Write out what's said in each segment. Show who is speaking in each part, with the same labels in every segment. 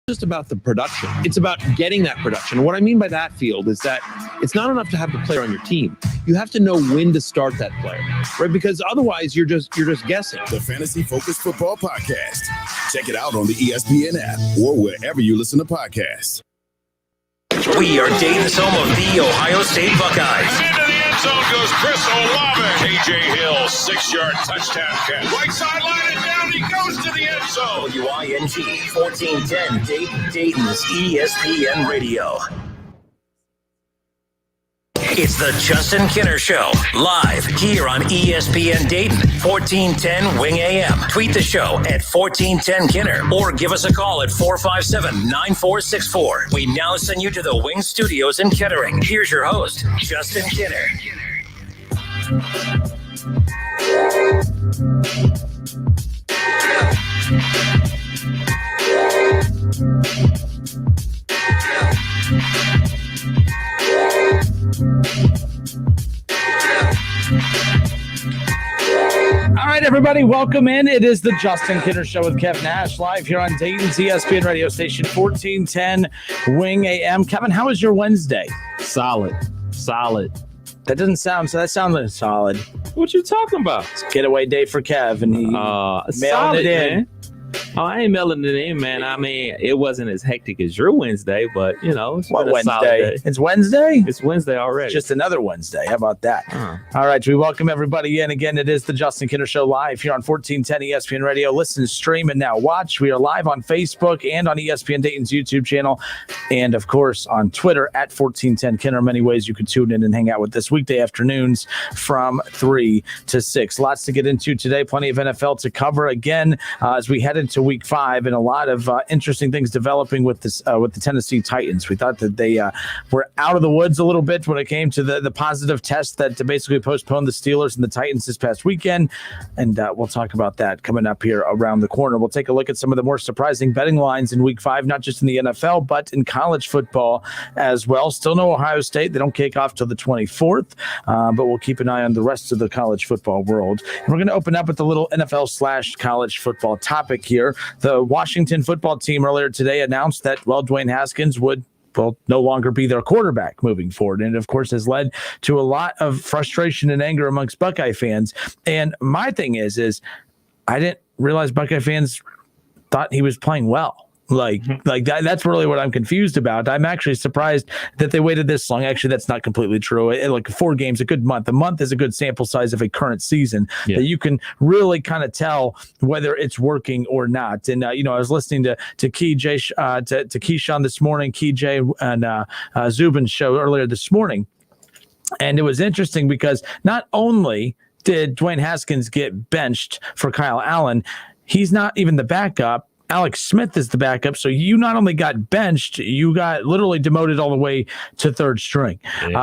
Speaker 1: just about the production. It's about getting that production. What I mean by that, Field, is that it's not enough to have the player on your team. You have to know when to start that player, right? Because otherwise you're just guessing.
Speaker 2: The Fantasy Focused Football Podcast. Check it out on the ESPN app or wherever you listen to podcasts.
Speaker 3: We are Dayton's home of the Ohio State Buckeyes.
Speaker 4: And into the end zone goes Chris Olave. KJ Hill, 6-yard touchdown catch. Right sideline and down he goes to the end zone.
Speaker 3: WING 1410 Dayton, Dayton's ESPN Radio. It's the Justin Kinner Show, live here on ESPN Dayton, 1410 Wing AM. Tweet the show at 1410 Kinner or give us a call at 457-9464. We now send you to the Wing Studios in Kettering. Here's your host, Justin Kinner.
Speaker 5: All right, everybody, welcome in. It is the Justin Kinner Show with Kev Nash, live here on Dayton's ESPN radio station, 1410 Wing AM. Kevin, how was your Wednesday?
Speaker 6: Solid.
Speaker 5: That doesn't sound so. That sounds solid.
Speaker 6: What you talking about?
Speaker 5: It's getaway day for Kev, and he mailed
Speaker 6: solid,
Speaker 5: it in.
Speaker 6: Man. Oh, I ain't mailing it in, man. I mean, it wasn't as hectic as your Wednesday, but, you know. It's
Speaker 5: what
Speaker 6: been a solid
Speaker 5: Wednesday?
Speaker 6: day.
Speaker 5: It's Wednesday?
Speaker 6: It's Wednesday already.
Speaker 5: It's just another Wednesday. How about that? All right, we welcome everybody in. Again, it is the Justin Kinner Show live here on 1410 ESPN Radio. Listen, stream, and now watch. We are live on Facebook and on ESPN Dayton's YouTube channel, and, of course, on Twitter at 1410 Kinner. Many ways you can tune in and hang out with us weekday afternoons from 3 to 6. Lots to get into today. Plenty of NFL to cover again as we head into Week 5. And a lot of interesting things developing with this with the Tennessee Titans. We thought that they were out of the woods a little bit when it came to the positive test that basically postponed the Steelers and the Titans this past weekend. And we'll talk about that coming up here around the corner. We'll take a look at some of the more surprising betting lines in Week 5, not just in the NFL, but in college football as well. Still no Ohio State. They don't kick off till the 24th, but we'll keep an eye on the rest of the college football world. And we're going to open up with a little NFL/college football topic here. The Washington football team earlier today announced that, well, Dwayne Haskins would no longer be their quarterback moving forward. And, of course, has led to a lot of frustration and anger amongst Buckeye fans. And my thing is I didn't realize Buckeye fans thought he was playing well. Like that's really what I'm confused about. I'm actually surprised that they waited this long. Actually, that's not completely true. Like 4 games, a good month. A month is a good sample size of a current season that you can really kind of tell whether it's working or not. And I was listening to Keyshawn this morning, KJ and Zubin's show earlier this morning, and it was interesting because not only did Dwayne Haskins get benched for Kyle Allen, he's not even the backup. Alex Smith is the backup, so you not only got benched, you got literally demoted all the way to third string.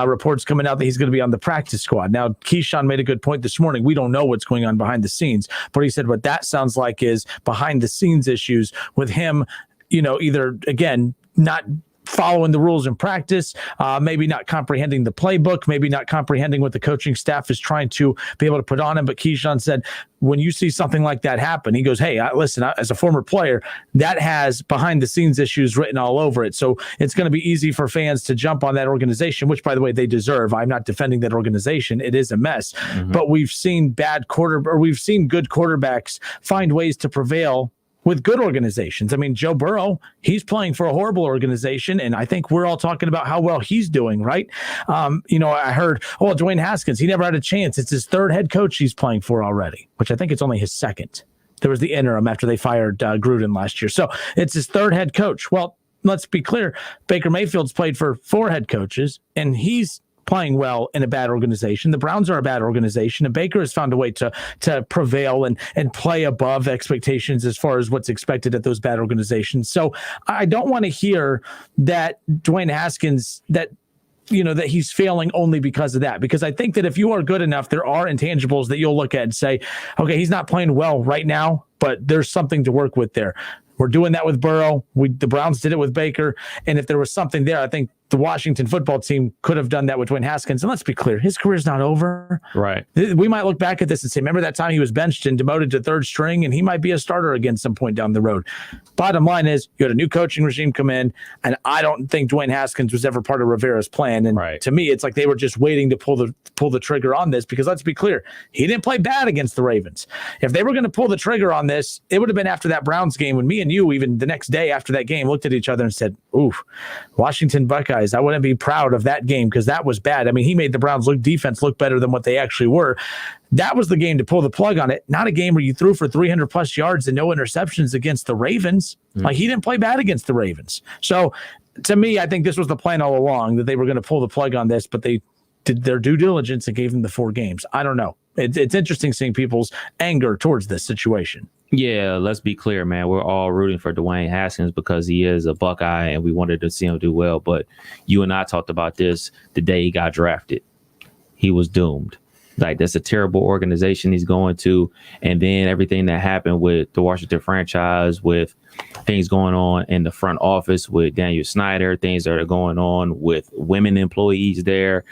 Speaker 5: Reports coming out that he's going to be on the practice squad. Now, Keyshawn made a good point this morning. We don't know what's going on behind the scenes, but he said what that sounds like is behind-the-scenes issues with him, either, again, not following the rules in practice, maybe not comprehending the playbook, maybe not comprehending what the coaching staff is trying to be able to put on him. But Keyshawn said, when you see something like that happen, he goes, hey, listen, as a former player, that has behind the scenes issues written all over it. So it's going to be easy for fans to jump on that organization, which, by the way, they deserve. I'm not defending that organization. It is a mess. But we've seen we've seen good quarterbacks find ways to prevail with good organizations. I mean, Joe Burrow, he's playing for a horrible organization, and I think we're all talking about how well he's doing, right? I heard, Dwayne Haskins, he never had a chance. It's his 3rd head coach he's playing for already, which I think it's only his 2nd. There was the interim after they fired Gruden last year. So it's his 3rd head coach. Well, let's be clear. Baker Mayfield's played for 4 head coaches, and he's playing well in a bad organization. The Browns are a bad organization, and Baker has found a way to prevail and play above expectations as far as what's expected at those bad organizations. So I don't want to hear that Dwayne Haskins, that he's failing only because of that, because I think that if you are good enough, there are intangibles that you'll look at and say, okay, he's not playing well right now, but there's something to work with there. We're doing that with Burrow. The Browns did it with Baker. And if there was something there, I think the Washington football team could have done that with Dwayne Haskins. And let's be clear, his career's not over.
Speaker 6: Right.
Speaker 5: We might look back at this and say, remember that time he was benched and demoted to third string, and he might be a starter again some point down the road. Bottom line is, you had a new coaching regime come in, and I don't think Dwayne Haskins was ever part of Rivera's plan. And to me, it's like they were just waiting to pull the trigger on this, because let's be clear, he didn't play bad against the Ravens. If they were going to pull the trigger on this, it would have been after that Browns game, when me and you, even the next day after that game, looked at each other and said, ooh, Washington Buckeyes, I wouldn't be proud of that game, because that was bad. I mean, he made the Browns defense look better than what they actually were. That was the game to pull the plug on it, not a game where you threw for 300 plus yards and no interceptions against the Ravens. Like, he didn't play bad against the Ravens. So to me, I think this was the plan all along, that they were going to pull the plug on this, but they did their due diligence and gave them the 4 games. I don't know. It's interesting seeing people's anger towards this situation.
Speaker 6: Yeah, let's be clear, man. We're all rooting for Dwayne Haskins because he is a Buckeye and we wanted to see him do well. But you and I talked about this the day he got drafted. He was doomed. Like, that's a terrible organization he's going to. And then everything that happened with the Washington franchise, with things going on in the front office with Daniel Snyder, things that are going on with women employees there,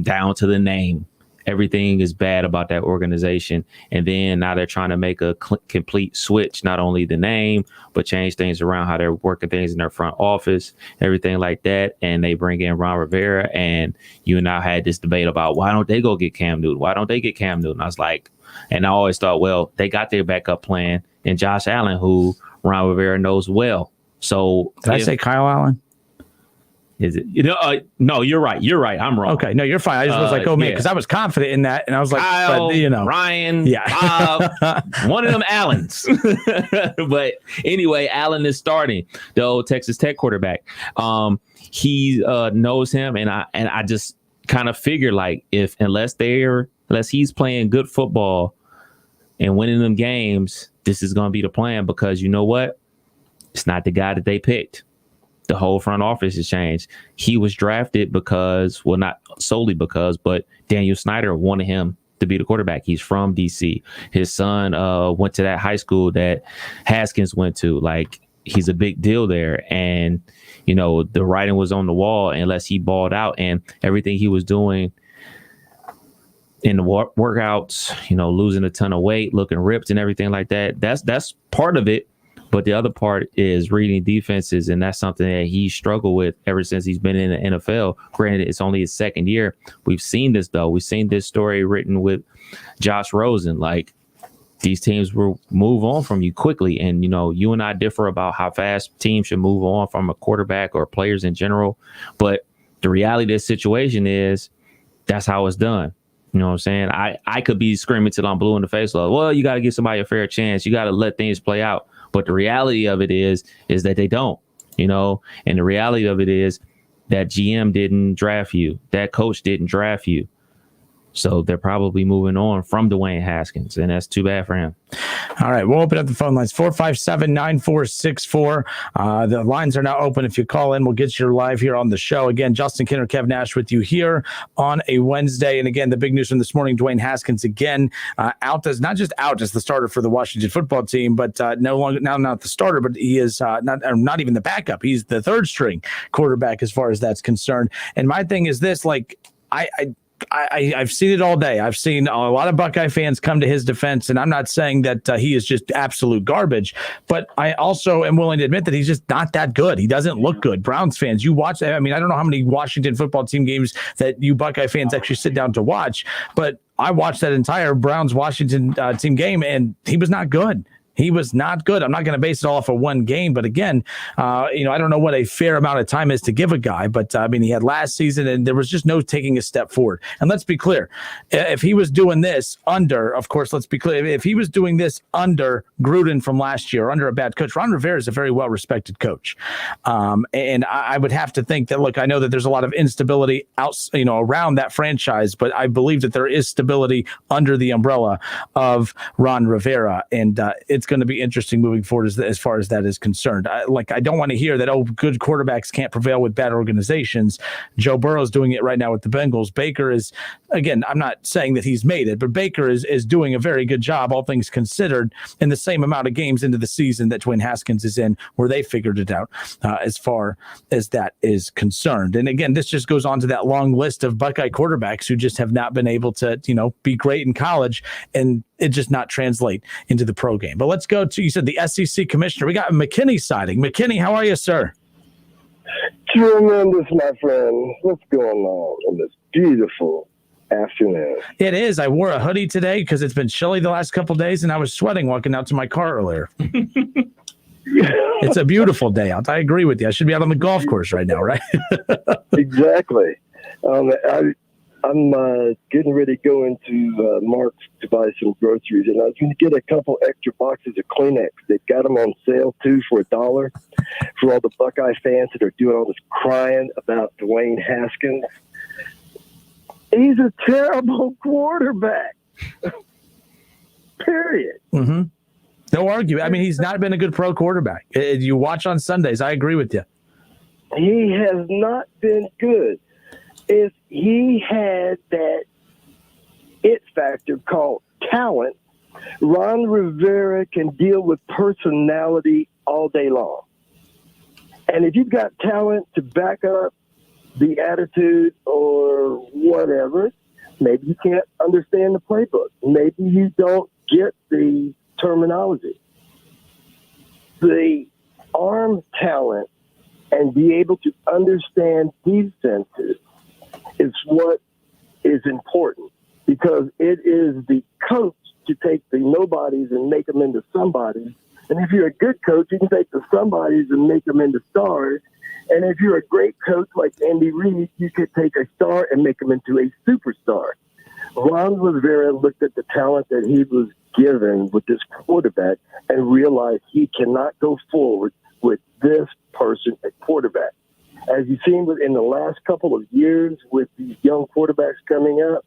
Speaker 6: down to the name. Everything is bad about that organization. And then now they're trying to make a complete switch, not only the name, but change things around how they're working things in their front office, everything like that. And they bring in Ron Rivera. And you and I had this debate about, why don't they go get Cam Newton? Why don't they get Cam Newton? I was like, and I always thought, well, they got their backup plan in Josh Allen, who Ron Rivera knows well. So
Speaker 5: did I say Kyle Allen?
Speaker 6: Is it? No, you're right. You're right. I'm wrong.
Speaker 5: Okay, no, you're fine. I just was like, oh man, because I was confident in that, and I was like,
Speaker 6: Kyle,
Speaker 5: but,
Speaker 6: Ryan, Bob, one of them Allens. But anyway, Allen is starting, the old Texas Tech quarterback. He knows him, and I just kind of figure, like, unless he's playing good football and winning them games, this is going to be the plan, because you know what? It's not the guy that they picked. The whole front office has changed. He was drafted because, well, not solely because, but Daniel Snyder wanted him to be the quarterback. He's from DC. His son went to that high school that Haskins went to. Like, he's a big deal there. And, you know, the writing was on the wall unless he balled out, and everything he was doing in the workouts, you know, losing a ton of weight, looking ripped and everything like that. That's part of it. But the other part is reading defenses, and that's something that he struggled with ever since he's been in the NFL. Granted, it's only his second year. We've seen this, though. We've seen this story written with Josh Rosen. Like, these teams will move on from you quickly. And, you know, you and I differ about how fast teams should move on from a quarterback or players in general. But the reality of this situation is that's how it's done. You know what I'm saying? I could be screaming till I'm blue in the face. Like, well, you got to give somebody a fair chance. You got to let things play out. But the reality of it is that they don't, you know, and the reality of it is that GM didn't draft you. That coach didn't draft you. So they're probably moving on from Dwayne Haskins, and that's too bad for him.
Speaker 5: All right, we'll open up the phone lines, 457-9464. The lines are now open. If you call in, we'll get you live here on the show. Again, Justin Kinner, Kev Nash with you here on a Wednesday. And again, the big news from this morning, Dwayne Haskins again out as not the starter for the Washington football team, but no longer now not the starter, but he is not even the backup. He's the third string quarterback as far as that's concerned. And my thing is this, like, I've seen it all day. I've seen a lot of Buckeye fans come to his defense, and I'm not saying that he is just absolute garbage, but I also am willing to admit that he's just not that good. He doesn't look good. Browns fans, you watch. I mean, I don't know how many Washington football team games that you Buckeye fans actually sit down to watch, but I watched that entire Browns-Washington team game, and he was not good. He was not good. I'm not going to base it all off of one game, but again, I don't know what a fair amount of time is to give a guy, but I mean, he had last season and there was just no taking a step forward. And let's be clear, if he was doing this under, of course, let's be clear, if he was doing this under Gruden from last year, under a bad coach, Ron Rivera is a very well-respected coach. And I would have to think that, look, I know that there's a lot of instability around that franchise, but I believe that there is stability under the umbrella of Ron Rivera. And it's going to be interesting moving forward as far as that is concerned. I don't want to hear that, good quarterbacks can't prevail with bad organizations. Joe Burrow's doing it right now with the Bengals. Baker is, again, I'm not saying that he's made it, but Baker is doing a very good job, all things considered, in the same amount of games into the season that Dwayne Haskins is in, where they figured it out as far as that is concerned. And again, this just goes on to that long list of Buckeye quarterbacks who just have not been able to, be great in college and it just not translate into the pro game. But let's go to, you said the SEC commissioner. We got McKinney siding. McKinney, how are you, sir?
Speaker 7: Tremendous, my friend. What's going on in this beautiful afternoon?
Speaker 5: It is. I wore a hoodie today because it's been chilly the last couple of days, and I was sweating walking out to my car earlier. It's a beautiful day out. I agree with you. I should be out on the golf course right now, right?
Speaker 7: Exactly. I'm getting ready to go into Mark's to buy some groceries, and I was going to get a couple extra boxes of Kleenex. They've got them on sale, too, for $1 for all the Buckeye fans that are doing all this crying about Dwayne Haskins. He's a terrible quarterback. Period.
Speaker 5: Mm-hmm. No argument. I mean, he's not been a good pro quarterback. You watch on Sundays. I agree with you.
Speaker 7: He has not been good. If he had that it factor called talent, Ron Rivera can deal with personality all day long. And if you've got talent to back up the attitude or whatever, maybe you can't understand the playbook. Maybe you don't get the terminology. The arm talent and be able to understand defenses is what is important, because it is the coach to take the nobodies and make them into somebodies. And if you're a good coach, you can take the somebodies and make them into stars. And if you're a great coach like Andy Reid, you could take a star and make him into a superstar. Ron Rivera looked at the talent that he was given with this quarterback and realized he cannot go forward with this person at quarterback. As you've seen in the last couple of years with these young quarterbacks coming up,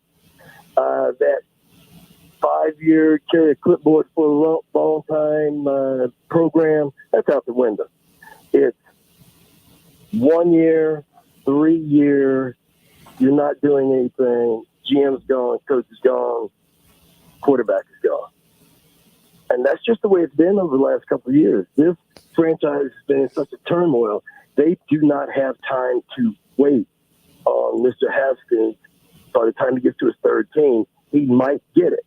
Speaker 7: that 5-year carry a clipboard for a long time program, that's out the window. It's 1 year, 3 year, you're not doing anything, GM's gone, coach is gone, quarterback is gone. And that's just the way it's been over the last couple of years. This franchise has been in such a turmoil. They do not have time to wait on Mr. Haskins. By the time he gets to his third team, he might get it.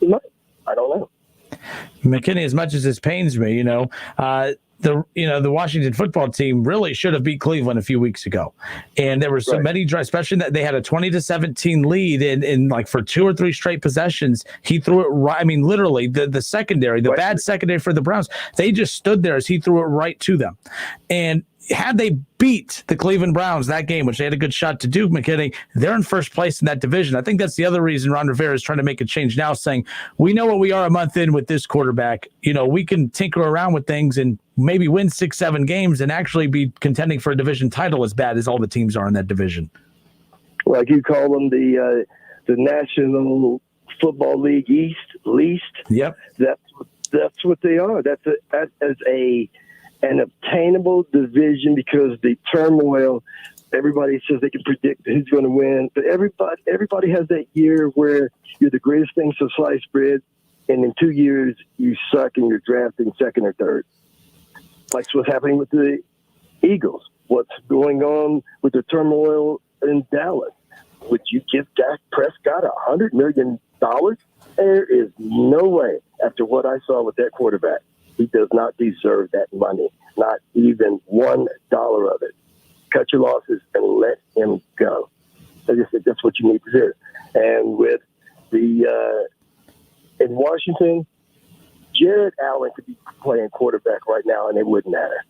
Speaker 7: He might. I don't know.
Speaker 5: McKinney, as much as this pains me, the Washington football team really should have beat Cleveland a few weeks ago. And there were so many drives, especially that they had a 20-17 lead in like for 2 or 3 straight possessions. He threw it right. I mean, literally the secondary, the bad secondary for the Browns, they just stood there as he threw it right to them. And had they beat the Cleveland Browns that game, which they had a good shot to do, McKinney, they're in first place in that division. I think that's the other reason Ron Rivera is trying to make a change now, saying, we know what we are a month in with this quarterback. We can tinker around with things and maybe win 6-7 games and actually be contending for a division title as bad as all the teams are in that division.
Speaker 7: Like you call them the National Football League least. Yep. That's what they are. That is an obtainable division, because the turmoil, everybody says they can predict who's going to win, but everybody has that year where you're the greatest thing since sliced bread, and in 2 years you suck and you're drafting second or third. Like what's happening with the Eagles, what's going on with the turmoil in Dallas. Would you give Dak Prescott $100 million? There is no way, after what I saw with that quarterback. He does not deserve that money, not even $1 of it. Cut your losses and let him go. That's what you need to do. And with the in Washington, Jared Allen could be playing quarterback right now, and it wouldn't matter.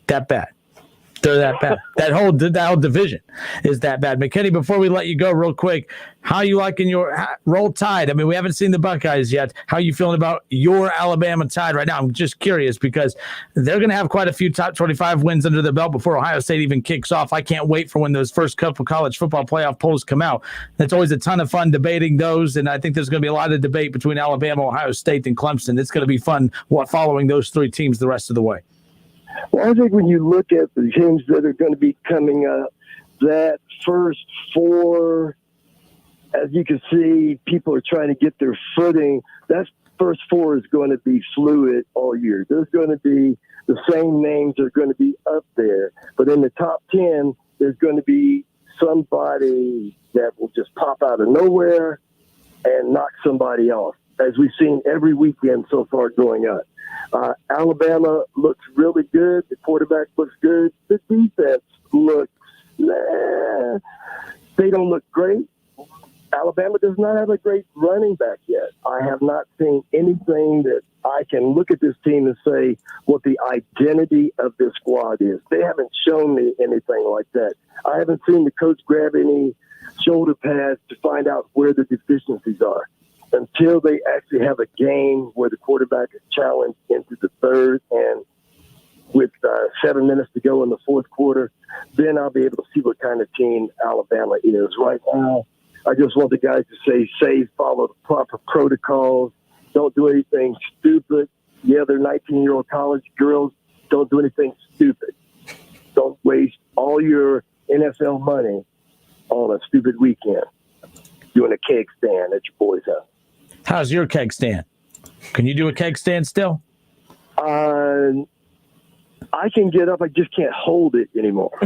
Speaker 5: That bad. They're that bad. That whole division is that bad. McKinney, before we let you go real quick, how are you liking your Roll Tide? I mean, we haven't seen the Buckeyes yet. How are you feeling about your Alabama Tide right now? I'm just curious because they're going to have quite a few top 25 wins under their belt before Ohio State even kicks off. I can't wait for when those first couple college football playoff polls come out. That's always a ton of fun debating those, and I think there's going to be a lot of debate between Alabama, Ohio State, and Clemson. It's going to be fun following those three teams the rest of the way.
Speaker 7: Well, I think when you look at the teams that are going to be coming up, that first four, as you can see, people are trying to get their footing. That first four is going to be fluid all year. There's going to be the same names are going to be up there. But in the top 10, there's going to be somebody that will just pop out of nowhere and knock somebody off, as we've seen every weekend so far growing up. Alabama looks really good. The quarterback looks good. The defense looks, they don't look great. Alabama does not have a great running back yet. I have not seen anything that I can look at this team and say what the identity of this squad is. They haven't shown me anything like that. I haven't seen the coach grab any shoulder pads to find out where the deficiencies are. Until they actually have a game where the quarterback is challenged into the third and with 7 minutes to go in the fourth quarter, then I'll be able to see what kind of team Alabama is. Right now, I just want the guys to say, follow the proper protocols, don't do anything stupid. Yeah, they're 19-year-old college girls. Don't do anything stupid. Don't waste all your NFL money on a stupid weekend doing a keg stand at your boy's house.
Speaker 5: How's your keg stand? Can you do a keg stand still?
Speaker 7: I can get up. I just can't hold it anymore.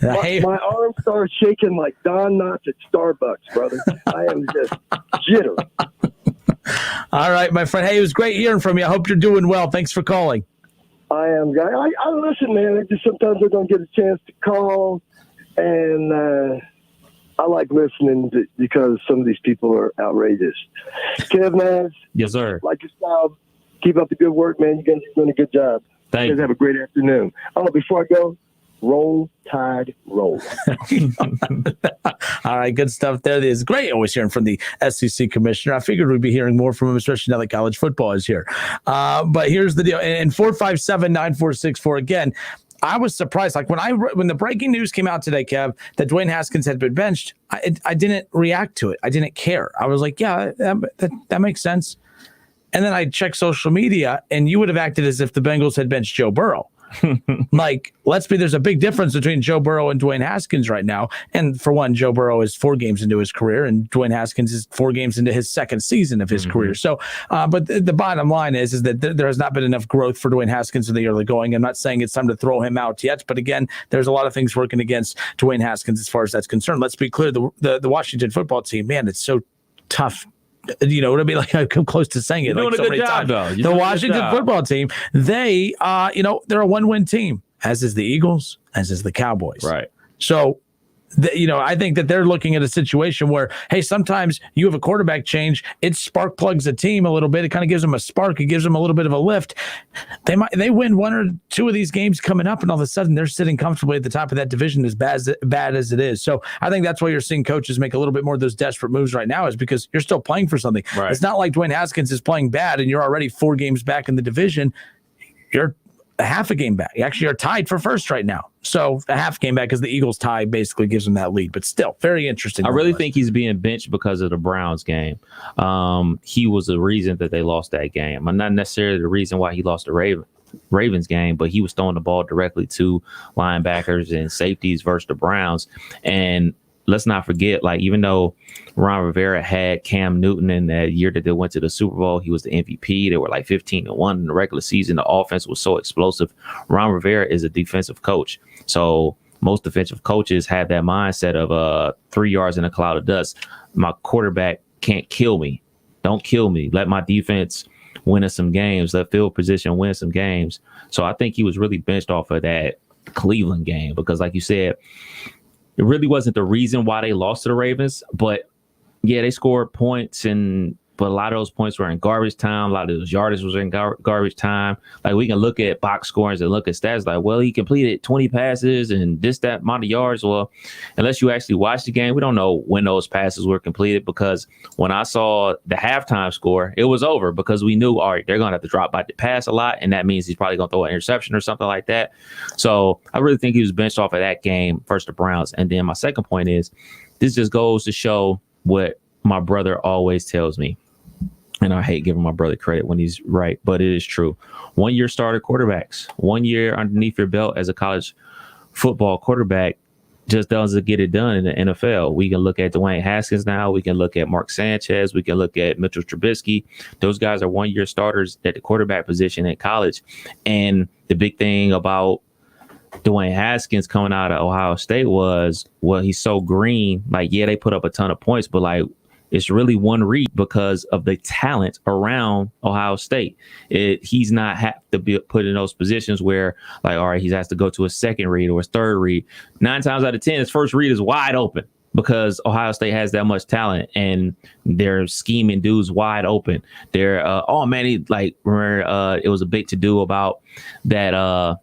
Speaker 7: My arm starts shaking like Don Knotts at Starbucks, brother. I am just jittery.
Speaker 5: All right, my friend. Hey, it was great hearing from you. I hope you're doing well. Thanks for calling.
Speaker 7: I am, guy. I listen, man. Sometimes I don't get a chance to call, and I like listening because some of these people are outrageous. Kev Nash.
Speaker 6: Yes, sir.
Speaker 7: Like your style. Keep up the good work, man. You guys are doing a good job.
Speaker 6: Thanks.
Speaker 7: You guys have a great afternoon. Oh, before I go, roll, Tide, roll.
Speaker 5: All right, good stuff there. It's great always hearing from the SEC commissioner. I figured we'd be hearing more from him, especially now that college football is here. But here's the deal. And 457-9464, again, I was surprised. Like when the breaking news came out today, Kev, that Dwayne Haskins had been benched, I didn't react to it. I didn't care. I was like, yeah, that makes sense. And then I checked social media, and you would have acted as if the Bengals had benched Joe Burrow. Like, there's a big difference between Joe Burrow and Dwayne Haskins right now. And for one, Joe Burrow is 4 games into his career, and Dwayne Haskins is 4 games into his second season of his career. So, but the bottom line is that there has not been enough growth for Dwayne Haskins in the early going. I'm not saying it's time to throw him out yet, but again, there's a lot of things working against Dwayne Haskins as far as that's concerned. Let's be clear, the Washington football team, man, it's so tough. You know, it'll be like I come close to saying it.
Speaker 6: You're doing a good job, though.
Speaker 5: The Washington football team, they're a 1-win team, as is the Eagles, as is the Cowboys.
Speaker 6: Right.
Speaker 5: So, I think that they're looking at a situation where, hey, sometimes you have a quarterback change, it spark plugs a team a little bit. It kind of gives them a spark. It gives them a little bit of a lift. They win 1 or 2 of these games coming up, and all of a sudden they're sitting comfortably at the top of that division, as bad as it is. So I think that's why you're seeing coaches make a little bit more of those desperate moves right now, is because you're still playing for something. Right. It's not like Dwayne Haskins is playing bad and you're already 4 games back in the division. You're a half a game back. You actually are tied for first right now. So a half game back, because the Eagles tie basically gives them that lead. But still, very interesting.
Speaker 6: I really think he's being benched because of the Browns game. He was the reason that they lost that game. I'm not necessarily the reason why he lost the Ravens game, but he was throwing the ball directly to linebackers and safeties versus the Browns. And let's not forget, like, even though Ron Rivera had Cam Newton in that year that they went to the Super Bowl, he was the MVP. They were like 15-1 in the regular season. The offense was so explosive. Ron Rivera is a defensive coach. So most defensive coaches have that mindset of 3 yards in a cloud of dust. My quarterback can't kill me. Don't kill me. Let my defense win us some games. Let field position win some games. So I think he was really benched off of that Cleveland game because, like you said, it really wasn't the reason why they lost to the Ravens. But, yeah, they scored points and but a lot of those points were in garbage time. A lot of those yardage was in garbage time. Like, we can look at box scores and look at stats like, well, he completed 20 passes and that amount of yards. Well, unless you actually watch the game, we don't know when those passes were completed, because when I saw the halftime score, it was over, because we knew, all right, they're going to have to drop back to pass a lot, and that means he's probably going to throw an interception or something like that. So I really think he was benched off of that game versus the Browns. And then my second point is, this just goes to show what my brother always tells me. And I hate giving my brother credit when he's right, but it is true. 1 year starter quarterbacks, 1 year underneath your belt as a college football quarterback just doesn't get it done in the NFL. We can look at Dwayne Haskins now. We can look at Mark Sanchez. We can look at Mitchell Trubisky. Those guys are 1 year starters at the quarterback position in college. And the big thing about Dwayne Haskins coming out of Ohio State was, well, he's so green. Like, yeah, they put up a ton of points, but like, it's really one read because of the talent around Ohio State. He's not have to be put in those positions where, like, all right, he has to go to a second read or a third read. 9 times out of 10, his first read is wide open, because Ohio State has that much talent and they're scheming dudes wide open. They're remember it was a big to do about that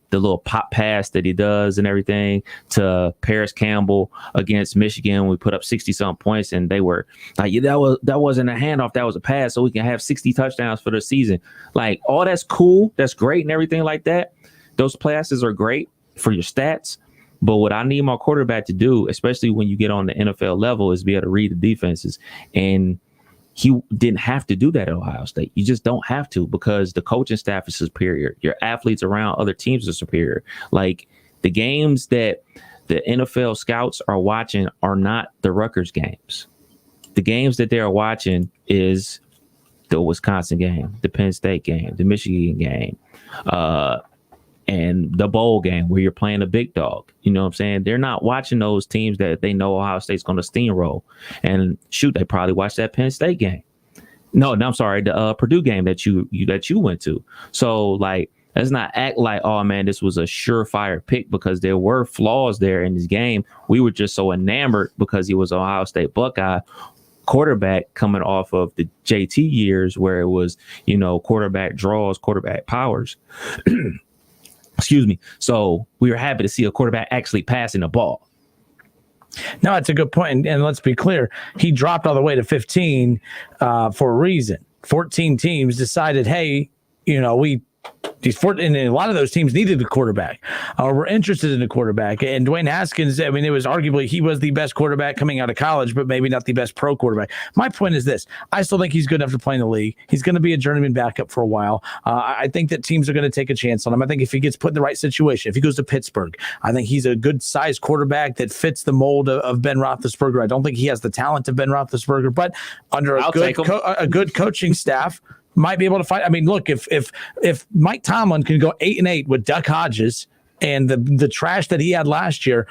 Speaker 6: the little pop pass that he does and everything to Paris Campbell against Michigan. We put up 60-something points, and they were like, yeah, that wasn't a handoff, that was a pass, so we can have 60 touchdowns for the season. Like, all that's cool, that's great and everything like that. Those passes are great for your stats. But what I need my quarterback to do, especially when you get on the NFL level, is be able to read the defenses. And he didn't have to do that at Ohio State. You just don't have to, because the coaching staff is superior. Your athletes around other teams are superior. Like, the games that the NFL scouts are watching are not the Rutgers games. The games that they're watching is the Wisconsin game, the Penn State game, the Michigan game, and the bowl game where you're playing a big dog. You know what I'm saying? They're not watching those teams that they know Ohio State's going to steamroll. And shoot, they probably watched that Penn State game. No, I'm sorry, the Purdue game that you went to. So, like, let's not act like, oh man, this was a surefire pick, because there were flaws there in this game. We were just so enamored because he was an Ohio State Buckeye quarterback coming off of the JT years where it was, quarterback draws, quarterback powers. Excuse me. So we were happy to see a quarterback actually passing the ball.
Speaker 5: No, that's a good point. And let's be clear. He dropped all the way to 15 for a reason. 14 teams decided, hey, and a lot of those teams needed a quarterback or were interested in a quarterback. And Dwayne Haskins, I mean, it was arguably he was the best quarterback coming out of college, but maybe not the best pro quarterback. My point is this. I still think he's good enough to play in the league. He's going to be a journeyman backup for a while. I think that teams are going to take a chance on him. I think if he gets put in the right situation, if he goes to Pittsburgh, I think he's a good sized quarterback that fits the mold of Ben Roethlisberger. I don't think he has the talent of Ben Roethlisberger, but under a good coaching staff, might be able to fight. I mean, look, if Mike Tomlin can go 8-8 with Duck Hodges and the trash that he had last year,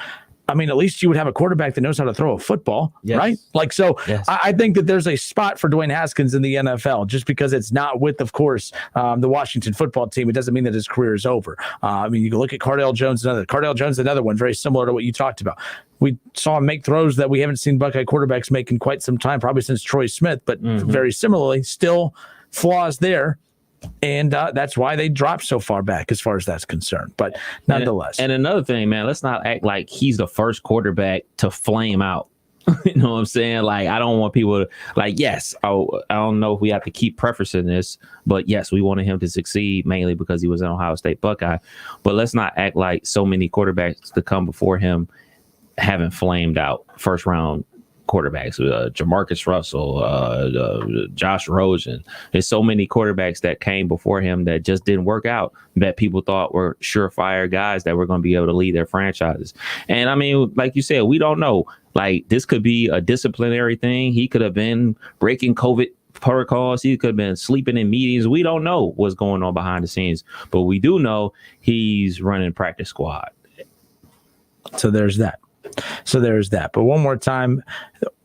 Speaker 5: I mean, at least you would have a quarterback that knows how to throw a football, right? Like, so
Speaker 6: yes.
Speaker 5: I think that there's a spot for Dwayne Haskins in the NFL, just because it's not with, of course, the Washington football team. It doesn't mean that his career is over. I mean, you can look at Cardale Jones, another one, very similar to what you talked about. We saw him make throws that we haven't seen Buckeye quarterbacks make in quite some time, probably since Troy Smith, but very similarly, still flaws there, and that's why they dropped so far back as far as that's concerned. But nonetheless,
Speaker 6: and another thing, man, let's not act like he's the first quarterback to flame out. You know what I'm saying? Like, I don't want people to, like, yes, I don't know if we have to keep prefacing this, but yes, we wanted him to succeed mainly because he was an Ohio State Buckeye. But let's not act like so many quarterbacks to come before him haven't flamed out first round quarterbacks, Jamarcus Russell, Josh Rosen. There's so many quarterbacks that came before him that just didn't work out, that people thought were surefire guys that were going to be able to lead their franchises. And I mean, like you said, we don't know. Like, this could be a disciplinary thing. He could have been breaking COVID protocols. He could have been sleeping in meetings. We don't know what's going on behind the scenes, but we do know he's running practice squad.
Speaker 5: So there's that. But one more time,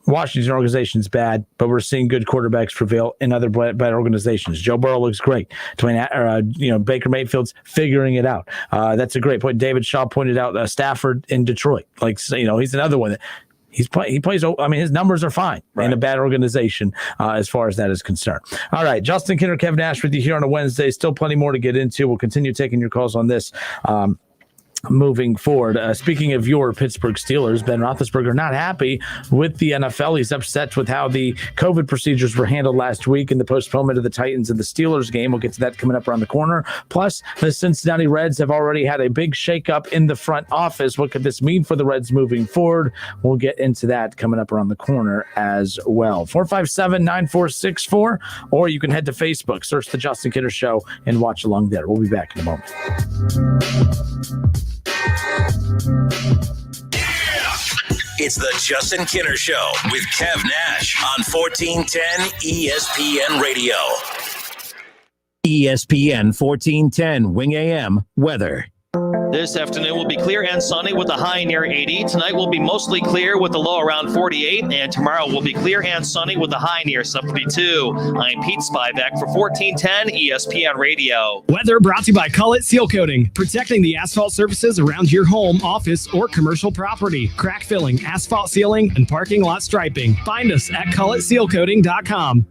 Speaker 5: Washington organization's bad, but we're seeing good quarterbacks prevail in other bad organizations. Joe Burrow looks great. Baker Mayfield's figuring it out. That's a great point. David Shaw pointed out Stafford in Detroit. Like, he's another one that He plays. I mean, his numbers are fine in a bad organization as far as that is concerned. All right, Justin Kinner, Kevin Nash with you here on a Wednesday. Still plenty more to get into. We'll continue taking your calls on this. Moving forward, speaking of your Pittsburgh Steelers, Ben Roethlisberger not happy with the NFL. He's upset with how the COVID procedures were handled last week and the postponement of the Titans and the Steelers game. We'll get to that coming up around the corner. Plus, the Cincinnati Reds have already had a big shakeup in the front office. What could this mean for the Reds moving forward? We'll get into that coming up around the corner as well. 457-9464, or you can head to Facebook, search The Justin Kinner Show, and watch along there. We'll be back in a moment.
Speaker 3: It's the Justin Kinner Show with Kev Nash on 1410 ESPN Radio. ESPN 1410 Wing AM weather.
Speaker 8: This afternoon will be clear and sunny with a high near 80. Tonight will be mostly clear with a low around 48. And tomorrow will be clear and sunny with a high near 72. I'm Pete Spivak for 1410 ESPN Radio.
Speaker 9: Weather brought to you by Cullet Seal Coating, protecting the asphalt surfaces around your home, office, or commercial property. Crack filling, asphalt sealing, and parking lot striping. Find us at culletsealcoating.com.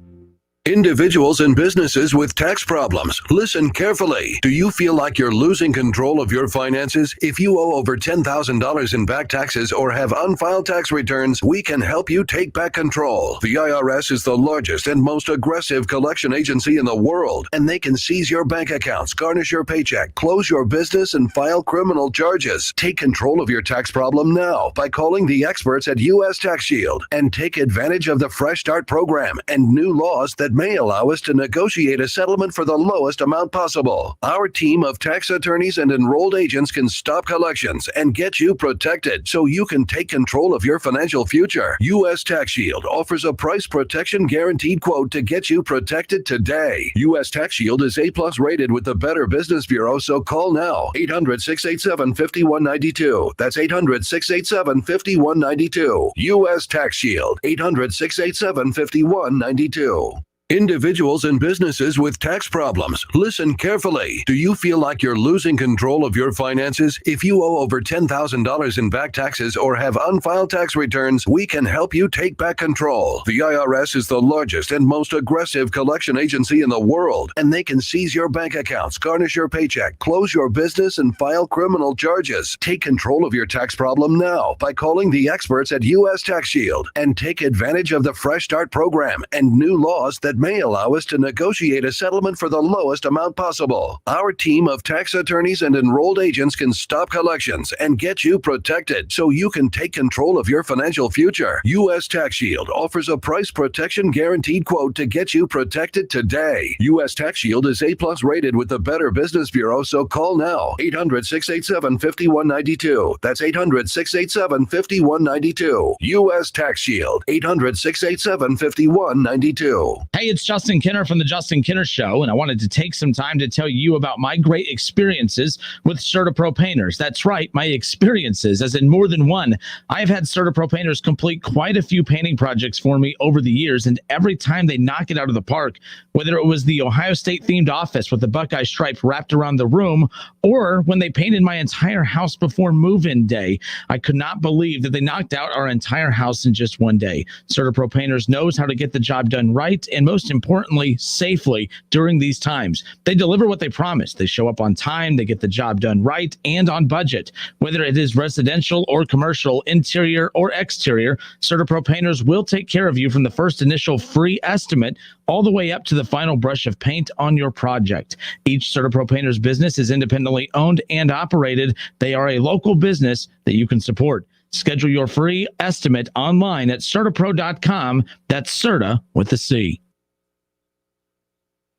Speaker 10: Individuals and businesses with tax problems, listen carefully. Do you feel like you're losing control of your finances? If you owe over $10,000 in back taxes or have unfiled tax returns, we can help you take back control. The IRS is the largest and most aggressive collection agency in the world, and they can seize your bank accounts, garnish your paycheck, close your business, and file criminal charges. Take control of your tax problem now by calling the experts at U.S. Tax Shield and take advantage of the Fresh Start program and new laws that may allow us to negotiate a settlement for the lowest amount possible. Our team of tax attorneys and enrolled agents can stop collections and get you protected so you can take control of your financial future. U.S. Tax Shield offers a price protection guaranteed quote to get you protected today. U.S. Tax Shield is A+ rated with the Better Business Bureau, so call now. 800-687-5192. That's 800-687-5192. U.S. Tax Shield. 800-687-5192. Individuals and businesses with tax problems, listen carefully. Do you feel like you're losing control of your finances? If you owe over $10,000 in back taxes or have unfiled tax returns, we can help you take back control. The IRS is the largest and most aggressive collection agency in the world, and they can seize your bank accounts, garnish your paycheck, close your business, and file criminal charges. Take control of your tax problem now by calling the experts at U.S. Tax Shield and take advantage of the Fresh Start program and new laws that may allow us to negotiate a settlement for the lowest amount possible. Our team of tax attorneys and enrolled agents can stop collections and get you protected so you can take control of your financial future. U.S. Tax Shield offers a price protection guaranteed quote to get you protected today. U.S. Tax Shield is A+ rated with the Better Business Bureau, so call now. 800-687-5192. That's 800-687-5192. U.S. Tax Shield. 800-687-5192.
Speaker 5: Hey, it's Justin Kinner from The Justin Kinner Show, and I wanted to take some time to tell you about my great experiences with CertaPro Painters. That's right, my experiences, as in more than one. I've had CertaPro Painters complete quite a few painting projects for me over the years, and every time they knock it out of the park, whether it was the Ohio State-themed office with the Buckeye stripe wrapped around the room, or when they painted my entire house before move-in day, I could not believe that they knocked out our entire house in just one day. CertaPro Painters knows how to get the job done right, and most importantly, safely during these times. They deliver what they promise. They show up on time, they get the job done right and on budget. Whether it is residential or commercial, interior or exterior, CertaPro Painters will take care of you from the first initial free estimate all the way up to the final brush of paint on your project. Each CertaPro Painters business is independently owned and operated. They are a local business that you can support. Schedule your free estimate online at CertaPro.com. That's Certa with a C.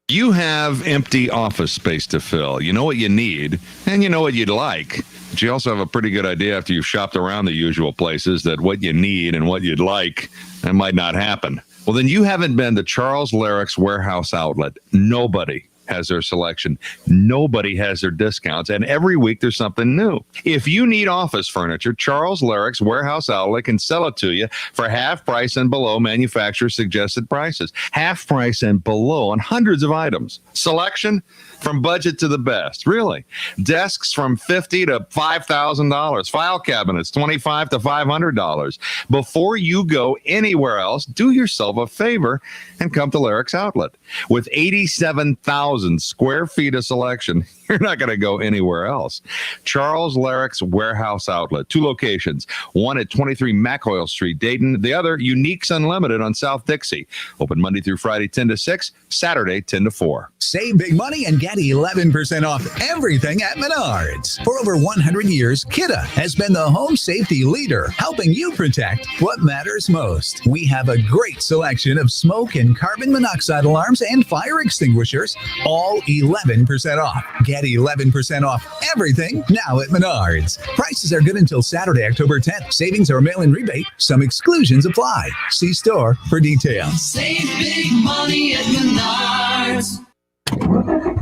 Speaker 4: You have empty office space to fill. You know what you need, and you know what you'd like. But you also have a pretty good idea after you've shopped around the usual places that what you need and what you'd like, that might not happen. Well, then you haven't been to Charles Larrick's Warehouse Outlet. Nobody has their selection. Nobody has their discounts. And every week there's something new. If you need office furniture, Charles Larrick's Warehouse Outlet can sell it to you for half price and below manufacturer suggested prices. Half price and below on hundreds of items. Selection? from budget to the best. Really. Desks from $50 to $5,000. File cabinets, $25 to $500. Before you go anywhere else, do yourself a favor and come to Larrick's Outlet. With 87,000 square feet of selection, you're not going to go anywhere else. Charles Larrick's Warehouse Outlet. 2 locations. One at 23 McOil Street, Dayton. The other, Unique's Unlimited on South Dixie. Open Monday through Friday, 10 to 6. Saturday, 10 to 4.
Speaker 11: Save big money and get 11% off everything at Menards. For over 100 years, Kidde has been the home safety leader, helping you protect what matters most. We have a great selection of smoke and carbon monoxide alarms and fire extinguishers, all 11% off. Get 11% off everything now at Menards. Prices are good until Saturday, October 10th. Savings or mail-in rebate. Some exclusions apply. See store for details.
Speaker 12: Save big money at Menards.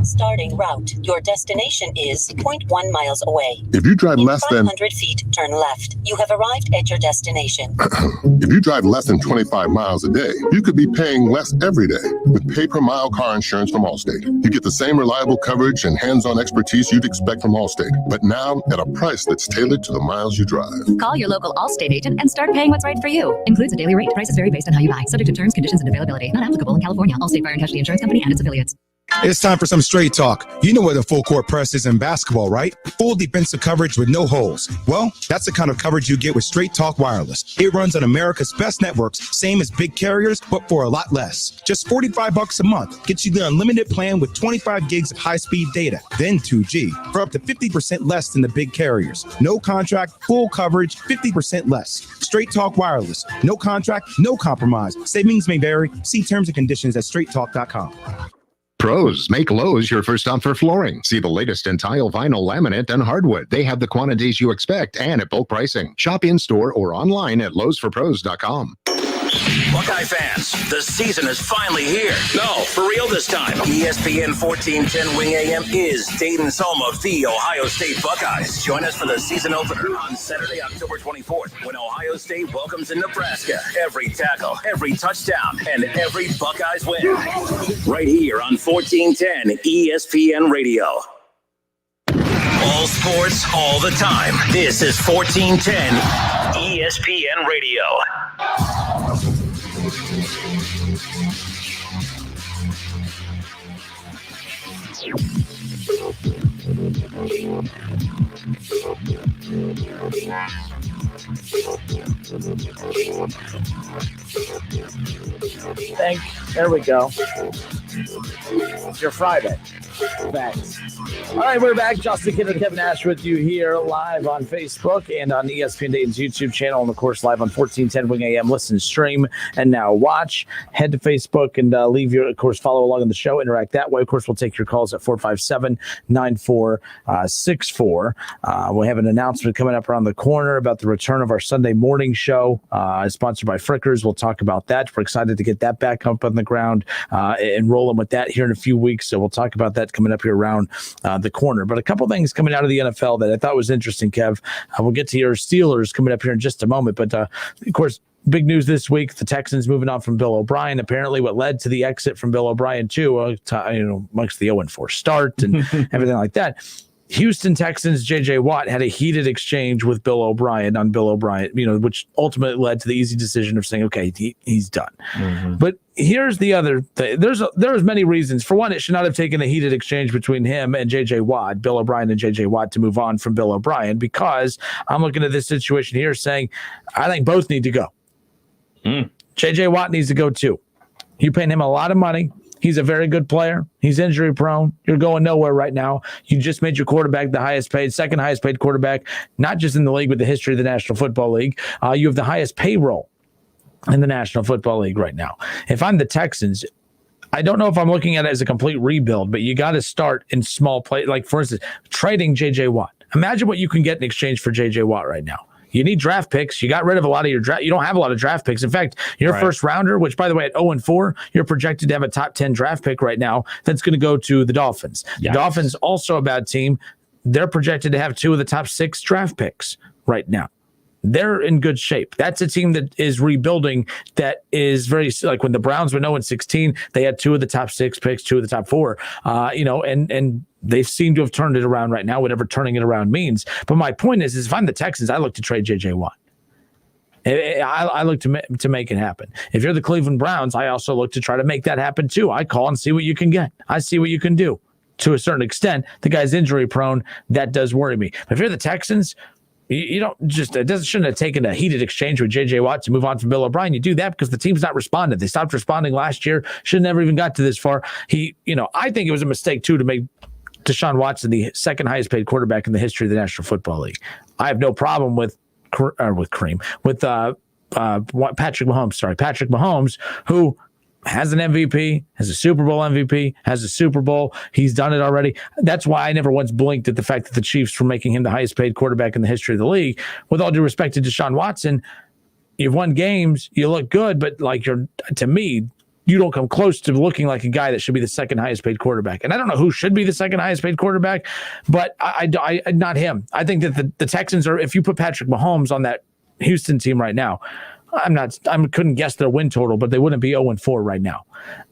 Speaker 13: Starting route. Your destination is 0.1 miles away.
Speaker 14: If you drive less than
Speaker 13: 500 feet, turn left. You have arrived at your destination.
Speaker 14: If you drive less than 25 miles a day, you could be paying less every day with pay-per-mile car insurance from Allstate. You get the same reliable coverage and hands-on expertise you'd expect from Allstate, but now at a price that's tailored to the miles you drive.
Speaker 15: Call your local Allstate agent and start paying what's right for you. Includes a daily rate. Prices vary based on how you buy. Subject to terms, conditions, and availability. Not applicable in California. Allstate Fire and Casualty Insurance Company and its affiliates.
Speaker 16: It's time for some straight talk. You know what a full court press is in basketball, right? Full defensive coverage with no holes. Well, that's the kind of coverage you get with Straight Talk Wireless. It runs on America's best networks, same as big carriers, but for a lot less. Just $45 a month gets you the unlimited plan with 25 gigs of high-speed data, then 2G, for up to 50% less than the big carriers. No contract, full coverage, 50% less. Straight Talk Wireless. No contract, no compromise. Savings may vary. See terms and conditions at straighttalk.com.
Speaker 17: Pros, make Lowe's your first stop for flooring. See the latest in tile, vinyl, laminate, and hardwood. They have the quantities you expect and at bulk pricing. Shop in-store or online at lowesforpros.com.
Speaker 3: Buckeye fans, the season is finally here. No, for real this time. ESPN 1410 Wing AM is Dayton's home of the Ohio State Buckeyes. Join us for the season opener on Saturday, October 24th, when Ohio State welcomes in Nebraska. Every tackle, every touchdown, and every Buckeyes win. Right here on 1410 ESPN Radio. All sports, all the time. This is 1410 ESPN Radio.
Speaker 5: There we go. It's your Friday. Thanks. All right, we're back. Justin Kidd and Kevin Nash with you here live on Facebook and on ESPN Dayton's YouTube channel, and of course live on 1410 Wing AM. Listen, stream, and now watch. Head to Facebook and leave your, of course, follow along on the show. Interact that way. Of course, we'll take your calls at 457-9464. We have an announcement coming up around the corner about the return of our Sunday morning show, sponsored by Frickers. We'll talk about that. We're excited to get that back up on the ground and rolling with that here in a few weeks. So we'll talk about that coming up here around the corner. But a couple things coming out of the NFL that I thought was interesting, Kev. We'll get to your Steelers coming up here in just a moment. But, of course, big news this week, the Texans moving on from Bill O'Brien. Apparently what led to the exit from Bill O'Brien, too, amongst the 0-4 start and everything like that. Houston Texans, J.J. Watt had a heated exchange with Bill O'Brien, which ultimately led to the easy decision of saying, okay, he's done. Mm-hmm. But here's the other thing. There's many reasons. For one, it should not have taken a heated exchange between him and J.J. Watt, Bill O'Brien and J.J. Watt, to move on from Bill O'Brien, because I'm looking at this situation here saying, I think both need to go. J.J. Watt needs to go too. You're paying him a lot of money. He's a very good player. He's injury prone. You're going nowhere right now. You just made your quarterback the highest paid, second highest paid quarterback, not just in the league, but the history of the National Football League. You have the highest payroll in the National Football League right now. If I'm the Texans, I don't know if I'm looking at it as a complete rebuild, but you got to start in small play. Like, for instance, trading J.J. Watt. Imagine what you can get in exchange for J.J. Watt right now. You need draft picks. You got rid of a lot of your draft. You don't have a lot of draft picks. In fact, your first rounder, which, by the way, at 0-4, you're projected to have a top 10 draft pick right now. That's going to go to the Dolphins. Yes. The Dolphins, also a bad team. They're projected to have 2 of the top 6 draft picks right now. they're in good shape. That's a team that is rebuilding, that is very, like when the Browns were 0-16, they had 2 of the top 6 picks, 2 of the top 4, and they seem to have turned it around right now, whatever turning it around means. But my point is if I'm the Texans, I look to trade J.J. Watt. I look to make it happen. If you're the Cleveland Browns, I also look to try to make that happen too. I call and see what you can get. I see what you can do. To a certain extent, the guy's injury prone. That does worry me. But if you're the Texans, you don't just, shouldn't have taken a heated exchange with J.J. Watt to move on from Bill O'Brien. You do that because the team's not responded. They stopped responding last year. Should never even got to this far. I think it was a mistake too to make Deshaun Watson the second highest paid quarterback in the history of the National Football League. I have no problem with Patrick Mahomes, who has an MVP, has a Super Bowl MVP, has a Super Bowl. He's done it already. That's why I never once blinked at the fact that the Chiefs were making him the highest paid quarterback in the history of the league. With all due respect to Deshaun Watson, you've won games, you look good, but to me, you don't come close to looking like a guy that should be the second highest paid quarterback. And I don't know who should be the second highest paid quarterback, but I not him. I think that the Texans are, if you put Patrick Mahomes on that Houston team right now, I couldn't guess their win total, but they wouldn't be 0-4 right now.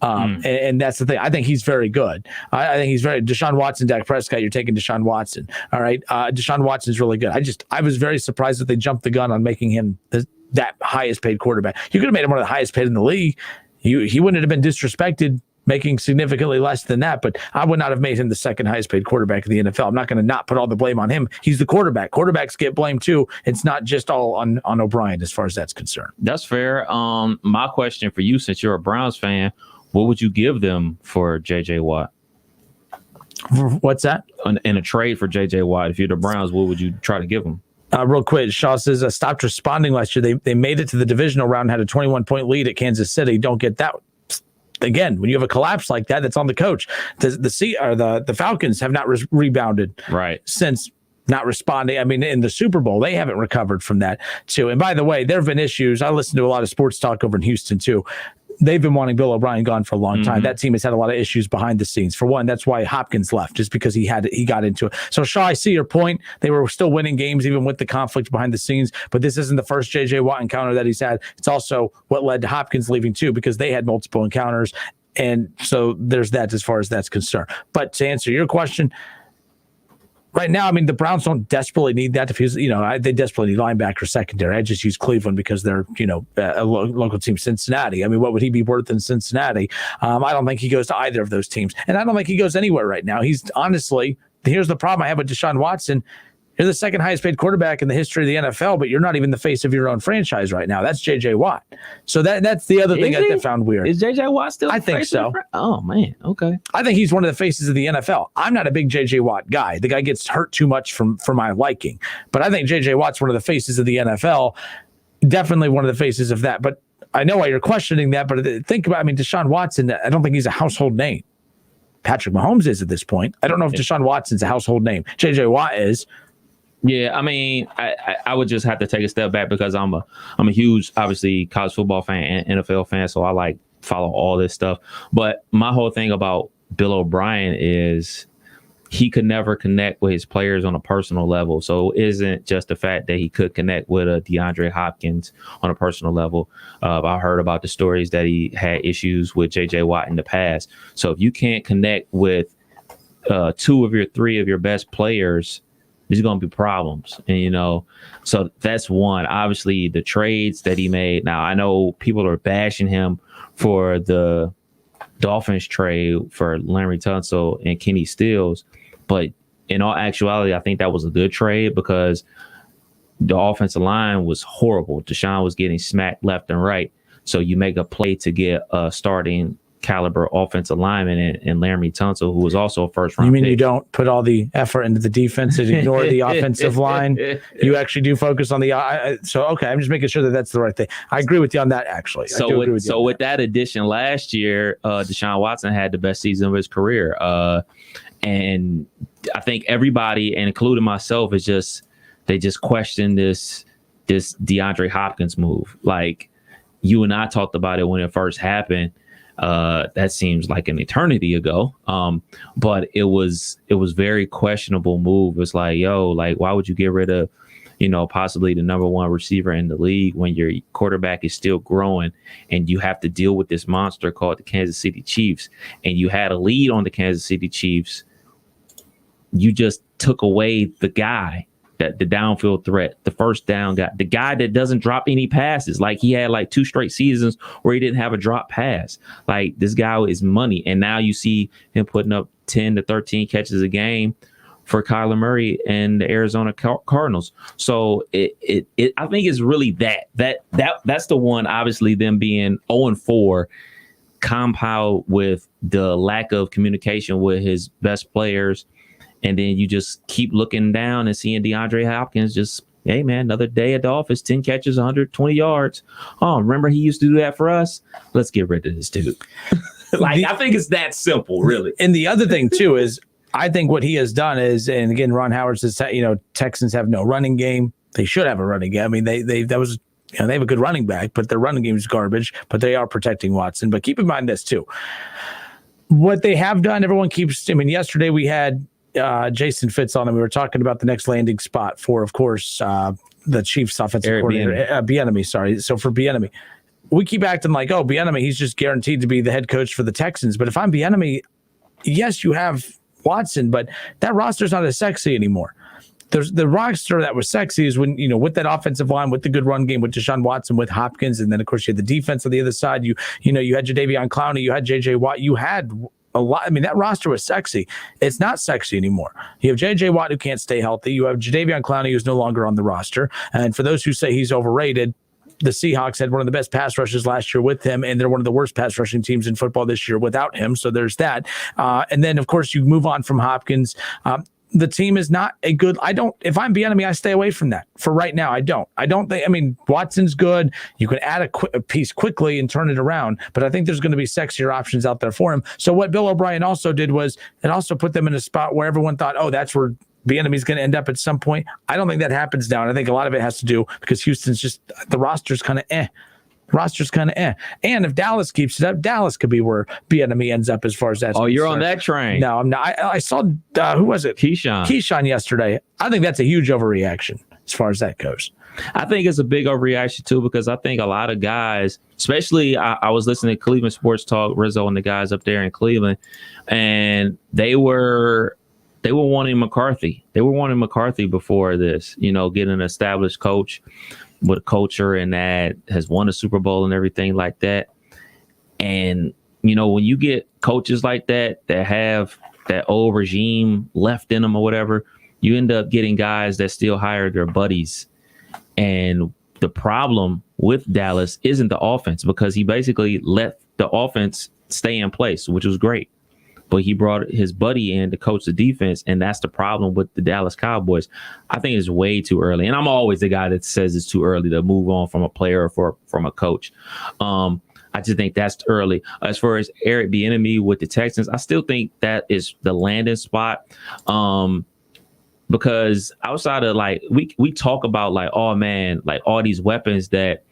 Speaker 5: And that's the thing. I think he's very good. I think he's Deshaun Watson, Dak Prescott, you're taking Deshaun Watson. All right. Deshaun Watson's really good. I was very surprised that they jumped the gun on making him that highest paid quarterback. You could have made him one of the highest paid in the league. He wouldn't have been disrespected making significantly less than that, but I would not have made him the second highest paid quarterback in the NFL. I'm not going to not put all the blame on him. He's the quarterback. Quarterbacks get blamed too. It's not just all on O'Brien as far as that's concerned.
Speaker 6: That's fair. My question for you, since you're a Browns fan, what would you give them for J.J. Watt?
Speaker 5: What's that?
Speaker 6: In a trade for J.J. Watt, if you're the Browns, what would you try to give them?
Speaker 5: Real quick, Shaw says, stopped responding last year. They made it to the divisional round, had a 21-point lead at Kansas City. Don't get that. Again, when you have a collapse like that, that's on the coach. The Falcons have not rebounded since not responding. I mean, in the Super Bowl, they haven't recovered from that too. And by the way, there have been issues. I listen to a lot of sports talk over in Houston too. They've been wanting Bill O'Brien gone for a long time. That team has had a lot of issues behind the scenes. For one, that's why Hopkins left, just because he got into it. So, Shaw, I see your point. They were still winning games even with the conflict behind the scenes. But this isn't the first J.J. Watt encounter that he's had. It's also what led to Hopkins leaving too, because they had multiple encounters. And so there's that as far as that's concerned. But to answer your question, right now, I mean, the Browns don't desperately need that. They desperately need linebacker secondary. I just use Cleveland because they're, a local team, Cincinnati. I mean, what would he be worth in Cincinnati? I don't think he goes to either of those teams. And I don't think he goes anywhere right now. He's honestly, here's the problem I have with Deshaun Watson. You're the second highest paid quarterback in the history of the NFL, but you're not even the face of your own franchise right now. That's J.J. Watt. So that's the other thing I found weird.
Speaker 6: Is J.J. Watt still?
Speaker 5: I think so.
Speaker 6: Oh, man. Okay.
Speaker 5: I think he's one of the faces of the NFL. I'm not a big J.J. Watt guy. The guy gets hurt too much for my liking. But I think J.J. Watt's one of the faces of the NFL. Definitely one of the faces of that. But I know why you're questioning that. But think about, Deshaun Watson, I don't think he's a household name. Patrick Mahomes is at this point. I don't know if Deshaun Watson's a household name. J.J. Watt is.
Speaker 6: Yeah, I would just have to take a step back because I'm a huge, obviously, college football fan and NFL fan, so I follow all this stuff. But my whole thing about Bill O'Brien is he could never connect with his players on a personal level. So it isn't just the fact that he could connect with a DeAndre Hopkins on a personal level. I heard about the stories that he had issues with J.J. Watt in the past. So if you can't connect with 2 of your 3 of your best players, there's going to be problems. And, so that's one. Obviously, the trades that he made. Now, I know people are bashing him for the Dolphins trade for Laremy Tunsil and Kenny Stills. But in all actuality, I think that was a good trade because the offensive line was horrible. Deshaun was getting smacked left and right. So you make a play to get a starting caliber offensive lineman and Laremy Tunsil, who was also a first round.
Speaker 5: You mean
Speaker 6: pick.
Speaker 5: You don't put all the effort into the defense and ignore the offensive line? You actually do focus on the. So okay, I'm just making sure that that's the right thing. I agree with you on that. Actually,
Speaker 6: so with that addition last year, Deshaun Watson had the best season of his career, and I think everybody, and including myself, they just questioned this DeAndre Hopkins move. Like you and I talked about it when it first happened. That seems like an eternity ago. But it was very questionable move. It's like, why would you get rid of, possibly the number one receiver in the league when your quarterback is still growing and you have to deal with this monster called the Kansas City Chiefs, and you had a lead on the Kansas City Chiefs. You just took away the guy, that the downfield threat, the first down guy, the guy that doesn't drop any passes. Like, he had like 2 straight seasons where he didn't have a drop pass. Like, this guy is money. And now you see him putting up 10 to 13 catches a game for Kyler Murray and the Arizona Cardinals. So I think it's really that's the one. Obviously, them being 0-4, compound with the lack of communication with his best players, and then you just keep looking down and seeing DeAndre Hopkins just, hey man, another day at the office, 10 catches, 120 yards. Oh, remember he used to do that for us? Let's get rid of this dude. I think it's that simple, really.
Speaker 5: And the other thing too is, I think what he has done is, and again, Ron Howard says, Texans have no running game. They should have a running game. I mean, they have a good running back, but their running game is garbage. But they are protecting Watson. But keep in mind this too: what they have done. Everyone keeps. I mean, yesterday we had Jason Fitz on, and we were talking about the next landing spot for, of course, the Chiefs' offensive coordinator, Bieniemy. Sorry, so for Bieniemy, we keep acting like, oh, Bieniemy, he's just guaranteed to be the head coach for the Texans. But if I'm Bieniemy, yes, you have Watson, but that roster's not as sexy anymore. There's the roster that was sexy is when, with that offensive line, with the good run game, with Deshaun Watson, with Hopkins, and then of course you had the defense on the other side. You had Jadeveon Clowney, you had JJ Watt, you had a lot. I mean, that roster was sexy. It's not sexy anymore. You have JJ Watt who can't stay healthy. You have Jadeveon Clowney who's no longer on the roster. And for those who say he's overrated, the Seahawks had one of the best pass rushes last year with him, and they're one of the worst pass rushing teams in football this year without him. So there's that. And then, of course, you move on from Hopkins. The team is not a good. If I'm Bieniemy, I stay away from that for right now. I don't think. I mean, Watson's good. You can add a piece quickly and turn it around, but I think there's going to be sexier options out there for him. So what Bill O'Brien also did was it also put them in a spot where everyone thought, oh, that's where Bieniemy's going to end up at some point. I don't think that happens now. And I think a lot of it has to do because Houston's just, the roster's kind of And if Dallas keeps it up, Dallas could be where Bieniemy ends up as far as that.
Speaker 6: Oh, you're on that train.
Speaker 5: No, I'm not. I saw, who was it? Keyshawn yesterday. I think that's a huge overreaction as far as that goes.
Speaker 6: I think it's a big overreaction too, because I think a lot of guys, especially I was listening to Cleveland Sports Talk, Rizzo and the guys up there in Cleveland, and they were wanting McCarthy. They were wanting McCarthy before this, get an established coach with a culture and that has won a Super Bowl and everything like that. And, when you get coaches like that have that old regime left in them or whatever, you end up getting guys that still hire their buddies. And the problem with Dallas isn't the offense, because he basically let the offense stay in place, which was great. But he brought his buddy in to coach the defense, and that's the problem with the Dallas Cowboys. I think it's way too early, and I'm always the guy that says it's too early to move on from a player or from a coach. I just think that's early. As far as Eric Bieniemy with the Texans, I still think that is the landing spot. Because outside of we talk about oh man, all these weapons that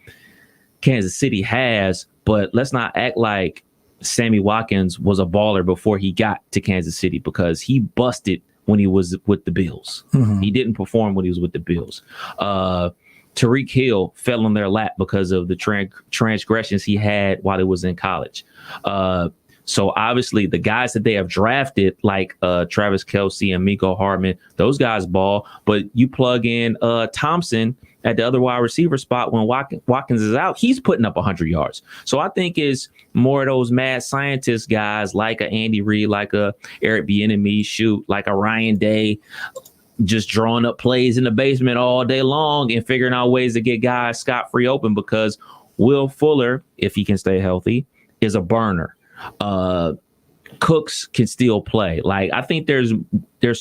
Speaker 6: Kansas City has, but let's not act like Sammy Watkins was a baller before he got to Kansas City, because he busted when he was with the Bills. Mm-hmm. He didn't perform when he was with the Bills. Tyreek Hill fell on their lap because of the transgressions he had while he was in college. So obviously the guys that they have drafted, like Travis Kelce and Mecole Hardman, those guys ball. But you plug in Thompson at the other wide receiver spot when Watkins is out, he's putting up 100 yards. So I think it's more of those mad scientist guys like a Andy Reid, like a Eric Bieniemy, like a Ryan Day, just drawing up plays in the basement all day long and figuring out ways to get guys scot-free open, because Will Fuller, if he can stay healthy, is a burner. Cooks can still play. I think there's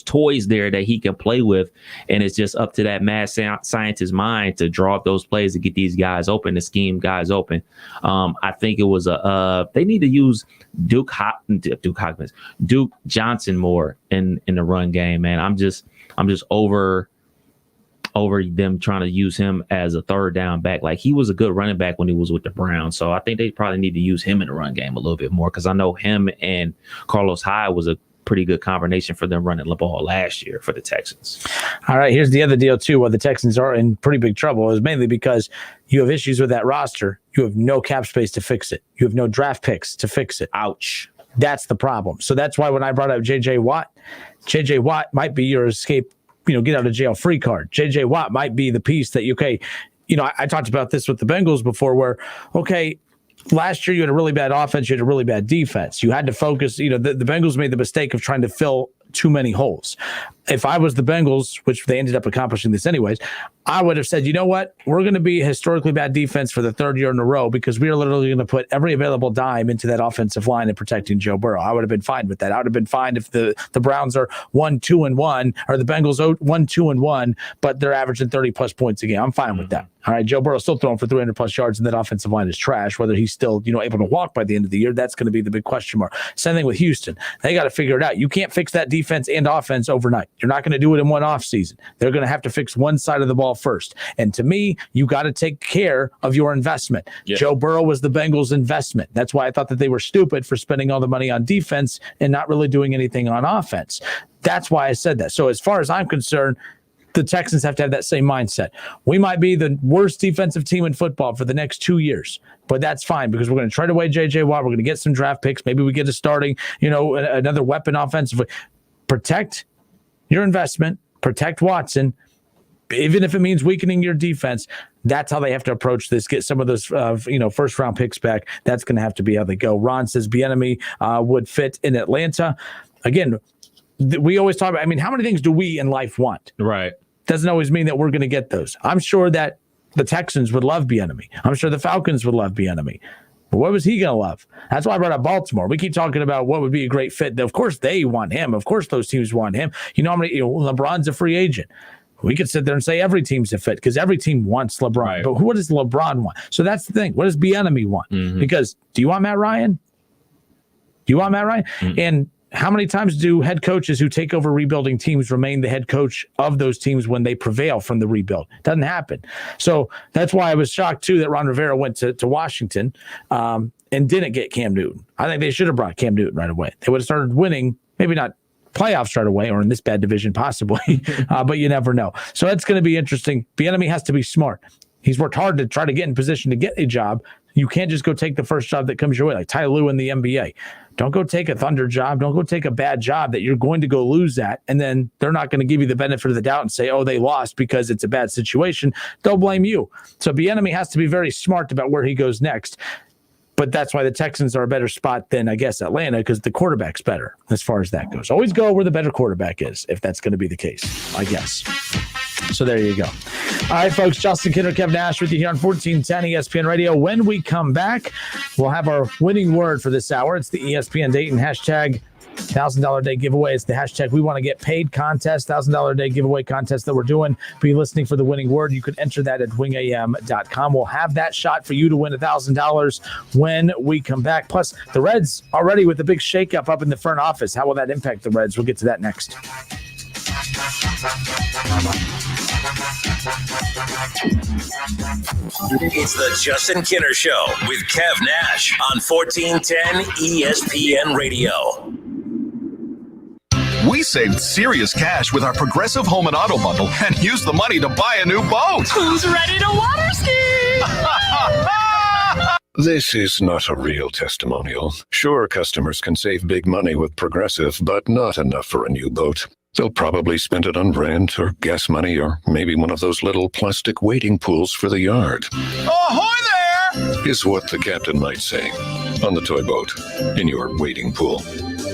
Speaker 6: toys there that he can play with, and it's just up to that mad scientist's mind to draw up those plays to get these guys open, to scheme guys open. I think it was they need to use Duke Johnson more in the run game, man. I'm just over them trying to use him as a third down back. He was a good running back when he was with the Browns. So I think they probably need to use him in the run game a little bit more, because I know him and Carlos Hyde was a pretty good combination for them running the ball last year for the Texans.
Speaker 5: All right, here's the other deal, too. Why the Texans are in pretty big trouble is mainly because you have issues with that roster. You have no cap space to fix it. You have no draft picks to fix it.
Speaker 6: Ouch.
Speaker 5: That's the problem. So that's why when I brought up J.J. Watt might be your escape, get out of jail free card. J.J. Watt might be the piece that I talked about this with the Bengals before where, last year you had a really bad offense, you had a really bad defense. You had to focus, the Bengals made the mistake of trying to fill too many holes. If I was the Bengals, which they ended up accomplishing this anyways, I would have said, you know what? We're going to be a historically bad defense for the third year in a row because we are literally going to put every available dime into that offensive line and protecting Joe Burrow. I would have been fine with that. I would have been fine if the Browns are 1-2-1 or the Bengals 1-2-1, but they're averaging 30-plus points a game. I'm fine with that. All right, Joe Burrow's still throwing for 300-plus yards, and that offensive line is trash. Whether he's still, able to walk by the end of the year, that's going to be the big question mark. Same thing with Houston. They got to figure it out. You can't fix that defense and offense overnight. You're not going to do it in one offseason. They're going to have to fix one side of the ball first. And to me, you got to take care of your investment. Yeah. Joe Burrow was the Bengals' investment. That's why I thought that they were stupid for spending all the money on defense and not really doing anything on offense. That's why I said that. So as far as I'm concerned, the Texans have to have that same mindset. We might be the worst defensive team in football for the next 2 years, but that's fine because we're going to trade away J.J. Watt. We're going to get some draft picks. Maybe we get a starting, another weapon offensively. Protect your investment. Protect Watson. Even if it means weakening your defense, that's how they have to approach this. Get some of those, first round picks back. That's going to have to be how they go. Ron says Bieniemy would fit in Atlanta. Again, we always talk about, how many things do we in life want?
Speaker 6: Right.
Speaker 5: Doesn't always mean that we're going to get those. I'm sure that the Texans would love Bieniemy. I'm sure the Falcons would love Bieniemy. But what was he going to love? That's why I brought up Baltimore. We keep talking about what would be a great fit. Of course, they want him. Of course, those teams want him. LeBron's a free agent. We could sit there and say every team's a fit because every team wants LeBron. Right. But what does LeBron want? So that's the thing. What does Bieniemy want? Mm-hmm. Because do you want Matt Ryan? Mm-hmm. And how many times do head coaches who take over rebuilding teams remain the head coach of those teams when they prevail from the rebuild? Doesn't happen. So that's why I was shocked, too, that Ron Rivera went to Washington and didn't get Cam Newton. I think they should have brought Cam Newton right away. They would have started winning, maybe not playoffs right away or in this bad division possibly, but you never know. So that's going to be interesting. Bieniemy has to be smart. He's worked hard to try to get in position to get a job. You can't just go take the first job that comes your way, like Ty Lue in the NBA. Don't go take a Thunder job. Don't go take a bad job that you're going to go lose at, and then they're not going to give you the benefit of the doubt and say, oh, they lost because it's a bad situation. They'll blame you. So Bieniemy has to be very smart about where he goes next. But that's why the Texans are a better spot than, I guess, Atlanta, because the quarterback's better as far as that goes. Always go where the better quarterback is, if that's going to be the case, I guess. So there you go. All right, folks, Justin Kinner, Kev Nash with you here on 1410 ESPN Radio. When we come back, we'll have our winning word for this hour. It's the ESPN Dayton hashtag $1,000 day giveaway. It's the hashtag we want to get paid contest, $1,000 day giveaway contest that we're doing. Be listening for the winning word. You can enter that at wingam.com. We'll have that shot for you to win $1,000 when we come back. Plus, the Reds already with the big shakeup up in the front office. How will that impact the Reds? We'll get to that next.
Speaker 3: It's the Justin Kinner Show with Kev Nash on 1410 ESPN Radio.
Speaker 18: We saved serious cash with our Progressive Home and Auto Bundle and used the money to buy a new boat.
Speaker 12: Who's ready to water ski?
Speaker 10: This is not a real testimonial. Sure, customers can save big money with Progressive, but not enough for a new boat. They'll probably spend it on rent or gas money or maybe one of those little plastic wading pools for the yard.
Speaker 18: Ahoy there!
Speaker 10: Is what the captain might say on the toy boat in your wading pool.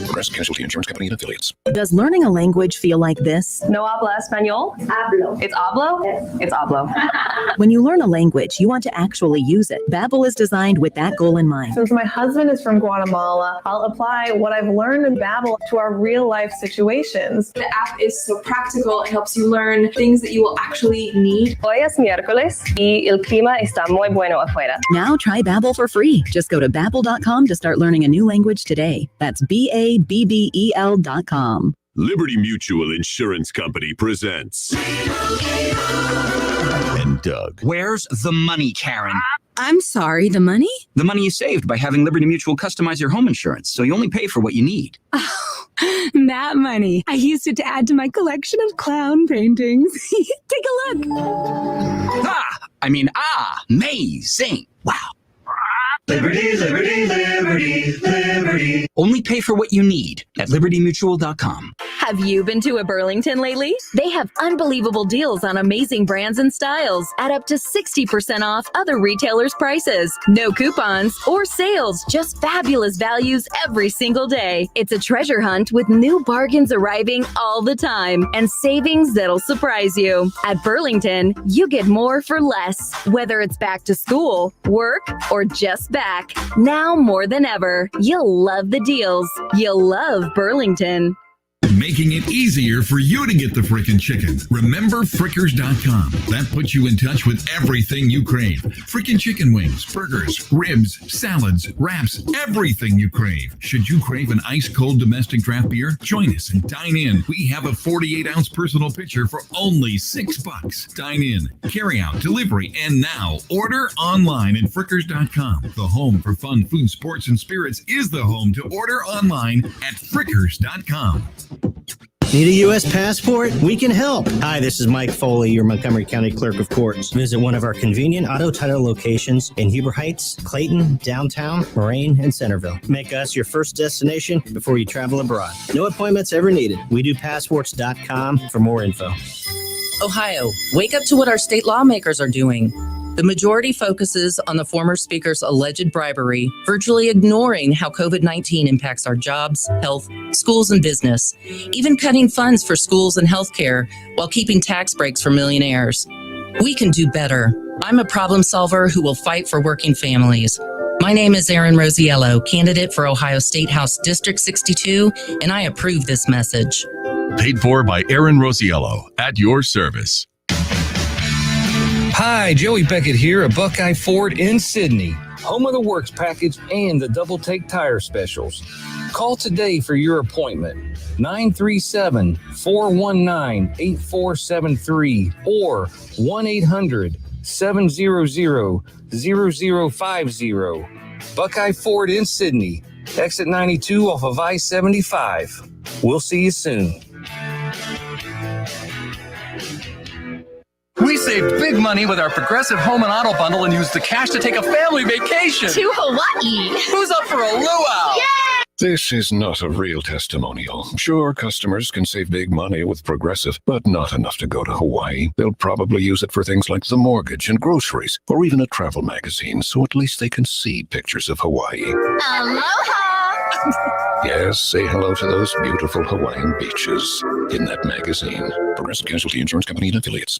Speaker 10: Progressive Casualty Insurance Company and Affiliates.
Speaker 19: Does learning a language feel like this?
Speaker 20: No habla español? Hablo. It's hablo? Yes. It's hablo.
Speaker 19: When you learn a language, you want to actually use it. Babbel is designed with that goal in mind.
Speaker 20: Since my husband is from Guatemala, I'll apply what I've learned in Babbel to our real life situations.
Speaker 21: The app is so practical. It helps you learn things that you will actually need.
Speaker 20: Hoy es miércoles y el clima está muy bueno afuera.
Speaker 19: Now try Babbel for free. Just go to Babbel.com to start learning a new language today. That's BABBEL.com.
Speaker 22: Liberty Mutual Insurance Company presents. And Doug.
Speaker 23: Where's the money, Karen?
Speaker 1: I'm sorry, the money?
Speaker 2: The money you saved by having Liberty Mutual customize your home insurance, so you only pay for what you need.
Speaker 1: Oh, that money. I used it to add to my collection of clown paintings. Take a look.
Speaker 2: Amazing. Wow.
Speaker 12: Liberty, liberty, liberty, liberty.
Speaker 2: Only pay for what you need at libertymutual.com.
Speaker 23: Have you been to a Burlington lately? They have unbelievable deals on amazing brands and styles at up to 60% off other retailers' prices. No coupons or sales, just fabulous values every single day. It's a treasure hunt with new bargains arriving all the time and savings that'll surprise you. At Burlington, you get more for less, whether it's back to school, work, or just back. Now more than ever, you'll love the deals. You'll love Burlington.
Speaker 24: Making it easier for you to get the frickin' chicken. Remember Frickers.com. That puts you in touch with everything you crave. Frickin' chicken wings, burgers, ribs, salads, wraps, everything you crave. Should you crave an ice-cold domestic draft beer? Join us and dine in. We have a 48-ounce personal pitcher for only $6. Dine in, carry out, delivery, and now order online at Frickers.com. The home for fun, food, sports, and spirits is the home to order online at Frickers.com.
Speaker 25: Need a U.S. passport? We can help. Hi, this is Mike Foley, your Montgomery County Clerk of Courts. Visit one of our convenient auto title locations in Huber Heights, Clayton, downtown, Moraine, and Centerville. Make us your first destination before you travel abroad. No appointments ever needed. We do passports.com for more info.
Speaker 26: Ohio, wake up to what our state lawmakers are doing. The majority focuses on the former speaker's alleged bribery, virtually ignoring how COVID-19 impacts our jobs, health, schools, and business, even cutting funds for schools and healthcare while keeping tax breaks for millionaires. We can do better. I'm a problem solver who will fight for working families. My name is Erin Rosiello, candidate for Ohio State House District 62, and I approve this message.
Speaker 22: Paid for by Erin Rosiello, at your service.
Speaker 27: Hi, Joey Beckett here at Buckeye Ford in Sydney, home of the Works Package and the Double Take Tire Specials. Call today for your appointment, 937-419-8473 or 1-800-700-0050. Buckeye Ford in Sydney, exit 92 off of I-75. We'll see you soon.
Speaker 18: We saved big money with our Progressive Home and Auto Bundle and used the cash to take a family vacation.
Speaker 28: To Hawaii.
Speaker 18: Who's up for a luau?
Speaker 28: Yeah!
Speaker 10: This is not a real testimonial. Sure, customers can save big money with Progressive, but not enough to go to Hawaii. They'll probably use it for things like the mortgage and groceries, or even a travel magazine, so at least they can see pictures of Hawaii.
Speaker 28: Aloha!
Speaker 10: Yes, say hello to those beautiful Hawaiian beaches in that magazine. Progressive Casualty Insurance Company and Affiliates.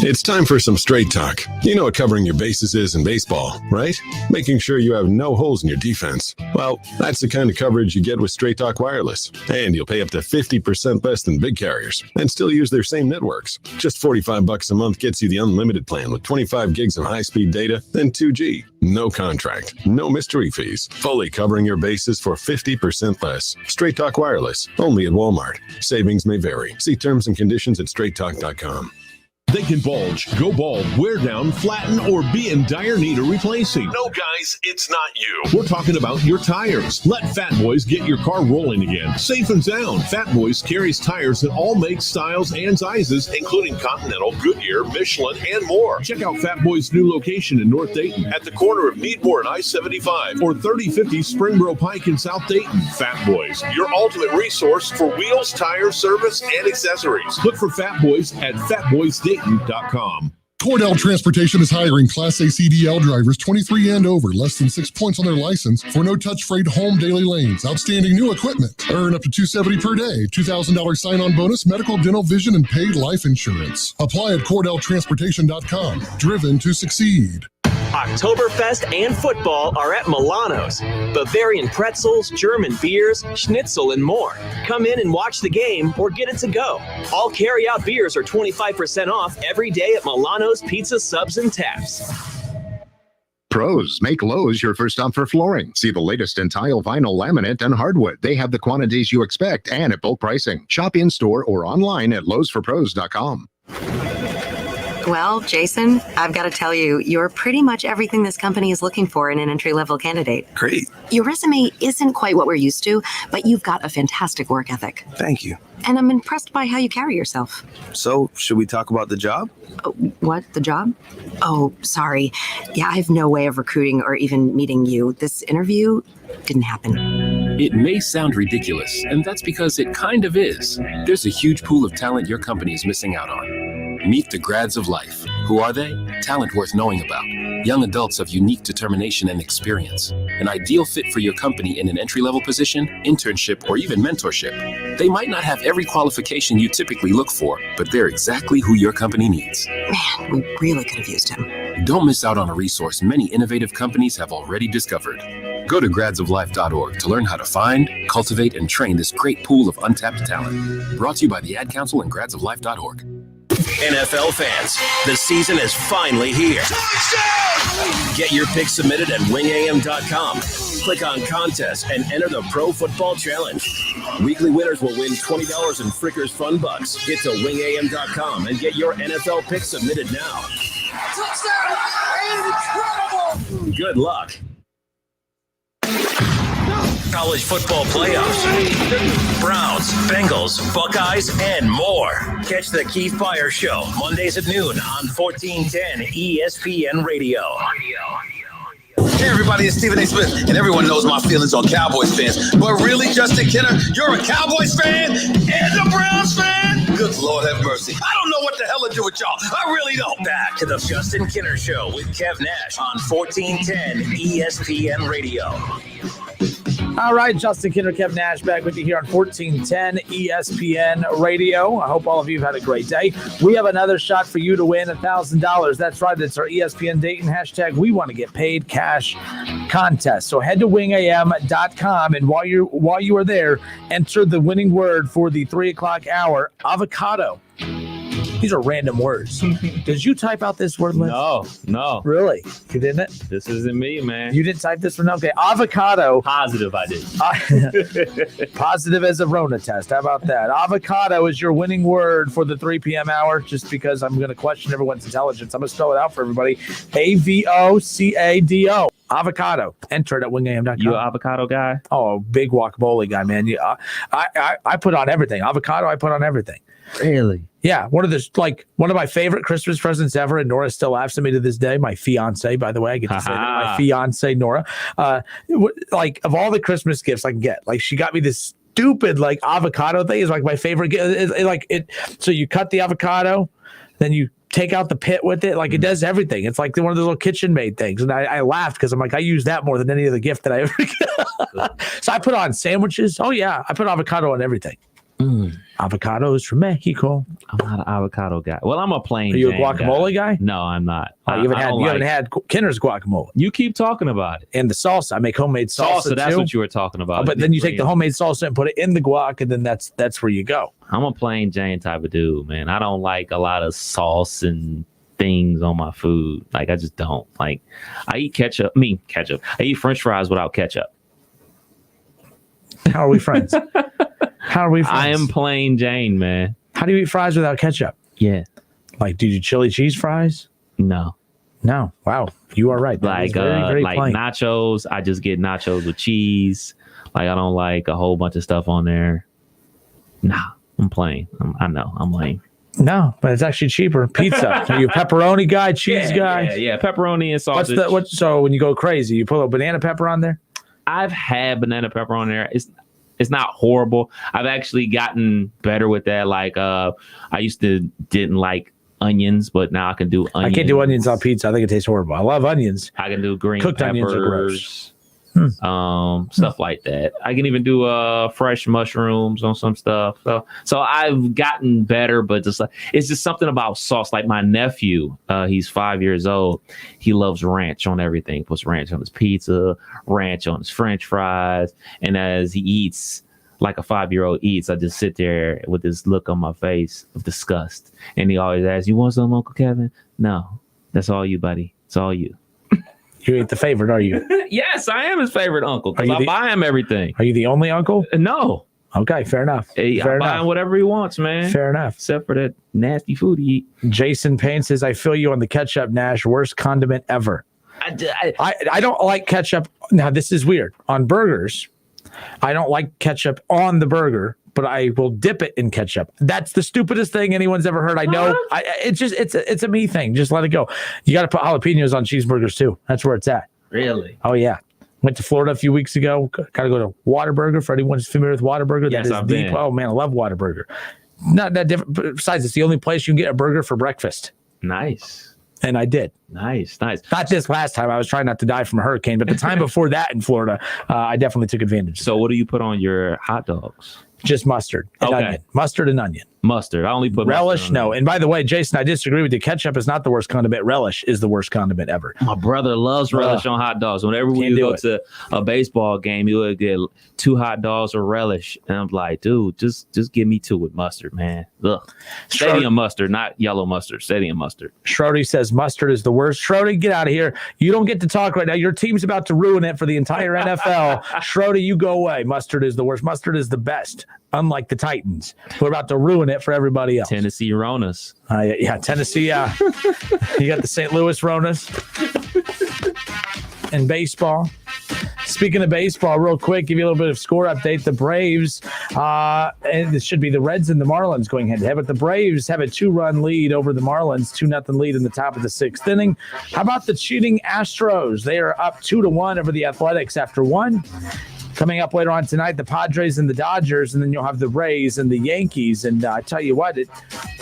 Speaker 22: It's time for some straight talk. You know what covering your bases is in baseball, right? Making sure you have no holes in your defense. Well, that's the kind of coverage you get with Straight Talk Wireless. And you'll pay up to 50% less than big carriers and still use their same networks. Just $45 a month gets you the unlimited plan with 25 gigs of high-speed data and 2G. No contract, no mystery fees. Fully covering your bases for 50% less. Straight Talk Wireless, only at Walmart. Savings may vary. See terms and conditions at straighttalk.com.
Speaker 29: They can bulge, go bald, wear down, flatten, or be in dire need of replacing.
Speaker 22: No, guys, it's not you.
Speaker 29: We're talking about your tires. Let Fat Boys get your car rolling again, safe and sound. Fat Boys carries tires in all makes, styles, and sizes, including Continental, Goodyear, Michelin, and more. Check out Fat Boys' new location in North Dayton at the corner of Needmore and I-75 or 3050 Springboro Pike in South Dayton. Fat Boys, your ultimate resource for wheels, tires, service, and accessories. Look for Fat Boys at fatboysdayton.com.
Speaker 30: Cordell Transportation is hiring Class A CDL drivers 23 and over, less than 6 points on their license, for no-touch freight home daily lanes, outstanding new equipment. Earn up to $270 per day, $2,000 sign-on bonus, medical, dental, vision, and paid life insurance. Apply at CordellTransportation.com. Driven to succeed.
Speaker 31: Oktoberfest and football are at Milano's. Bavarian pretzels, German beers, schnitzel, and more. Come in and watch the game or get it to go. All carry-out beers are 25% off every day at Milano's Pizza, Subs, and Taps.
Speaker 17: Pros, make Lowe's your first stop for flooring. See the latest in tile, vinyl, laminate, and hardwood. They have the quantities you expect and at bulk pricing. Shop in-store or online at lowesforpros.com.
Speaker 4: Well, Jason, I've got to tell you, you're pretty much everything this company is looking for in an entry-level candidate.
Speaker 18: Great.
Speaker 4: Your resume isn't quite what we're used to, but you've got a fantastic work ethic.
Speaker 18: Thank you.
Speaker 4: And I'm impressed by how you carry yourself.
Speaker 18: So, should we talk about the job?
Speaker 4: What? The job? Oh, sorry. Yeah, I have no way of recruiting or even meeting you. This interview didn't happen.
Speaker 6: It may sound ridiculous, and that's because it kind of is. There's a huge pool of talent your company is missing out on. Meet the grads of life. Who are they? Talent worth knowing about. Young adults of unique determination and experience. An ideal fit for your company in an entry-level position, internship, or even mentorship. They might not have every qualification you typically look for, but they're exactly who your company needs.
Speaker 4: Man, we really could have used him.
Speaker 6: Don't miss out on a resource many innovative companies have already discovered. Go to gradsoflife.org to learn how to find, cultivate, and train this great pool of untapped talent. Brought to you by the Ad Council and gradsoflife.org.
Speaker 3: NFL fans, the season is finally here. Get your picks submitted at wingam.com. Click on contest and enter the Pro Football Challenge. Weekly winners will win $20 in Frickers Fun Bucks. Get to wingam.com and get your NFL picks submitted now.
Speaker 12: Touchdown! Incredible!
Speaker 3: Good luck. College football playoffs, Browns, Bengals, Buckeyes, and more. Catch the Keith Byers Show Mondays at noon on 1410 ESPN Radio.
Speaker 7: Hey everybody, it's Stephen A. Smith, and everyone knows my feelings on Cowboys fans. But really, Justin Kinner, you're a Cowboys fan and a Browns fan? Good Lord have mercy. I don't know what the hell to do with y'all. I really don't.
Speaker 3: Back to the Justin Kinner Show with Kev Nash on 1410 ESPN Radio.
Speaker 5: All right, Justin Kinner, Kev Nash back with you here on 1410 ESPN Radio. I hope all of you have had a great day. We have another shot for you to win $1,000. That's right. It's our ESPN Dayton hashtag We Want to Get Paid Cash contest. So head to wingam.com, and while you are there, enter the winning word for the 3 o'clock hour, avocado. These are random words. Did you type out this word list?
Speaker 8: No.
Speaker 5: Really? You didn't?
Speaker 8: This isn't me, man.
Speaker 5: You didn't type this one? Okay. Avocado.
Speaker 8: Positive, I did.
Speaker 5: Positive as a Rona test. How about that? Avocado is your winning word for the 3 p.m. hour, just because I'm going to question everyone's intelligence. I'm going to spell it out for everybody. AVOCADO. Avocado. Enter it at wingam.com.
Speaker 8: You an avocado guy?
Speaker 5: Oh, big guacamole guy, man. Yeah, I put on everything. Avocado, I put on everything.
Speaker 8: Really?
Speaker 5: Yeah, one of my favorite Christmas presents ever, and Nora still laughs at me to this day. My fiance, by the way, I get to say that. My fiance, Nora. Like, of all the Christmas gifts I can get, like, she got me this stupid like avocado thing. Is like my favorite gift. So you cut the avocado, then you take out the pit with it. Like, it does everything. It's like one of those little kitchen made things. And I laughed because I'm like, I use that more than any other gift that I ever get. So I put on sandwiches. Oh yeah, I put avocado on everything. Avocados from Mexico.
Speaker 8: I'm not an avocado guy. Well, I'm a plain.
Speaker 5: Are you a guacamole guy?
Speaker 8: No, I'm not.
Speaker 5: You haven't had Kinner's guacamole.
Speaker 8: You keep talking about it.
Speaker 5: And the salsa. I make homemade salsa.
Speaker 8: That's
Speaker 5: too.
Speaker 8: what you were talking about.
Speaker 5: But then you take the homemade salsa and put it in the guac, and then that's where you go.
Speaker 8: I'm a plain Jane type of dude, man. I don't like a lot of sauce and things on my food. Like, I just don't. Like, I eat ketchup. I eat French fries without ketchup.
Speaker 5: How are we friends?
Speaker 8: I am plain Jane, man.
Speaker 5: How do you eat fries without ketchup?
Speaker 8: Yeah.
Speaker 5: Like, do you chili cheese fries?
Speaker 8: No.
Speaker 5: Wow. You are right.
Speaker 8: Like, very plain. Nachos. I just get nachos with cheese. Like, I don't like a whole bunch of stuff on there. Nah, I'm plain. I know. I'm lame.
Speaker 5: No, but it's actually cheaper. Pizza. Are you a pepperoni guy, cheese guy?
Speaker 8: Yeah. Pepperoni and sausage.
Speaker 5: So when you go crazy, you put a banana pepper on there?
Speaker 8: I've had banana pepper on there. It's not horrible. I've actually gotten better with that. Like, I used to didn't like onions, but now I can do onions.
Speaker 5: I can't do onions on pizza. I think it tastes horrible. I love onions.
Speaker 8: I can do green
Speaker 5: cooked
Speaker 8: peppers,
Speaker 5: onions are gross.
Speaker 8: Stuff like that. I can even do fresh mushrooms on some stuff. So I've gotten better, but it's just something about sauce. Like my nephew, he's 5 years old. He loves ranch on everything. Puts ranch on his pizza, ranch on his French fries, and as he eats like a 5-year-old eats, I just sit there with this look on my face of disgust. And he always asks, "You want some, Uncle Kevin?" No, that's all you, buddy. It's all you.
Speaker 5: You ain't the favorite, are you?
Speaker 8: Yes, I am his favorite uncle because I buy him everything.
Speaker 5: Are you the only uncle?
Speaker 8: No.
Speaker 5: Okay, fair enough.
Speaker 8: Hey,
Speaker 5: fair
Speaker 8: I'm buying whatever he wants, man.
Speaker 5: Fair enough.
Speaker 8: Except for that nasty food he eat.
Speaker 5: Jason Payne says, I feel you on the ketchup, Nash. Worst condiment ever. I don't like ketchup. Now, this is weird. On burgers, I don't like ketchup on the burger, but I will dip it in ketchup. That's the stupidest thing anyone's ever heard. I know. It's a me thing. Just let it go. You got to put jalapenos on cheeseburgers too. That's where it's at.
Speaker 8: Really?
Speaker 5: Oh, yeah. Went to Florida a few weeks ago. Got to go to Whataburger. For anyone who's familiar with Whataburger,
Speaker 8: Yes,
Speaker 5: that is
Speaker 8: I've
Speaker 5: the
Speaker 8: been.
Speaker 5: oh man, I love Whataburger. Not that different. But besides, it's the only place you can get a burger for breakfast.
Speaker 8: Nice.
Speaker 5: And I did.
Speaker 8: Nice.
Speaker 5: Not this last time. I was trying not to die from a hurricane, but the time before that in Florida, I definitely took advantage.
Speaker 8: So what do you put on your hot dogs?
Speaker 5: Just mustard and onion. Mustard and onion.
Speaker 8: Mustard. I only put
Speaker 5: relish.
Speaker 8: mustard on
Speaker 5: No.
Speaker 8: there.
Speaker 5: And by the way, Jason, I disagree with you. Ketchup is not the worst condiment. Relish is the worst condiment ever.
Speaker 8: My brother loves relish on hot dogs. Whenever we
Speaker 5: Can't do
Speaker 8: go
Speaker 5: it.
Speaker 8: to a baseball game, he would get 2 hot dogs of relish. And I'm like, dude, just give me 2 with mustard, man. Ugh. Stadium mustard, not yellow mustard. Stadium mustard.
Speaker 5: Schrody says mustard is the worst. Schrody, get out of here. You don't get to talk right now. Your team's about to ruin it for the entire NFL. Schrody, you go away. Mustard is the worst. Mustard is the best. Unlike the Titans, we're about to ruin it for everybody else.
Speaker 8: Tennessee Ronas.
Speaker 5: Yeah, Tennessee. You got the St. Louis Ronas. And baseball. Speaking of baseball, real quick, give you a little bit of score update. The Braves, and it should be the Reds and the Marlins going head-to-head, but the Braves have a 2-run lead over the Marlins, 2-0 lead in the top of the 6th inning. How about the cheating Astros? They are up 2-1 over the Athletics after 1. Coming up later on tonight, the Padres and the Dodgers, and then you'll have the Rays and the Yankees. And I tell you what,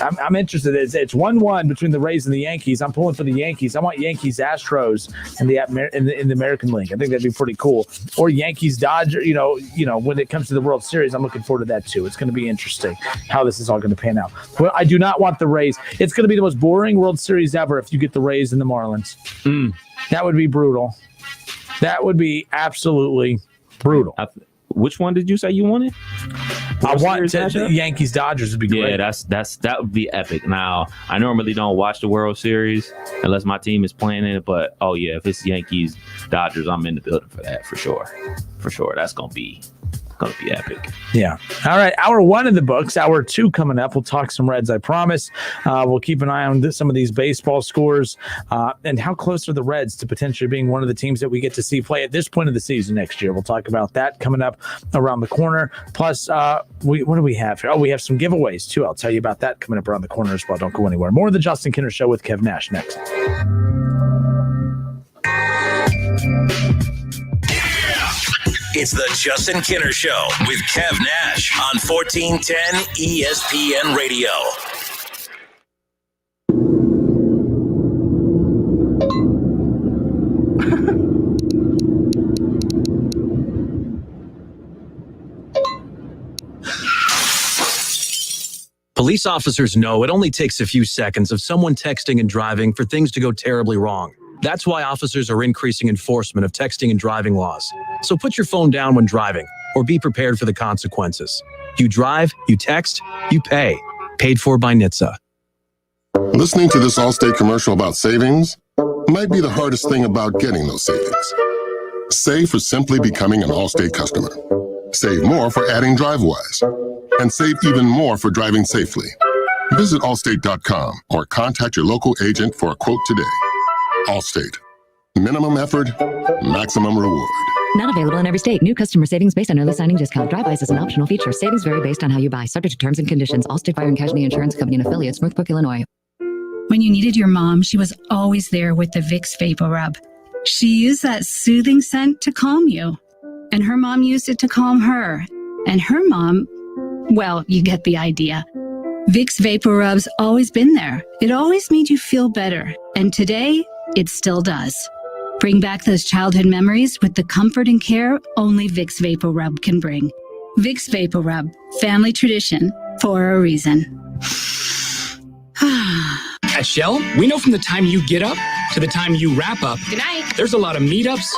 Speaker 5: I'm interested. It's 1-1 between the Rays and the Yankees. I'm pulling for the Yankees. I want Yankees Astros in the American League. I think that'd be pretty cool. Or Yankees Dodgers. You know, when it comes to the World Series, I'm looking forward to that too. It's going to be interesting how this is all going to pan out. Well, I do not want the Rays. It's going to be the most boring World Series ever if you get the Rays and the Marlins. That would be brutal. That would be absolutely brutal.
Speaker 8: Which one did you say you wanted?
Speaker 5: I want the Yankees Dodgers would be great.
Speaker 8: Yeah, that would be epic. Now, I normally don't watch the World Series unless my team is playing in it, but oh yeah, if it's Yankees Dodgers, I'm in the building for that for sure. For sure, that's gonna be epic.
Speaker 5: Yeah. All right. Hour 1 in the books. Hour 2 coming up. We'll talk some Reds, I promise. We'll keep an eye on some of these baseball scores and how close are the Reds to potentially being one of the teams that we get to see play at this point of the season next year. We'll talk about that coming up around the corner. Plus, what do we have here? Oh, we have some giveaways too. I'll tell you about that coming up around the corner as well. Don't go anywhere. More of the Justin Kinner Show with Kev Nash next.
Speaker 3: It's the Justin Kinner Show with Kev Nash on 1410 ESPN Radio.
Speaker 1: Police officers know it only takes a few seconds of someone texting and driving for things to go terribly wrong. That's why officers are increasing enforcement of texting and driving laws. So put your phone down when driving, or be prepared for the consequences. You drive, you text, you pay. Paid for by NHTSA.
Speaker 9: Listening to this Allstate commercial about savings might be the hardest thing about getting those savings. Save for simply becoming an Allstate customer. Save more for adding DriveWise. And save even more for driving safely. Visit Allstate.com or contact your local agent for a quote today. Allstate. Minimum effort, maximum reward.
Speaker 11: Not available in every state. New customer savings based on early signing discount. DriveWise is an optional feature. Savings vary based on how you buy. Subject to terms and conditions. Allstate Fire and Casualty Insurance Company and affiliates, Northbrook, Illinois.
Speaker 13: When you needed your mom, she was always there with the Vicks Vapor Rub. She used that soothing scent to calm you. And her mom used it to calm her. And her mom, well, you get the idea. Vicks Vapor Rub's always been there. It always made you feel better. And today, it still does. Bring back those childhood memories with the comfort and care only Vicks Vapor Rub can bring. Vicks Vapor Rub, family tradition for a reason.
Speaker 14: At Shell, we know from the time you get up to the time you wrap up,
Speaker 13: Good night.
Speaker 14: There's a lot of meetups,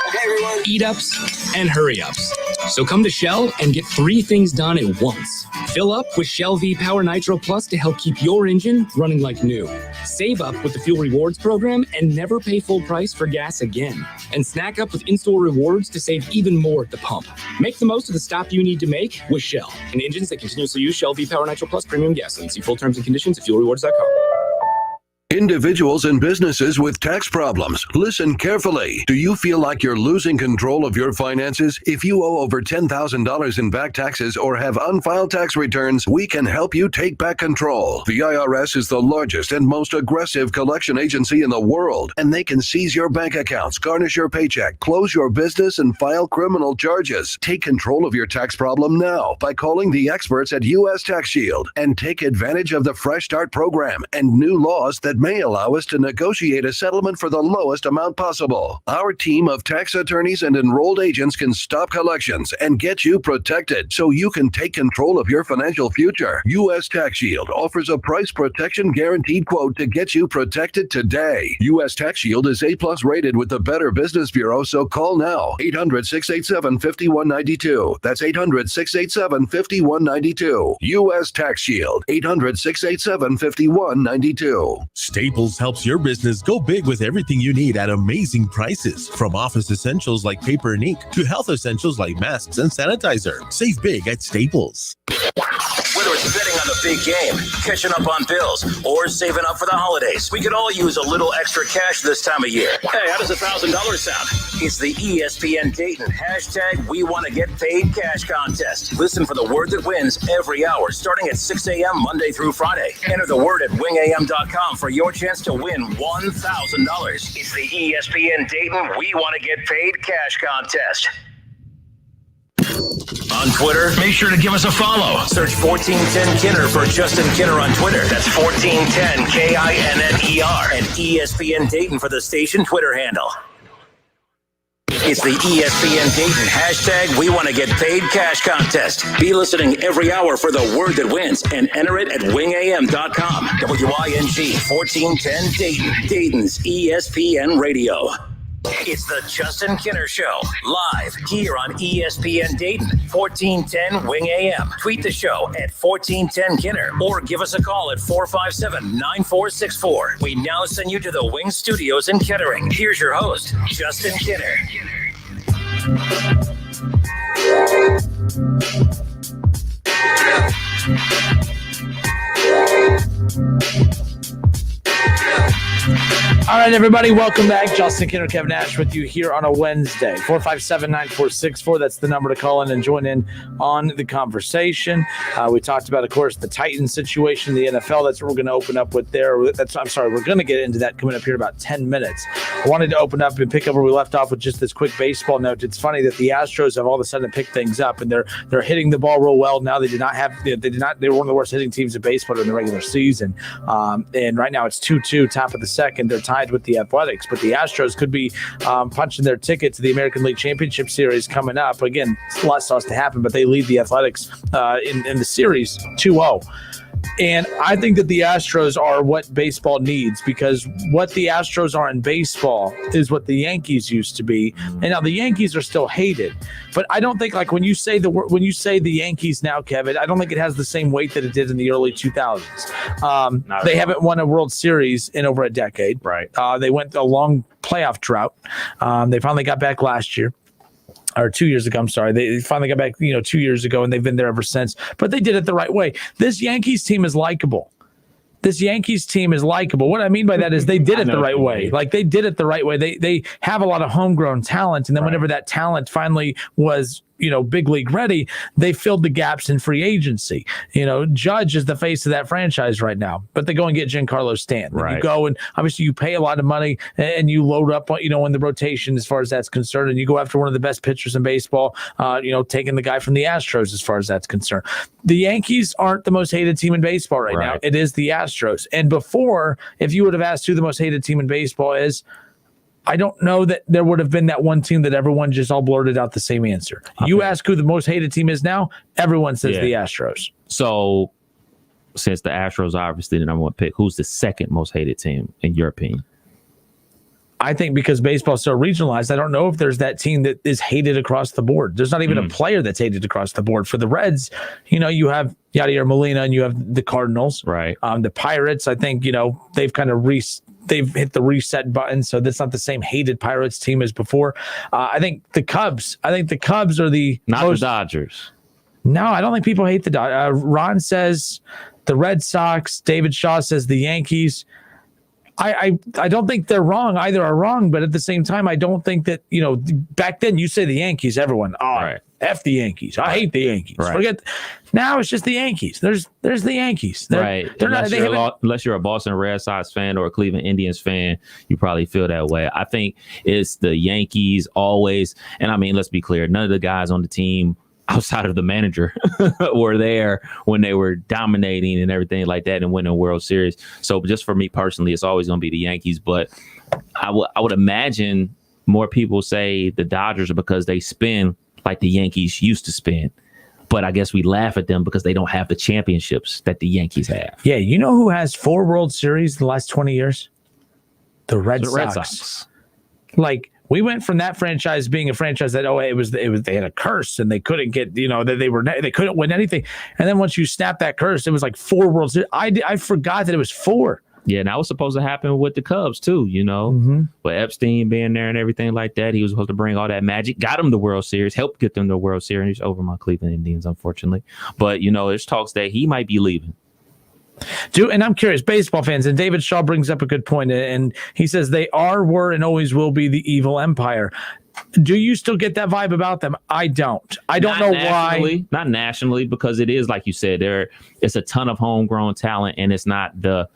Speaker 14: eat-ups, and hurry-ups. So come to Shell and get 3 things done at once. Fill up with Shell V Power Nitro Plus to help keep your engine running like new. Save up with the Fuel Rewards program and never pay full price for gas again. And snack up with in-store rewards to save even more at the pump. Make the most of the stop you need to make with Shell and engines that continuously use Shell V-Power Nitro Plus Premium Gasoline. See full terms and conditions at fuelrewards.com.
Speaker 10: Individuals and businesses with tax problems, listen carefully. Do you feel like you're losing control of your finances? If you owe over $10,000 in back taxes or have unfiled tax returns, we can help you take back control. The IRS is the largest and most aggressive collection agency in the world, and they can seize your bank accounts, garnish your paycheck, close your business, and file criminal charges. Take control of your tax problem now by calling the experts at U.S. Tax Shield and take advantage of the Fresh Start program and new laws that may allow us to negotiate a settlement for the lowest amount possible. Our team of tax attorneys and enrolled agents can stop collections and get you protected so you can take control of your financial future. U.S. Tax Shield offers a price protection guaranteed quote to get you protected today. U.S. Tax Shield is A+ rated with the Better Business Bureau, so call now. 800-687-5192. That's 800-687-5192. U.S. Tax Shield. 800-687-5192.
Speaker 2: Staples helps your business go big with everything you need at amazing prices. From office essentials like paper and ink to health essentials like masks and sanitizer. Save big at Staples.
Speaker 3: Whether it's betting on the big game, catching up on bills, or saving up for the holidays, we could all use a little extra cash this time of year. Hey, how does $1,000 sound? It's the ESPN Dayton hashtag We Want to Get Paid Cash Contest. Listen for the word that wins every hour, starting at 6 a.m. Monday through Friday. Enter the word at wingam.com for your chance to win $1,000. It's the ESPN Dayton We Want to Get Paid Cash Contest. On Twitter, make sure to give us a follow. Search 1410 Kinner for Justin Kinner on Twitter. That's 1410 KINNER and ESPN Dayton for the station Twitter handle. It's the ESPN Dayton hashtag We Want to Get Paid Cash Contest. Be listening every hour for the word that wins and enter it at wingam.com. WING 1410 Dayton, Dayton's ESPN Radio. It's the Justin Kinner Show, live here on ESPN Dayton, 1410 Wing AM. Tweet the show at 1410 Kinner or give us a call at 457-9464. We now send you to the Wing Studios in Kettering. Here's your host, Justin Kinner.
Speaker 5: All right, everybody, welcome back. Justin Kinner, Kevin Nash with you here on a Wednesday. 457-9464. That's the number to call in and join in on the conversation. We talked about, of course, the Titans situation in the NFL. That's what we're going to open up with there. We're going to get into that coming up here in about 10 minutes. I wanted to open up and pick up where we left off with just this quick baseball note. It's funny that the Astros have all of a sudden picked things up, and they're hitting the ball real well now. They were one of the worst hitting teams in baseball in the regular season. And right now it's 2-2, top of the second. They're tied with the Athletics, but the Astros could be punching their ticket to the American League Championship Series coming up. Again, it's a lot still has to happen, but they lead the Athletics in the series 2-0. And I think that the Astros are what baseball needs, because what the Astros are in baseball is what the Yankees used to be. And now the Yankees are still hated, but I don't think, like, when you say the Yankees now, Kevin, I don't think it has the same weight that it did in the early 2000s. They haven't won a World Series in over a decade.
Speaker 8: Right.
Speaker 5: They went a long playoff drought. They finally got back last year. Or 2 years ago, I'm sorry. They finally got back, 2 years ago, and they've been there ever since. But they did it the right way. This Yankees team is likable. What I mean by that is they did it the right way. Like, they did it the right way. They have a lot of homegrown talent, and then whenever that talent finally was, big league ready, they filled the gaps in free agency. Judge is the face of that franchise right now, but they go and get Giancarlo Stanton. Right. You go and obviously you pay a lot of money and you load up, in the rotation as far as that's concerned, and you go after one of the best pitchers in baseball, taking the guy from the Astros as far as that's concerned. The Yankees aren't the most hated team in baseball right now. It is the Astros. And before, if you would have asked who the most hated team in baseball is, I don't know that there would have been that one team that everyone just all blurted out the same answer. Okay. You ask who the most hated team is now, everyone says the Astros.
Speaker 8: So since the Astros are obviously the number one pick, who's the second most hated team in your opinion?
Speaker 5: I think because baseball is so regionalized, I don't know if there's that team that is hated across the board. There's not even a player that's hated across the board. For the Reds, you have Yadier Molina and you have the Cardinals.
Speaker 8: Right.
Speaker 5: The Pirates, I think, they've kind of they've hit the reset button, so that's not the same hated Pirates team as before. I think the Cubs are the
Speaker 8: the Dodgers.
Speaker 5: No, I don't think people hate the Dodgers. Ron says the Red Sox. David Shaw says the Yankees. I don't think they're wrong. Either are wrong, but at the same time, I don't think that, back then you say the Yankees, everyone, F the Yankees. I hate the Yankees.
Speaker 8: Right.
Speaker 5: Forget. Now it's just the Yankees. There's the Yankees. They're
Speaker 8: Unless you're a Boston Red Sox fan or a Cleveland Indians fan, you probably feel that way. I think it's the Yankees always. And I mean, let's be clear. None of the guys on the team outside of the manager were there when they were dominating and everything like that and winning World Series. So just for me personally, it's always going to be the Yankees. But I would imagine more people say the Dodgers are because they spin like the Yankees used to spin. But I guess we laugh at them because they don't have the championships that the Yankees have.
Speaker 5: Yeah, you know who has 4 World Series in the last 20 years? The Red Sox. Like, we went from that franchise being a franchise that they had a curse and they couldn't get, they couldn't win anything. And then once you snap that curse, it was like 4 World Series. I forgot that it was 4.
Speaker 8: Yeah, and that was supposed to happen with the Cubs too, But Epstein being there and everything like that, he was supposed to bring all that magic, got him the World Series, helped get them the World Series over my Cleveland Indians, unfortunately. But there's talks that he might be leaving.
Speaker 5: And I'm curious, baseball fans, and David Shaw brings up a good point, and he says they were, and always will be the evil empire. Do you still get that vibe about them? I don't. I don't know why.
Speaker 8: Not nationally, because it is, like you said, it's a ton of homegrown talent, and it's not the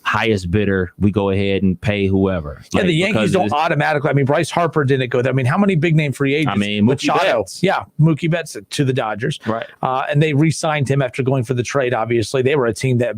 Speaker 8: highest bidder. We go ahead and pay whoever.
Speaker 5: Yeah, the Yankees don't automatically. I mean, Bryce Harper didn't go there. I mean, how many big name free agents?
Speaker 8: I mean, Mookie Betts.
Speaker 5: Yeah, Mookie Betts to the Dodgers.
Speaker 8: Right.
Speaker 5: And they re-signed him after going for the trade, obviously. They were a team that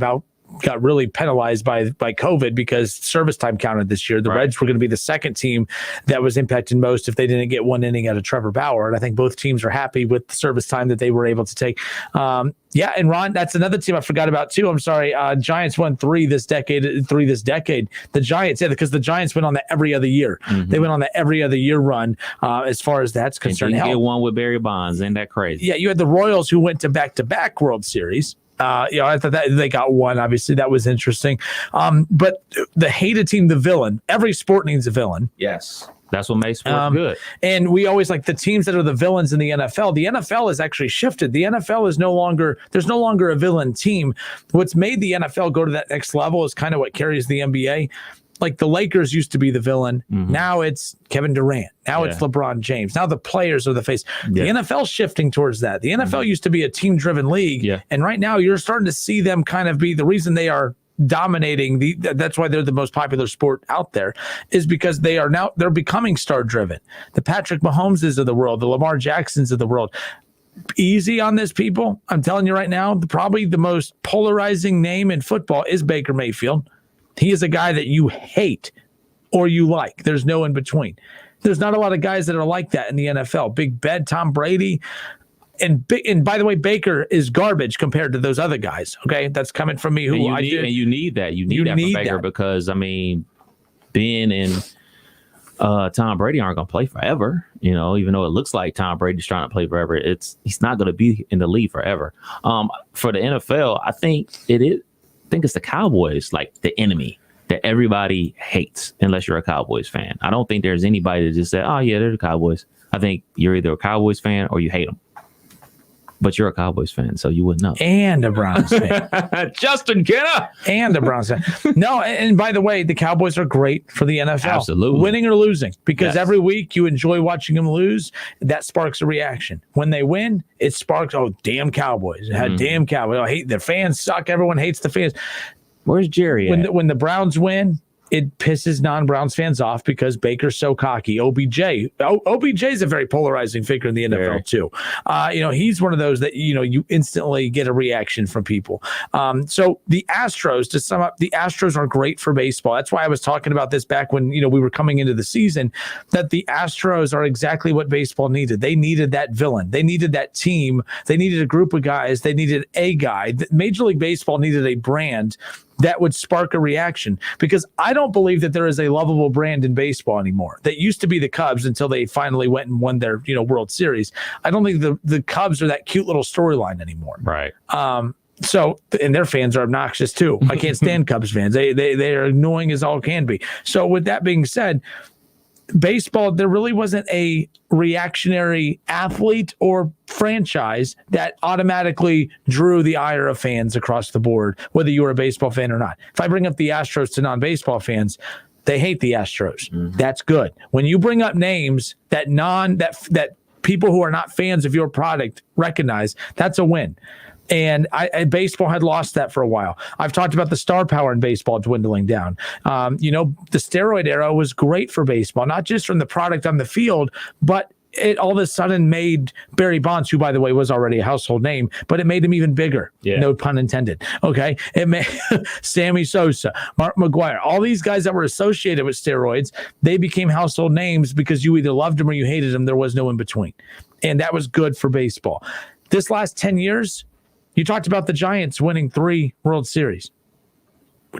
Speaker 5: got really penalized by COVID because service time counted this year. The Reds were going to be the second team that was impacted most if they didn't get 1 inning out of Trevor Bauer. And I think both teams are happy with the service time that they were able to take. And Ron, that's another team I forgot about too. I'm sorry. Giants won 3 this decade. The Giants, because the Giants went on the every other year. Mm-hmm. They went on the every other year run as far as that's concerned.
Speaker 8: And get one with Barry Bonds. Ain't that crazy?
Speaker 5: Yeah, you had the Royals who went to back-to-back World Series. I thought that they got one. Obviously, that was interesting. But the hated team, the villain. Every sport needs a villain.
Speaker 8: Yes, that's what makes sport good.
Speaker 5: And we always like the teams that are the villains in the NFL. The NFL has actually shifted. The NFL is there's no longer a villain team. What's made the NFL go to that next level is kind of what carries the NBA. Like the Lakers used to be the villain. Mm-hmm. Now it's Kevin Durant. Now it's LeBron James. Now the players are the face. Yeah. The NFL's shifting towards that. The NFL used to be a team-driven league. Yeah. And right now you're starting to see them kind of be the reason they are dominating. That's why they're the most popular sport out there, is because they're becoming star-driven. The Patrick Mahomeses of the world, the Lamar Jacksons of the world. Easy on this, people. I'm telling you right now, probably the most polarizing name in football is Baker Mayfield. He is a guy that you hate or you like. There's no in between. There's not a lot of guys that are like that in the NFL. Big Ben, Tom Brady. And by the way, Baker is garbage compared to those other guys. Okay, that's coming from me.
Speaker 8: And you need that. You need that from Baker because, I mean, Ben and Tom Brady aren't going to play forever. Even though it looks like Tom Brady's trying to play forever, he's not going to be in the league forever. For the NFL, I think it's the Cowboys, like the enemy that everybody hates unless you're a Cowboys fan. I don't think there's anybody that just said, oh, yeah, they're the Cowboys. I think you're either a Cowboys fan or you hate them. But you're a Cowboys fan, so you wouldn't know.
Speaker 5: And a Browns fan.
Speaker 8: Justin Kenner.
Speaker 5: And a Browns fan. No, and by the way, the Cowboys are great for the NFL.
Speaker 8: Absolutely.
Speaker 5: Winning or losing. Because every week you enjoy watching them lose. That sparks a reaction. When they win, it sparks, oh, damn Cowboys. Damn Cowboys. I hate the fans suck. Everyone hates the fans.
Speaker 8: Where's Jerry at?
Speaker 5: When the Browns win, it pisses non-Browns fans off because Baker's so cocky. OBJ is a very polarizing figure in the NFL too. He's one of those that you instantly get a reaction from people. So the Astros, to sum up, the Astros are great for baseball. That's why I was talking about this back when we were coming into the season. That the Astros are exactly what baseball needed. They needed that villain. They needed that team. They needed a group of guys. They needed a guy. Major League Baseball needed a brand that would spark a reaction, because I don't believe that there is a lovable brand in baseball anymore. That used to be the Cubs until they finally went and won their World Series. I don't think the Cubs are that cute little storyline anymore.
Speaker 8: Right.
Speaker 5: So, and their fans are obnoxious too. I can't stand Cubs fans. They are annoying as all can be. So with that being said, baseball, there really wasn't a reactionary athlete or franchise that automatically drew the ire of fans across the board, whether you were a baseball fan or not. If I bring up the Astros to non-baseball fans, they hate the Astros. Mm-hmm. That's good. When you bring up names that people who are not fans of your product recognize, that's a win. And baseball had lost that for a while. I've talked about the star power in baseball dwindling down. The steroid era was great for baseball, not just from the product on the field, but it all of a sudden made Barry Bonds, who, by the way, was already a household name, but it made him even bigger. Yeah. No pun intended. Okay. It made Sammy Sosa, Mark McGwire, all these guys that were associated with steroids, they became household names because you either loved them or you hated them. There was no in between. And that was good for baseball. This last 10 years, you talked about the Giants winning 3 World Series.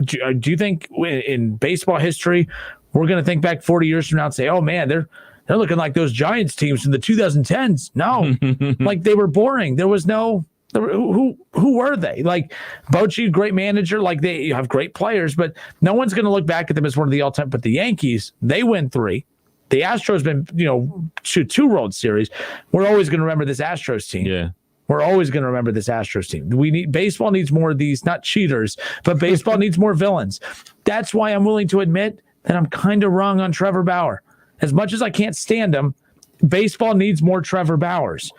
Speaker 5: Do you think in baseball history, we're going to think back 40 years from now and say, oh, man, they're looking like those Giants teams from the 2010s? No, like they were boring. There was no who were they? Like Bochy, great manager, like they have great players, but no one's going to look back at them as one of the all-time. But the Yankees, they win 3. The Astros been, to 2 World Series. We're always going to remember this Astros team.
Speaker 8: Yeah.
Speaker 5: We're always going to remember this Astros team. Baseball needs more of these, not cheaters, but baseball needs more villains. That's why I'm willing to admit that I'm kind of wrong on Trevor Bauer. As much as I can't stand him, baseball needs more Trevor Bauers,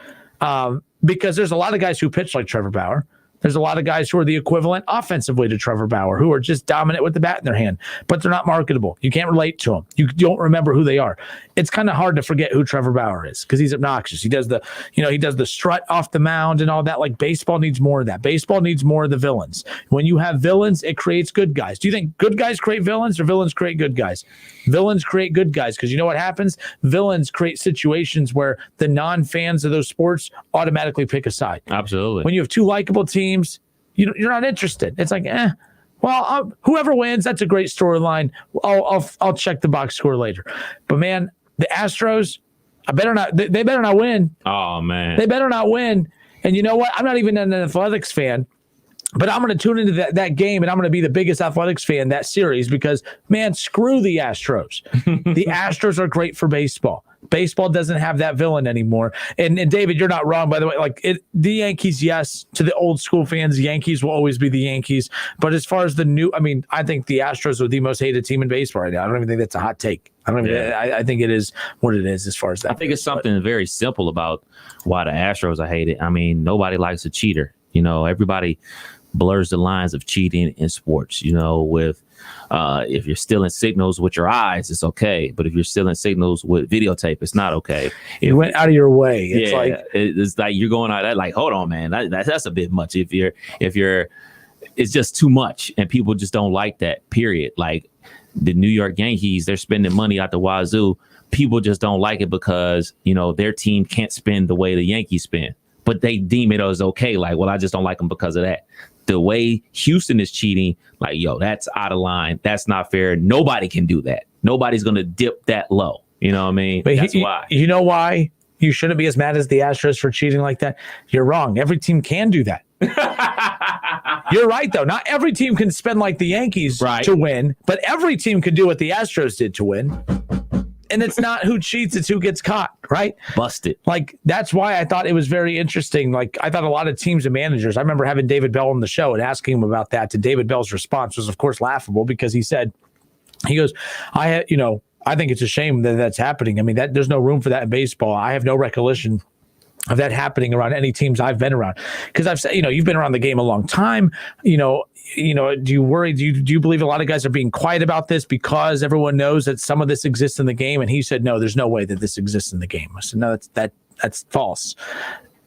Speaker 5: because there's a lot of guys who pitch like Trevor Bauer. There's a lot of guys who are the equivalent offensively to Trevor Bauer, who are just dominant with the bat in their hand, but they're not marketable. You can't relate to them. You don't remember who they are. It's kind of hard to forget who Trevor Bauer is because he's obnoxious. He does the strut off the mound and all that. Like baseball needs more of that. Baseball needs more of the villains. When you have villains, it creates good guys. Do you think good guys create villains or villains create good guys? Villains create good guys because you know what happens? Villains create situations where the non-fans of those sports automatically pick a side.
Speaker 8: Absolutely.
Speaker 5: When you have 2 likable teams, you're not interested. It's like, well, whoever wins, that's a great storyline. I'll check the box score later. But man, the Astros, they better not win.
Speaker 8: Oh man,
Speaker 5: they better not win. And you know what? I'm not even an athletics fan, but I'm going to tune into that game, and I'm going to be the biggest athletics fan that series because, man, screw the Astros. The Astros are great for baseball. Baseball doesn't have that villain anymore. And David, you're not wrong, by the way. The Yankees, yes, to the old school fans, Yankees will always be the Yankees. But as far as the new, I think the Astros are the most hated team in baseball right now. I don't even think that's a hot take. I think it is what it is as far as that.
Speaker 8: I think it's something very simple about why the Astros are hated. Nobody likes a cheater. Everybody blurs the lines of cheating in sports. With if you're stealing signals with your eyes, it's okay. But if you're stealing signals with videotape, it's not okay.
Speaker 5: You went out of your way.
Speaker 8: It's like you're going out there like, hold on, man, that's a bit much. If you're, it's just too much, and people just don't like that. Period. Like the New York Yankees, they're spending money out the wazoo. People just don't like it because their team can't spend the way the Yankees spend, but they deem it as okay. Like, well, I just don't like them because of that. The way Houston is cheating, that's out of line. That's not fair. Nobody can do that. Nobody's going to dip that low. You know what I mean?
Speaker 5: But
Speaker 8: that's why.
Speaker 5: You know why you shouldn't be as mad as the Astros for cheating like that? You're wrong. Every team can do that. You're right, though. Not every team can spend like the Yankees to win, but every team can do what the Astros did to win. And it's not who cheats, it's who gets caught, right?
Speaker 8: Busted.
Speaker 5: Like, that's why I thought it was very interesting. Like, I thought a lot of teams and managers, I remember having David Bell on the show and asking him about that. To David Bell's response was, of course, laughable because he goes, I think it's a shame that that's happening. There's no room for that in baseball. I have no recollection of that happening around any teams I've been around. Because I've said, you've been around the game a long time. Do you worry? Do you believe a lot of guys are being quiet about this because everyone knows that some of this exists in the game? And he said, no, there's no way that this exists in the game. I said, no, that's false.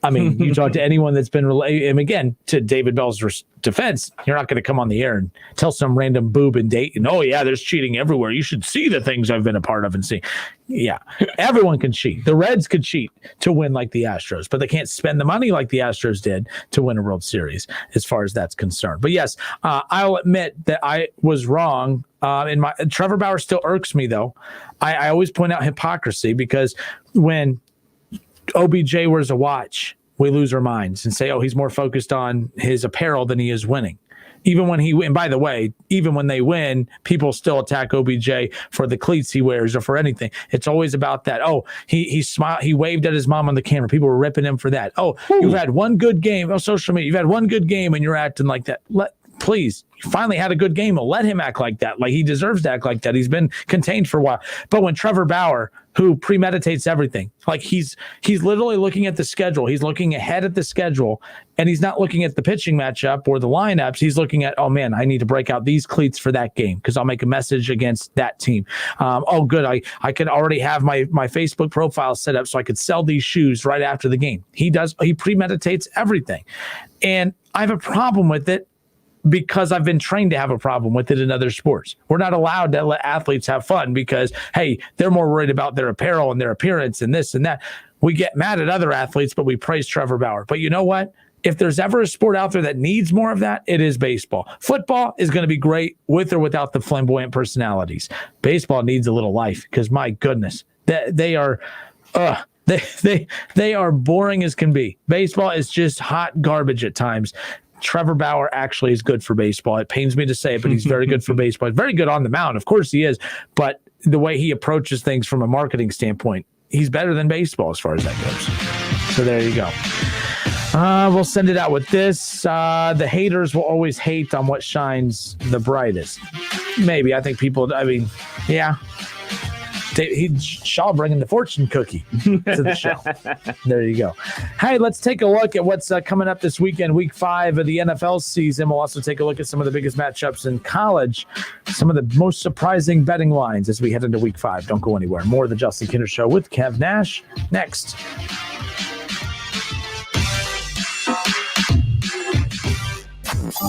Speaker 5: I mean, you talk to anyone that's been and again, to David Bell's defense, you're not going to come on the air and tell some random boob in Dayton, oh yeah, there's cheating everywhere. You should see the things I've been a part of and see. Yeah, everyone can cheat. The Reds could cheat to win like the Astros, but they can't spend the money like the Astros did to win a World Series as far as that's concerned. But yes, I'll admit that I was wrong. Trevor Bauer still irks me though. I always point out hypocrisy because when OBJ wears a watch, we lose our minds and say, oh, he's more focused on his apparel than he is winning. Even when and by the way, even when they win, people still attack OBJ for the cleats he wears or for anything. It's always about that. Oh, he smiled, he waved at his mom on the camera. People were ripping him for that. Oh, you've had one good game. Oh, social media, you've had one good game and you're acting like that. Please, you finally had a good game. Let him act like that. Like he deserves to act like that. He's been contained for a while. But when Trevor Bauer, who premeditates everything, like he's literally looking at the schedule. He's looking ahead at the schedule, and he's not looking at the pitching matchup or the lineups. He's looking at, oh man, I need to break out these cleats for that game because I'll make a message against that team. Oh, good. I could already have my Facebook profile set up so I could sell these shoes right after the game. He premeditates everything. And I have a problem with it, because I've been trained to have a problem with it in other sports. We're not allowed to let athletes have fun because, hey, they're more worried about their apparel and their appearance and this and that. We get mad at other athletes, but we praise Trevor Bauer. But you know what? If there's ever a sport out there that needs more of that, it is baseball. Football is going to be great with or without the flamboyant personalities. Baseball needs a little life because, my goodness, they are they are boring as can be. Baseball is just hot garbage at times. Trevor Bauer actually is good for baseball. It pains me to say it, but he's very good for baseball. He's very good on the mound. Of course he is. But the way he approaches things from a marketing standpoint, he's better than baseball as far as that goes. So there you go. We'll send it out with this. The haters will always hate on what shines the brightest. Maybe. I think people, yeah. Shaw bringing the fortune cookie to the show. There you go. Hey, let's take a look at what's coming up this weekend, week 5 of the NFL season. We'll also take a look at some of the biggest matchups in college, some of the most surprising betting lines as we head into week 5. Don't go anywhere. More of the Justin Kinner Show with Kev Nash next.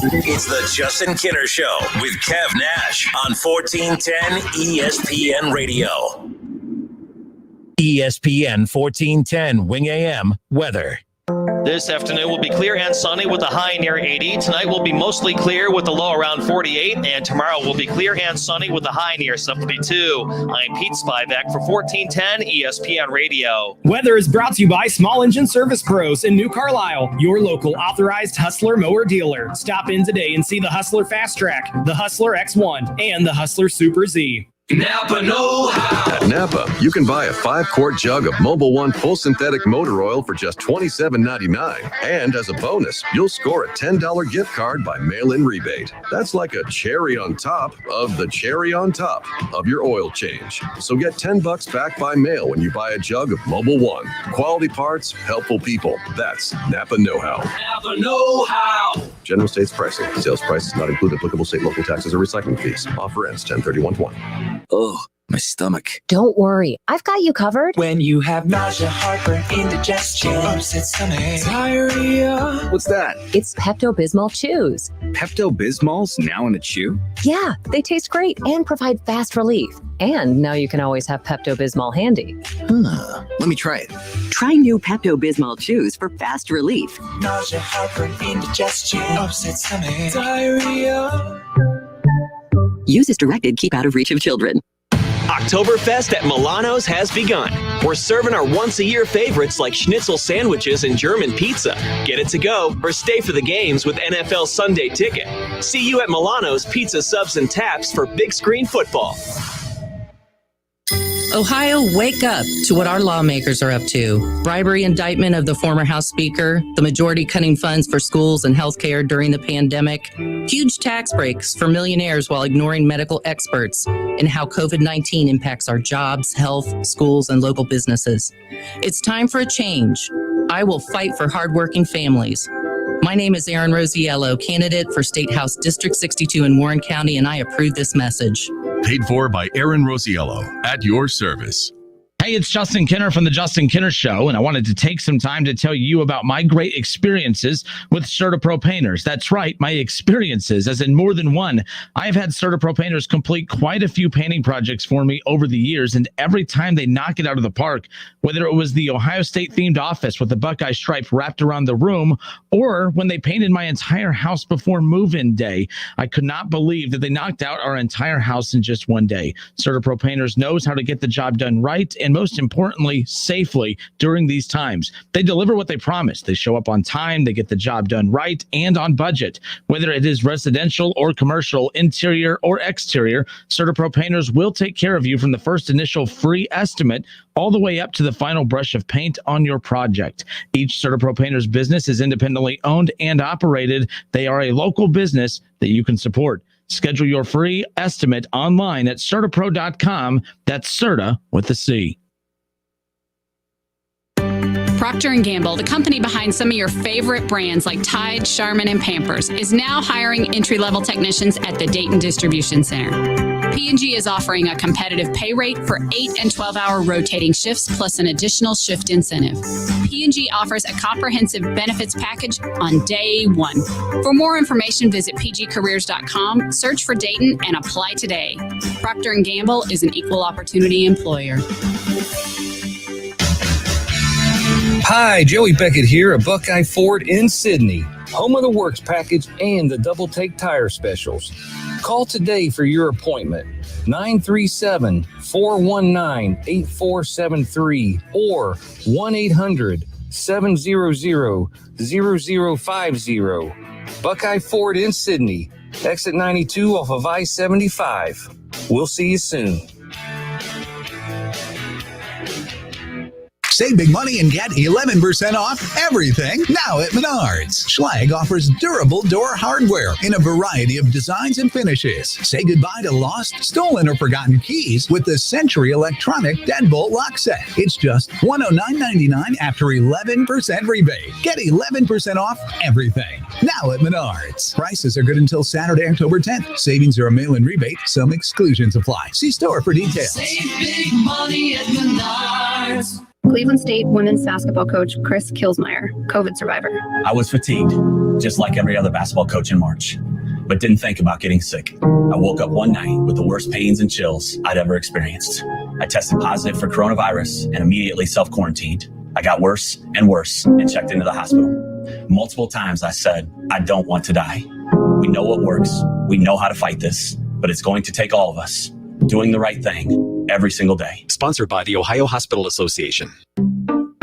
Speaker 3: It's the Justin Kinner Show with Kev Nash on 1410 ESPN Radio. ESPN 1410 Wing AM weather.
Speaker 15: This afternoon will be clear and sunny with a high near 80. Tonight will be mostly clear with a low around 48. And tomorrow will be clear and sunny with a high near 72. I'm Pete Spivak for 1410 ESPN Radio.
Speaker 14: Weather is brought to you by Small Engine Service Pros in New Carlisle, your local authorized Hustler mower dealer. Stop in today and see the Hustler Fast Track, the Hustler X1, and the Hustler Super Z.
Speaker 12: Napa know-how.
Speaker 10: At Napa, you can buy a 5-quart jug of Mobil 1 full synthetic motor oil for just $27.99. And as a bonus, you'll score a $10 gift card by mail-in rebate. That's like a cherry on top of the cherry on top of your oil change. So get $10 back by mail when you buy a jug of Mobil 1. Quality parts, helpful people. That's Napa know-how.
Speaker 12: Napa know-how.
Speaker 10: General States pricing. Sales prices not include applicable state, local taxes, or recycling fees. Offer ends 10/31/20.
Speaker 16: Oh, my stomach.
Speaker 19: Don't worry, I've got you covered.
Speaker 12: When you have nausea, heartburn, indigestion, upset stomach, diarrhea.
Speaker 16: What's that?
Speaker 19: It's Pepto-Bismol Chews.
Speaker 16: Pepto-Bismol's now in a chew?
Speaker 19: Yeah, they taste great and provide fast relief. And now you can always have Pepto-Bismol handy.
Speaker 16: Let me try it.
Speaker 20: Try new Pepto-Bismol Chews for fast relief.
Speaker 12: Nausea, heartburn, indigestion, upset stomach, diarrhea.
Speaker 20: Use as directed. Keep out of reach of children.
Speaker 31: Oktoberfest at Milano's has begun. We're serving our once-a-year favorites like schnitzel sandwiches and German pizza. Get it to go or stay for the games with NFL Sunday Ticket. See you at Milano's Pizza Subs and Taps for big screen football.
Speaker 21: Ohio, wake up to what our lawmakers are up to. Bribery indictment of the former House Speaker, the majority cutting funds for schools and healthcare during the pandemic, huge tax breaks for millionaires while ignoring medical experts, and how COVID-19 impacts our jobs, health, schools, and local businesses. It's time for a change. I will fight for hardworking families. My name is Erin Rosiello, candidate for State House District 62 in Warren County, and I approve this message.
Speaker 18: Paid for by Erin Rosiello, at your service.
Speaker 5: Hey, it's Justin Kinner from The Justin Kinner Show, and I wanted to take some time to tell you about my great experiences with CertaPro Painters. That's right, my experiences, as in more than one. I've had CertaPro Painters complete quite a few painting projects for me over the years, and every time they knock it out of the park, whether it was the Ohio State-themed office with the Buckeye stripe wrapped around the room, or when they painted my entire house before move-in day, I could not believe that they knocked out our entire house in just one day. CertaPro Painters knows how to get the job done right, and most importantly, safely during these times. They deliver what they promise. They show up on time, they get the job done right and on budget. Whether it is residential or commercial, interior or exterior, CertaPro Painters will take care of you from the first initial free estimate all the way up to the final brush of paint on your project. Each CertaPro Painters business is independently owned and operated. They are a local business that you can support. Schedule your free estimate online at CertaPro.com. That's Certa with a C.
Speaker 4: Procter & Gamble, the company behind some of your favorite brands like Tide, Charmin, and Pampers, is now hiring entry-level technicians at the Dayton Distribution Center. P&G is offering a competitive pay rate for 8 and 12-hour rotating shifts plus an additional shift incentive. P&G offers a comprehensive benefits package on day one. For more information, visit pgcareers.com, search for Dayton, and apply today. Procter & Gamble is an equal opportunity employer.
Speaker 17: Hi, Joey Beckett here at Buckeye Ford in Sydney, home of the Works Package and the Double Take Tire Specials. Call today for your appointment, 937-419-8473 or 1-800-700-0050. Buckeye Ford in Sydney, exit 92 off of I-75. We'll see you soon.
Speaker 22: Save big money and get 11% off everything now at Menards. Schlag offers durable door hardware in a variety of designs and finishes. Say goodbye to lost, stolen, or forgotten keys with the Century Electronic Deadbolt Lock Set. It's just $109.99 after 11% rebate. Get 11% off everything now at Menards. Prices are good until Saturday, October 10th. Savings are a mail-in rebate. Some exclusions apply. See store for details.
Speaker 12: Save big money at Menards.
Speaker 23: Cleveland State women's basketball coach Chris Kilsmeyer, COVID survivor.
Speaker 24: I was fatigued, just like every other basketball coach in March, but didn't think about getting sick. I woke up one night with the worst pains and chills I'd ever experienced. I tested positive for coronavirus and immediately self-quarantined. I got worse and worse and checked into the hospital. Multiple times I said, I don't want to die. We know what works. We know how to fight this, but it's going to take all of us doing the right thing every single day.
Speaker 25: Sponsored by the Ohio Hospital Association.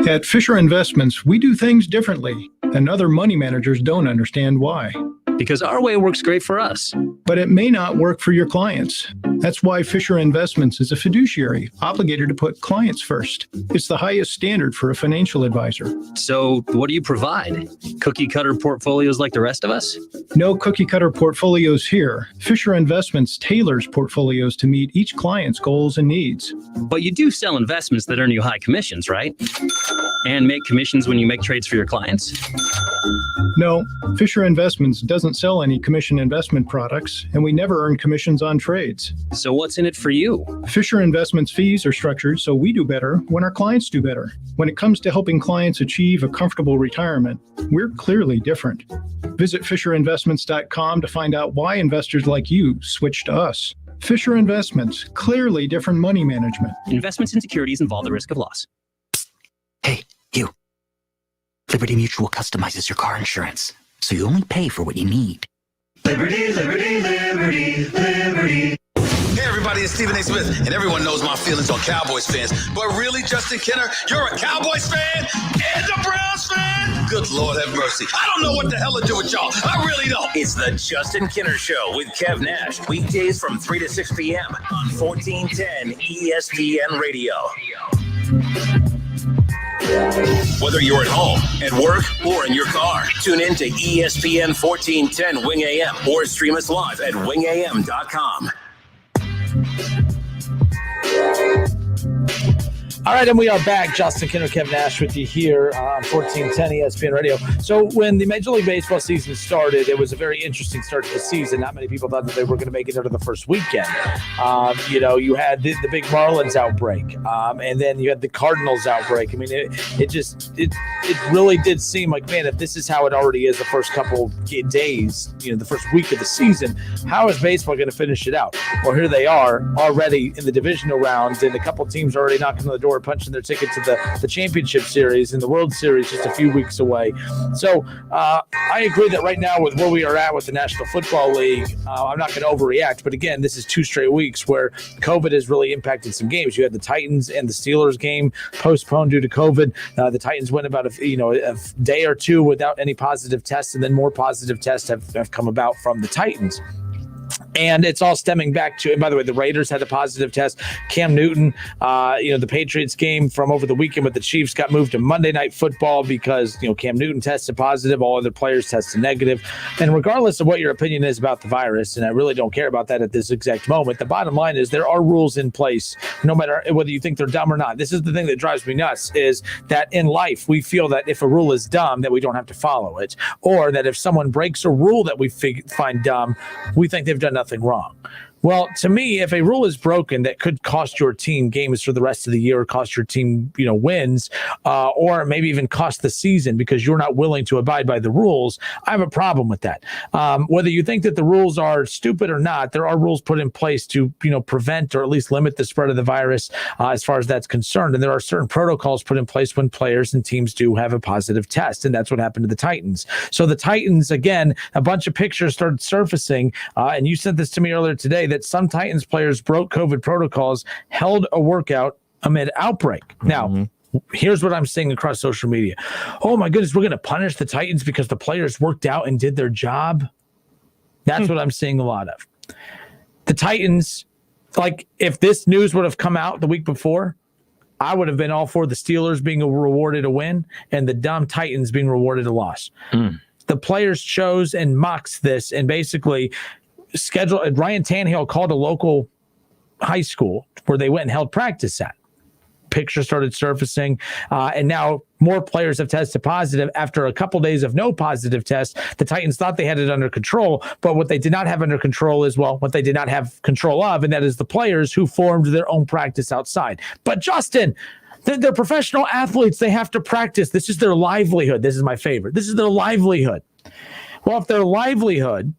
Speaker 26: At Fisher Investments, we do things differently, and other money managers don't understand why.
Speaker 27: Because our way works great for us.
Speaker 26: But it may not work for your clients. That's why Fisher Investments is a fiduciary, obligated to put clients first. It's the highest standard for a financial advisor.
Speaker 27: So what do you provide? Cookie cutter portfolios like the rest of us?
Speaker 26: No cookie cutter portfolios here. Fisher Investments tailors portfolios to meet each client's goals and needs.
Speaker 27: But you do sell investments that earn you high commissions, right? And make commissions when you make trades for your clients?
Speaker 26: No, Fisher Investments doesn't sell any commission investment products, and we never earn commissions on trades.
Speaker 27: So what's in it for you?
Speaker 26: Fisher Investments fees are structured so we do better when our clients do better. When it comes to helping clients achieve a comfortable retirement, we're clearly different. Visit FisherInvestments.com to find out why investors like you switch to us. Fisher Investments, clearly different money management.
Speaker 27: Investments in securities involve the risk of loss.
Speaker 28: Hey, you. Liberty Mutual customizes your car insurance, so you only pay for what you need.
Speaker 12: Liberty, liberty, liberty, liberty.
Speaker 7: Hey everybody, it's Stephen A. Smith, and everyone knows my feelings on Cowboys fans. But really, Justin Kinner, you're a Cowboys fan and a Browns fan? Good Lord have mercy. I don't know what the hell to do with y'all. I really don't.
Speaker 3: It's the Justin Kinner Show with Kev Nash. Weekdays from 3 to 6 p.m. on 1410 ESPN Radio. Whether you're at home, at work, or in your car, tune in to ESPN 1410 Wing AM or stream us live at wingam.com.
Speaker 5: All right, and we are back. Justin Kinner, Kevin Nash with you here on 1410 ESPN Radio. So when the Major League Baseball season started, it was a very interesting start to the season. Not many people thought that they were going to make it into the first weekend. You had the big Marlins outbreak, and then you had the Cardinals outbreak. I mean, it really did seem like, man, if this is how it already is the first couple days, the first week of the season, how is baseball going to finish it out? Well, here they are already in the divisional round, and a couple teams are already knocking on the door, punching their ticket to the championship series and the World Series just a few weeks away. So I agree that right now with where we are at with the National Football League, I'm not going to overreact. But again, this is 2 straight weeks where COVID has really impacted some games. You had the Titans and the Steelers game postponed due to COVID. The Titans went about a day or two without any positive tests, and then more positive tests have come about from the Titans. And it's all stemming back to, and by the way, the Raiders had a positive test. Cam Newton, the Patriots game from over the weekend with the Chiefs got moved to Monday Night Football because, Cam Newton tested positive, all other players tested negative. And regardless of what your opinion is about the virus, and I really don't care about that at this exact moment, the bottom line is there are rules in place, no matter whether you think they're dumb or not. This is the thing that drives me nuts, is that in life, we feel that if a rule is dumb, that we don't have to follow it, or that if someone breaks a rule that we find dumb, we think they've done nothing wrong. Well, to me, if a rule is broken that could cost your team games for the rest of the year, cost your team, wins, or maybe even cost the season because you're not willing to abide by the rules, I have a problem with that. Whether you think that the rules are stupid or not, there are rules put in place to, prevent or at least limit the spread of the virus as far as that's concerned. And there are certain protocols put in place when players and teams do have a positive test. And that's what happened to the Titans. So the Titans, again, a bunch of pictures started surfacing. And you sent this to me earlier today, that some Titans players broke COVID protocols, held a workout amid outbreak. Now, here's what I'm seeing across social media. Oh my goodness, we're going to punish the Titans because the players worked out and did their job. That's what I'm seeing a lot of. The Titans, if this news would have come out the week before, I would have been all for the Steelers being rewarded a win and the dumb Titans being rewarded a loss. The players chose and mocked this and basically Ryan Tannehill called a local high school where they went and held practice at. Pictures started surfacing, and now more players have tested positive after a couple days of no positive tests. The Titans thought they had it under control, but what they did not have under control is, what they did not have control of, and that is the players who formed their own practice outside. But Justin, they're professional athletes. They have to practice. This is their livelihood. This is my favorite. This is their livelihood. Well, if their livelihood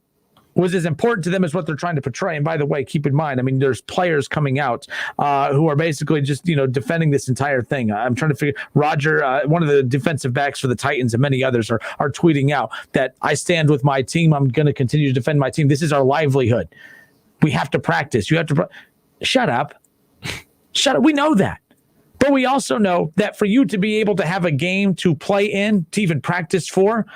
Speaker 5: was as important to them as what they're trying to portray. And by the way, keep in mind, there's players coming out who are basically just, defending this entire thing. I'm trying to figure, Roger, one of the defensive backs for the Titans and many others are tweeting out that I stand with my team. I'm going to continue to defend my team. This is our livelihood. We have to practice. You have to shut up. Shut up. We know that. But we also know that for you to be able to have a game to play in, to even practice for,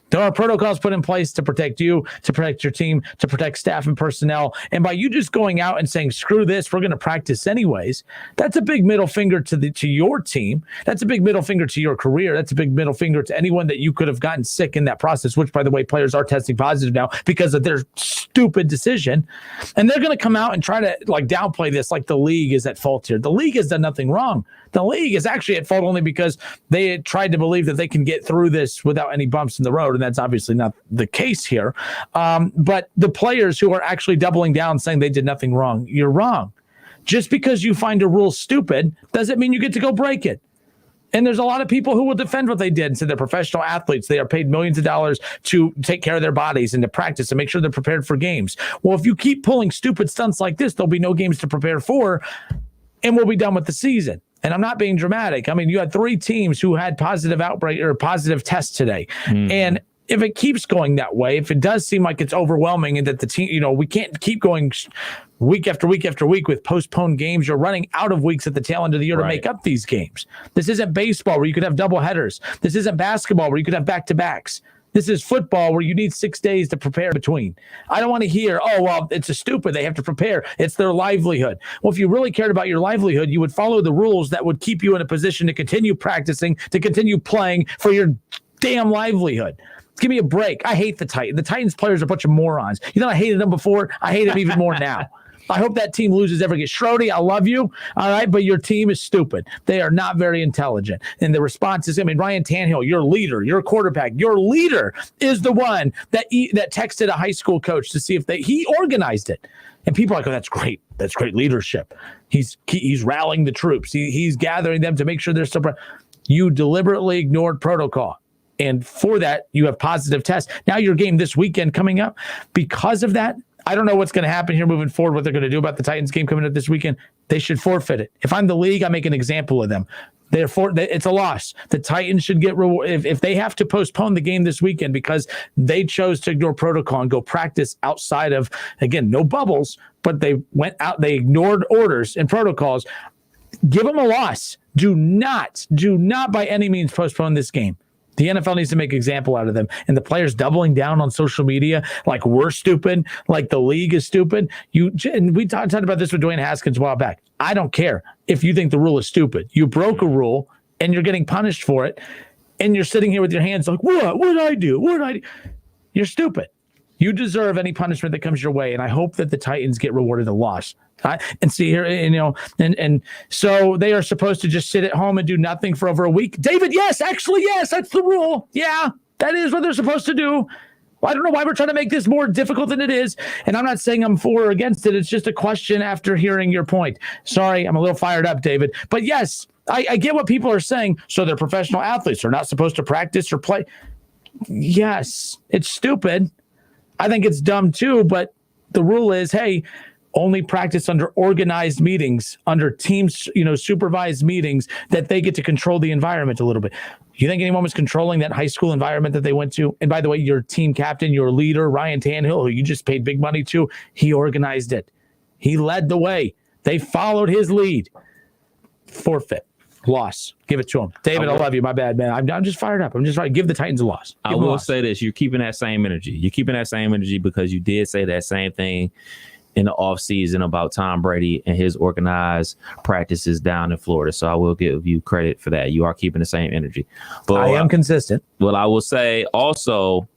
Speaker 5: there are protocols put in place to protect you, to protect your team, to protect staff and personnel. And by you just going out and saying, screw this, we're going to practice anyways, that's a big middle finger to your team. That's a big middle finger to your career. That's a big middle finger to anyone that you could have gotten sick in that process, which, by the way, players are testing positive now because of their stupid decision. And they're going to come out and try to downplay this like the league is at fault here. The league has done nothing wrong. The league is actually at fault only because they had tried to believe that they can get through this without any bumps in the road, and that's obviously not the case here. But the players who are actually doubling down saying they did nothing wrong, you're wrong. Just because you find a rule stupid doesn't mean you get to go break it. And there's a lot of people who will defend what they did and say they're professional athletes. They are paid millions of dollars to take care of their bodies and to practice and make sure they're prepared for games. Well, if you keep pulling stupid stunts like this, there'll be no games to prepare for, and we'll be done with the season. And I'm not being dramatic. You had 3 teams who had positive outbreak or positive tests today. And if it keeps going that way, if it does seem like it's overwhelming and that the team, we can't keep going week after week after week with postponed games, you're running out of weeks at the tail end of the year to make up these games. This isn't baseball where you could have double headers. This isn't basketball where you could have back-to-backs. This is football where you need 6 days to prepare between. I don't want to hear, it's a stupid. They have to prepare. It's their livelihood. Well, if you really cared about your livelihood, you would follow the rules that would keep you in a position to continue practicing, to continue playing for your damn livelihood. Give me a break. I hate the Titans. The Titans players are a bunch of morons. You know, I hated them before. I hate them even more now. I hope that team loses every game. Schrody, I love you, all right, but your team is stupid. They are not very intelligent. And the response is, Ryan Tannehill, your leader, your quarterback, your leader is the one that texted a high school coach to see if he organized it. And people are like, oh, that's great. That's great leadership. He's rallying the troops. He's gathering them to make sure they're still. You deliberately ignored protocol. And for that, you have positive tests. Now your game this weekend coming up. Because of that, I don't know what's going to happen here moving forward, what they're going to do about the Titans game coming up this weekend. They should forfeit it. If I'm the league, I make an example of them. Therefore, it's a loss. The Titans should get rewarded if they have to postpone the game this weekend because they chose to ignore protocol and go practice outside of, again, no bubbles, but they went out, they ignored orders and protocols. Give them a loss. Do not by any means postpone this game. The NFL needs to make an example out of them. And the players doubling down on social media like we're stupid, like the league is stupid. And we talked about this with Dwayne Haskins a while back. I don't care if you think the rule is stupid. You broke a rule and you're getting punished for it. And you're sitting here with your hands like, what did I do? What did I do? You're stupid. You deserve any punishment that comes your way. And I hope that the Titans get rewarded a loss. And see here, and so they are supposed to just sit at home and do nothing for over a week. David, yes, that's the rule. Yeah, that is what they're supposed to do. I don't know why we're trying to make this more difficult than it is. And I'm not saying I'm for or against it. It's just a question after hearing your point. Sorry, I'm a little fired up, David. But yes, I get what people are saying. So they're professional athletes. They're not supposed to practice or play. Yes, it's stupid. I think it's dumb too. But the rule is, hey, only practice under organized meetings, under teams, supervised meetings that they get to control the environment a little bit. You think anyone was controlling that high school environment that they went to? And by the way, your team captain, your leader, Ryan Tannehill, who you just paid big money to, he organized it. He led the way. They followed his lead. Forfeit. Loss. Give it to him. David, I love you. My bad, man. I'm just fired up. I'm just trying to give the Titans a loss.
Speaker 1: I will say this. You're keeping that same energy. You're keeping that same energy because you did say that same thing in the offseason about Tom Brady and his organized practices down in Florida. So I will give you credit for that. You are keeping the same energy. But
Speaker 5: I am consistent.
Speaker 1: Well, I will say also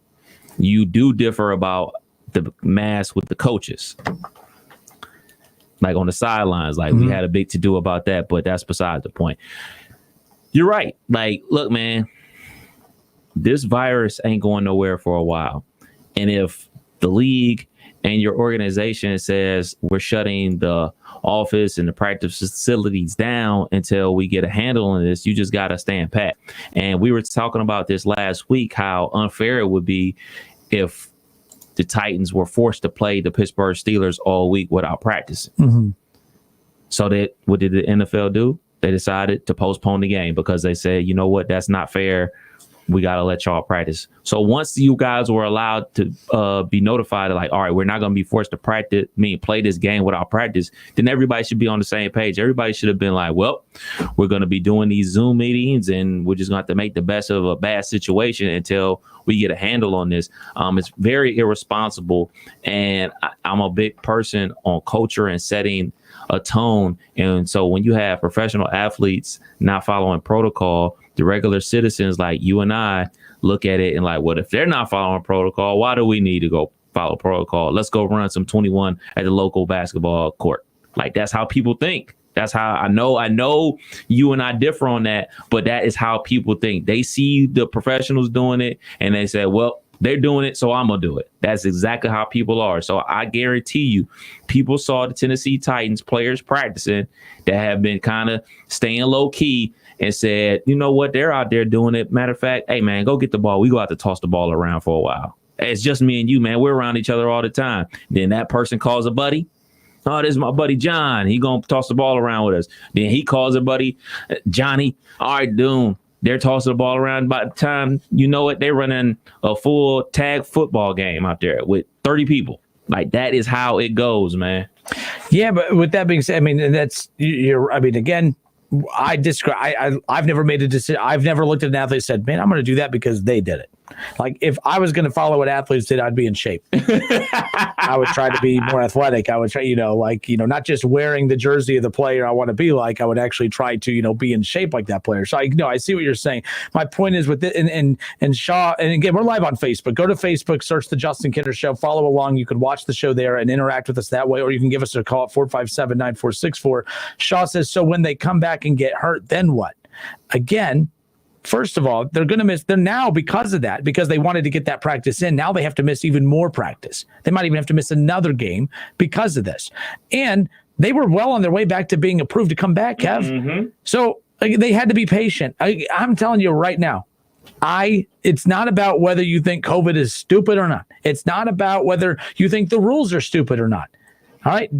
Speaker 1: you do differ about the mask with the coaches. Like on the sidelines, we had a big to-do about that, but that's beside the point. You're right. Like, look, man, this virus ain't going nowhere for a while. And if the league and your organization says we're shutting the office and the practice facilities down until we get a handle on this, you just got to stand pat. And we were talking about this last week, how unfair it would be if the Titans were forced to play the Pittsburgh Steelers all week without practicing. Mm-hmm. So what did the NFL do? They decided to postpone the game because they said, you know what, that's not fair. We got to let y'all practice. So once you guys were allowed to be notified, like, all right, we're not going to be forced to play this game without practice, then everybody should be on the same page. Everybody should have been like, well, we're going to be doing these Zoom meetings and we're just going to have to make the best of a bad situation until we get a handle on this. It's very irresponsible. And I'm a big person on culture and setting a tone. And so when you have professional athletes not following protocol, the regular citizens like you and I look at it and like, what if they're not following protocol? Why do we need to go follow protocol? Let's go run some 21 at the local basketball court. Like, that's how people think. That's how I know you and I differ on that, but that is how people think. They see the professionals doing it and they say, well, they're doing it, so I'm going to do it. That's exactly how people are. So I guarantee you, people saw the Tennessee Titans players practicing that have been kind of staying low key and said, you know what, they're out there doing it. Matter of fact, hey, man, go get the ball. We go out to toss the ball around for a while. It's just me and you, man. We're around each other all the time. Then that person calls a buddy. Oh, this is my buddy John. He going to toss the ball around with us. Then he calls a buddy Johnny. All right, dude. They're tossing the ball around. By the time you know it, they're running a full tag football game out there with 30 people. Like, that is how it goes, man.
Speaker 5: Yeah, but with that being said, I mean, again, I disagree. I've never made a decision. I've never looked at an athlete and said, man, I'm going to do that because they did it. Like if I was going to follow what athletes did, I'd be in shape. I would try to be more athletic. I would try, not just wearing the jersey of the player I want to be like. I would actually try to, be in shape like that player. So I see what you're saying. My point is with it and Shaw, and again, we're live on Facebook. Go to Facebook, search the Justin Kinner Show, follow along. You can watch the show there and interact with us that way, or you can give us a call at 457-9464. Shaw says, so when they come back and get hurt, then what? Again, first of all, they're going to miss. They're now, because of that, because they wanted to get that practice in, now they have to miss even more practice. They might even have to miss another game because of this. And they were well on their way back to being approved to come back, Kev. Mm-hmm. So they had to be patient. I'm telling you right now, it's not about whether you think COVID is stupid or not. It's not about whether you think the rules are stupid or not. All right.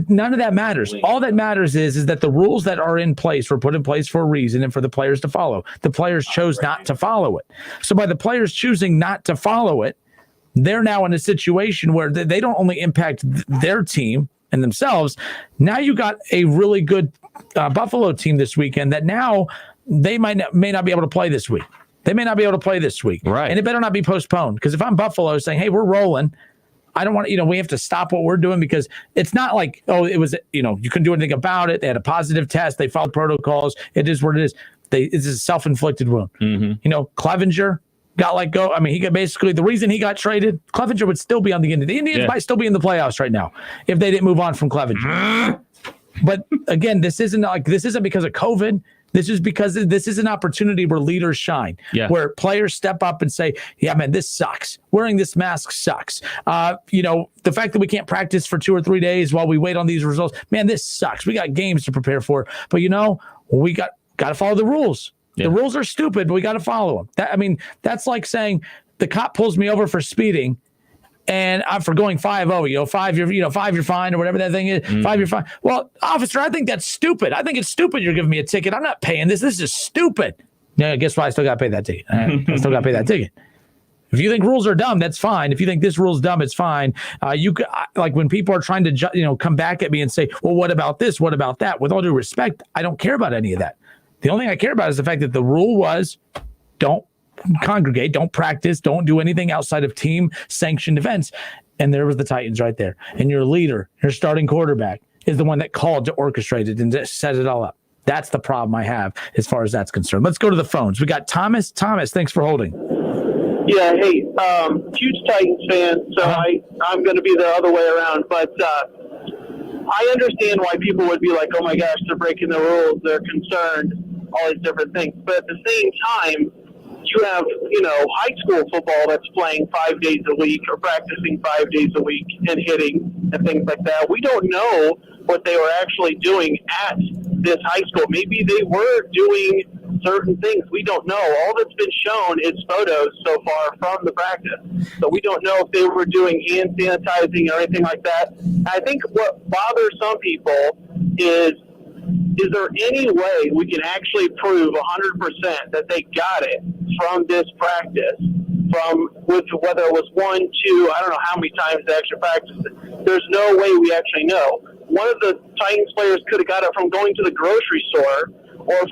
Speaker 5: None of that matters. All that matters is that the rules that are in place were put in place for a reason and for the players to follow. The players chose not to follow it. So by the players choosing not to follow it, they're now in a situation where they don't only impact their team and themselves. Now you got a really good Buffalo team this weekend that now they may not be able to play this week. They may not be able to play this week.
Speaker 1: Right.
Speaker 5: And it better not be postponed, because if I'm Buffalo saying, hey, we're rolling, I don't want to, we have to stop what we're doing, because it's not like, it was, you couldn't do anything about it. They had a positive test. They followed protocols. It is what it is. It's a self-inflicted wound. Mm-hmm. Clevenger got let go. I mean, he got basically the reason he got traded. Clevenger would still be on the end. The Indians might still be in the playoffs right now if they didn't move on from Clevenger. But again, this isn't because of COVID. This is because this is an opportunity where leaders shine, where players step up and say, yeah, man, this sucks. Wearing this mask sucks. The fact that we can't practice for 2 or 3 days while we wait on these results, man, this sucks. We got games to prepare for. But, we got to follow the rules. Yeah. The rules are stupid, but we got to follow them. That's like saying the cop pulls me over for speeding, and I'm for going 5-0, 5 you're fine, or whatever that thing is. 5 you're fine. Well, officer, I think that's stupid. I think it's stupid you're giving me a ticket. I'm not paying this. This is stupid. Yeah, guess what? I still got to pay that ticket. I still got to pay that ticket. If you think rules are dumb, that's fine. If you think this rule's dumb, it's fine. You could, like when people are trying to come back at me and say, well, what about this? What about that? With all due respect, I don't care about any of that. The only thing I care about is the fact that the rule was don't congregate, don't practice, don't do anything outside of team sanctioned events. And there was the Titans right there. And your leader, your starting quarterback, is the one that called to orchestrate it and set it all up. That's the problem I have as far as that's concerned. Let's go to the phones. We got Thomas. Thomas, thanks for holding.
Speaker 2: Yeah, hey, huge Titans fan, so I'm going to be the other way around. But I understand why people would be like, oh my gosh, they're breaking the rules, they're concerned, all these different things. But at the same time, you have, high school football that's playing 5 days a week or practicing 5 days a week and hitting and things like that. We don't know what they were actually doing at this high school. Maybe they were doing certain things. We don't know. All that's been shown is photos so far from the practice. So we don't know if they were doing hand sanitizing or anything like that. I think what bothers some people is there any way we can actually prove 100% that they got it from this practice, with whether it was 1, 2, I don't know how many times they actually practiced it. There's no way we actually know. One of the Titans players could have got it from going to the grocery store or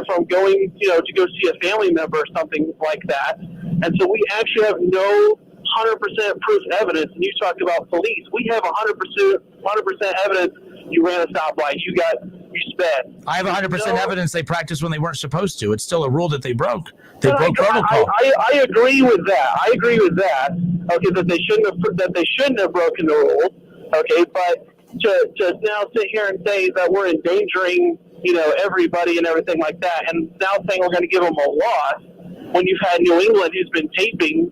Speaker 2: from going, to go see a family member or something like that. And so we actually have no 100% proof evidence. And you talked about police. We have 100% evidence. You ran a stoplight. You sped.
Speaker 5: I have 100% evidence they practiced when they weren't supposed to. It's still a rule that they broke. They broke protocol.
Speaker 2: I agree with that. Okay, that they shouldn't have broken the rules. Okay, but to now sit here and say that we're endangering, everybody and everything like that, and now saying we're going to give them a loss when you've had New England who's been taping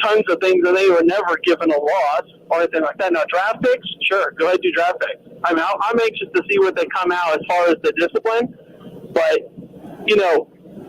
Speaker 2: tons of things and they were never given a loss or anything like that. Now, draft picks, sure, go ahead and do draft picks. I'm anxious to see what they come out as far as the discipline, but,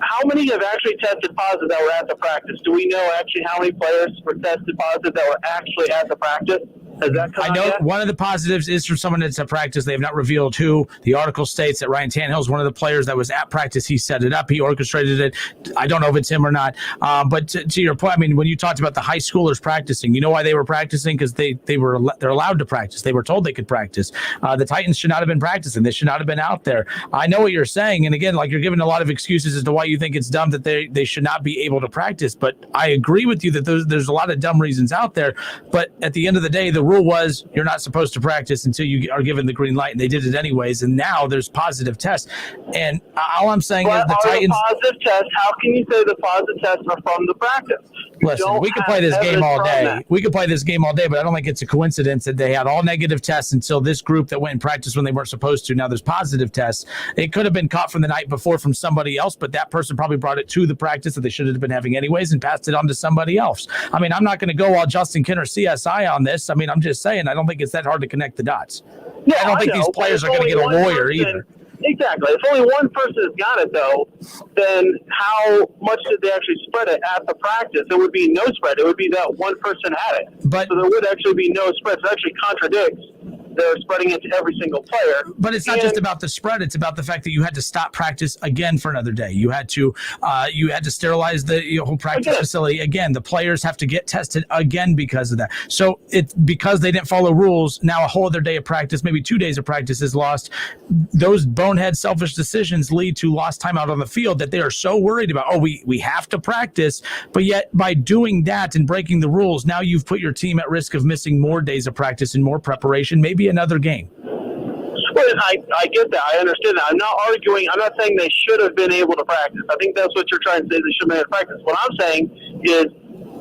Speaker 2: how many have actually tested positive that were at the practice? Do we know actually how many players were tested positive that were actually at the practice? Has that come
Speaker 5: I know
Speaker 2: out yet?
Speaker 5: one of the positives is from someone that's at practice. They have not revealed who. The article states that Ryan Tannehill is one of the players that was at practice. He set it up. He orchestrated it. I don't know if it's him or not. But to your point, I mean, when you talked about the high schoolers practicing, you know why they were practicing? Because they're allowed to practice. They were told they could practice. The Titans should not have been practicing. They should not have been out there. I know what you're saying, and again, like you're giving a lot of excuses as to why you think it's dumb that they should not be able to practice. But I agree with you that there's a lot of dumb reasons out there. But at the end of the day, the rule was you're not supposed to practice until you are given the green light, and they did it anyways. And now there's positive tests, and all I'm saying is the Titans.
Speaker 2: The positive tests. How can you say the positive tests are from the practice?
Speaker 5: Listen, we could play this game all day. We could play this game all day, but I don't think it's a coincidence that they had all negative tests until this group that went and practiced when they weren't supposed to. Now there's positive tests. It could have been caught from the night before from somebody else, but that person probably brought it to the practice that they should have been having anyways and passed it on to somebody else. I mean, I'm not going to go all Justin Kinner CSI on this. I mean, I'm just saying I don't think it's that hard to connect the dots.
Speaker 2: Yeah,
Speaker 5: I don't think these players are going to get a lawyer either.
Speaker 2: Exactly. If only one person has got it, though, then how much did they actually spread it at the practice? It would be no spread. It would be that one person had it.
Speaker 5: But
Speaker 2: so there would actually be no spread. So it actually contradicts. They're spreading it to every single player.
Speaker 5: But it's not just about the spread. It's about the fact that you had to stop practice again for another day. You had to sterilize the whole practice facility again. The players have to get tested again because of that. So it's because they didn't follow rules. Now a whole other day of practice, maybe 2 days of practice is lost. Those bonehead selfish decisions lead to lost time out on the field that they are so worried about. Oh, we have to practice. But yet by doing that and breaking the rules, now you've put your team at risk of missing more days of practice and more preparation, maybe another game.
Speaker 2: Well, I get that. I understand that. I'm not arguing. I'm not saying they should have been able to practice. I think that's what you're trying to say. They should have been able to practice. What I'm saying is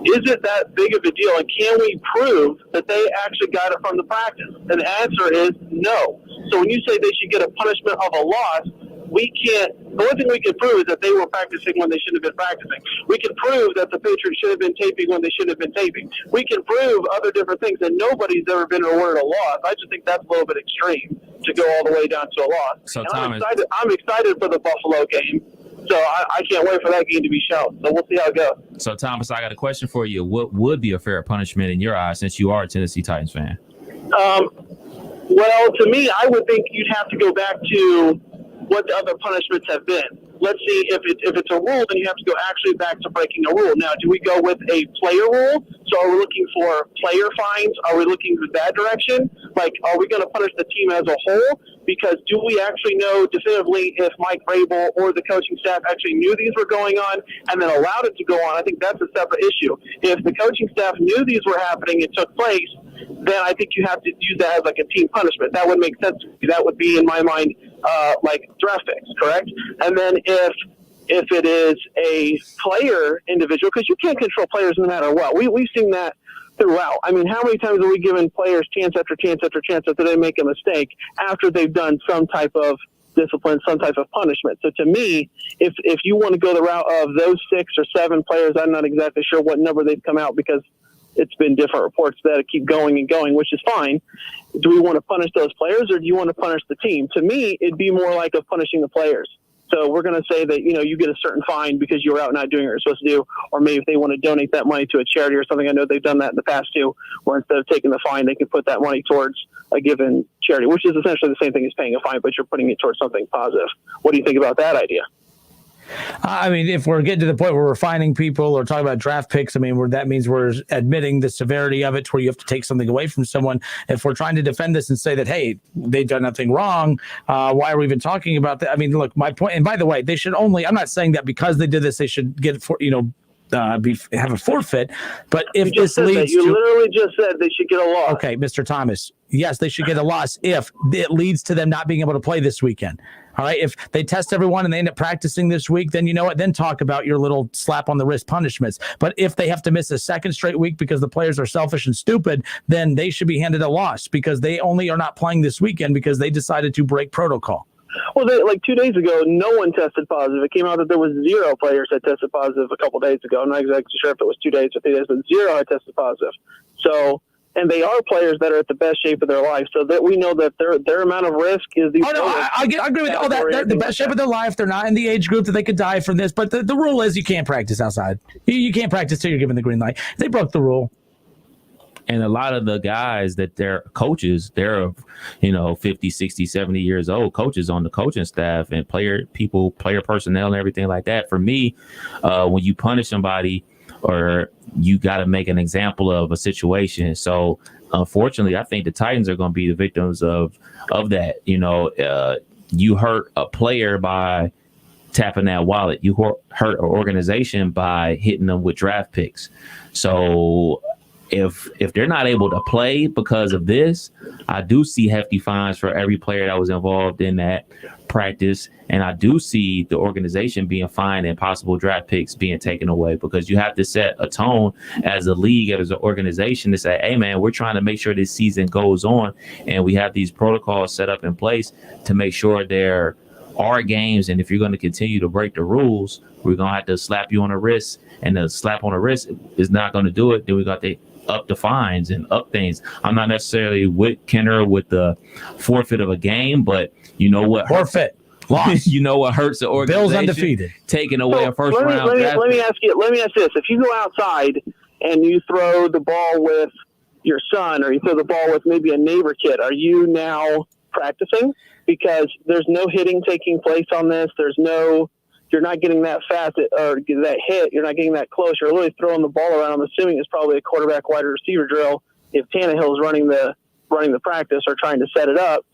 Speaker 2: it that big of a deal? And can we prove that they actually got it from the practice? And the answer is no. So when you say they should get a punishment of a loss, we can't. The only thing we can prove is that they were practicing when they shouldn't have been practicing. We can prove that the Patriots should have been taping when they shouldn't have been taping. We can prove other different things, and nobody's ever been awarded a loss. I just think that's a little bit extreme to go all the way down to a loss.
Speaker 1: So
Speaker 2: I'm excited for the Buffalo game. So I can't wait for that game to be shown. So we'll see how it goes.
Speaker 1: So Thomas, I got a question for you. What would be a fair punishment in your eyes, since you are a Tennessee Titans fan?
Speaker 2: Well, to me, I would think you'd have to go back to what the other punishments have been. Let's see, if it's a rule, then you have to go actually back to breaking a rule. Now, do we go with a player rule? So are we looking for player fines? Are we looking for that direction? Like, are we going to punish the team as a whole? Because do we actually know definitively if Mike Vrabel or the coaching staff actually knew these were going on and then allowed it to go on? I think that's a separate issue. If the coaching staff knew these were happening and took place, then I think you have to use that as like a team punishment. That would make sense to me. That would be, in my mind, like draft picks, correct? And then if it is a player individual, because you can't control players no matter what. We've seen that throughout. I mean, how many times have we given players chance after chance after chance after they make a mistake after they've done some type of discipline, some type of punishment? So to me, if you want to go the route of those 6 or 7 players, I'm not exactly sure what number they've come out because it's been different reports that keep going and going, which is fine. Do we want to punish those players or do you want to punish the team? To me, it'd be more like of punishing the players. So we're going to say that, you get a certain fine because you were out not doing what you're supposed to do, or maybe if they want to donate that money to a charity or something. I know they've done that in the past too, where instead of taking the fine, they can put that money towards a given charity, which is essentially the same thing as paying a fine, but you're putting it towards something positive. What do you think about that idea?
Speaker 5: I mean, if we're getting to the point where we're fining people or talking about draft picks, I mean, that means we're admitting the severity of it to where you have to take something away from someone. If we're trying to defend this and say that, hey, they've done nothing wrong, why are we even talking about that? I mean, look, my point, and by the way, they should only, I'm not saying that because they did this, they should get, have a forfeit, but if this leads
Speaker 2: you literally just said they should get a loss.
Speaker 5: Okay, Mr. Thomas, yes, they should get a loss if it leads to them not being able to play this weekend. All right, if they test everyone and they end up practicing this week, then you know what? Then talk about your little slap on the wrist punishments. But if they have to miss a second straight week because the players are selfish and stupid, then they should be handed a loss because they only are not playing this weekend because they decided to break protocol.
Speaker 2: Well, like 2 days ago, no one tested positive. It came out that there was 0 players that tested positive a couple days ago. I'm not exactly sure if it was 2 days or 3 days, but 0 had tested positive. So, and they are players that are at the best shape of their life, so that we know that their amount of risk is the.
Speaker 5: Oh no, I agree with all that. They're the best shape of their life. They're not in the age group that they could die from this. But the rule is you can't practice outside. You can't practice till you're given the green light. They broke the rule.
Speaker 1: And a lot of the guys that they're coaches, they're, 50, 60, 70 years old coaches on the coaching staff and player personnel and everything like that. For me, when you punish somebody or you got to make an example of a situation. So unfortunately, I think the Titans are going to be the victims of that. You hurt a player by tapping that wallet. You hurt an organization by hitting them with draft picks. So if they're not able to play because of this, I do see hefty fines for every player that was involved in that practice. And I do see the organization being fined and possible draft picks being taken away, because you have to set a tone as a league, as an organization, to say, hey, man, we're trying to make sure this season goes on. And we have these protocols set up in place to make sure there are games. And if you're going to continue to break the rules, we're going to have to slap you on the wrist. And the slap on the wrist is not going to do it. Then we got to up the fines and up things. I'm not necessarily with Kenner with the forfeit of a game, but you know what?
Speaker 5: Forfeit. Loss.
Speaker 1: You know what hurts the organization?
Speaker 5: Bills undefeated.
Speaker 1: Taking away a first round.
Speaker 2: Let me ask this. If you go outside and you throw the ball with your son, or you throw the ball with maybe a neighbor kid, are you now practicing? Because there's no hitting taking place on this. You're not getting that fast or that hit. You're not getting that close. You're literally throwing the ball around. I'm assuming it's probably a quarterback wide receiver drill if Tannehill's running the practice or trying to set it up.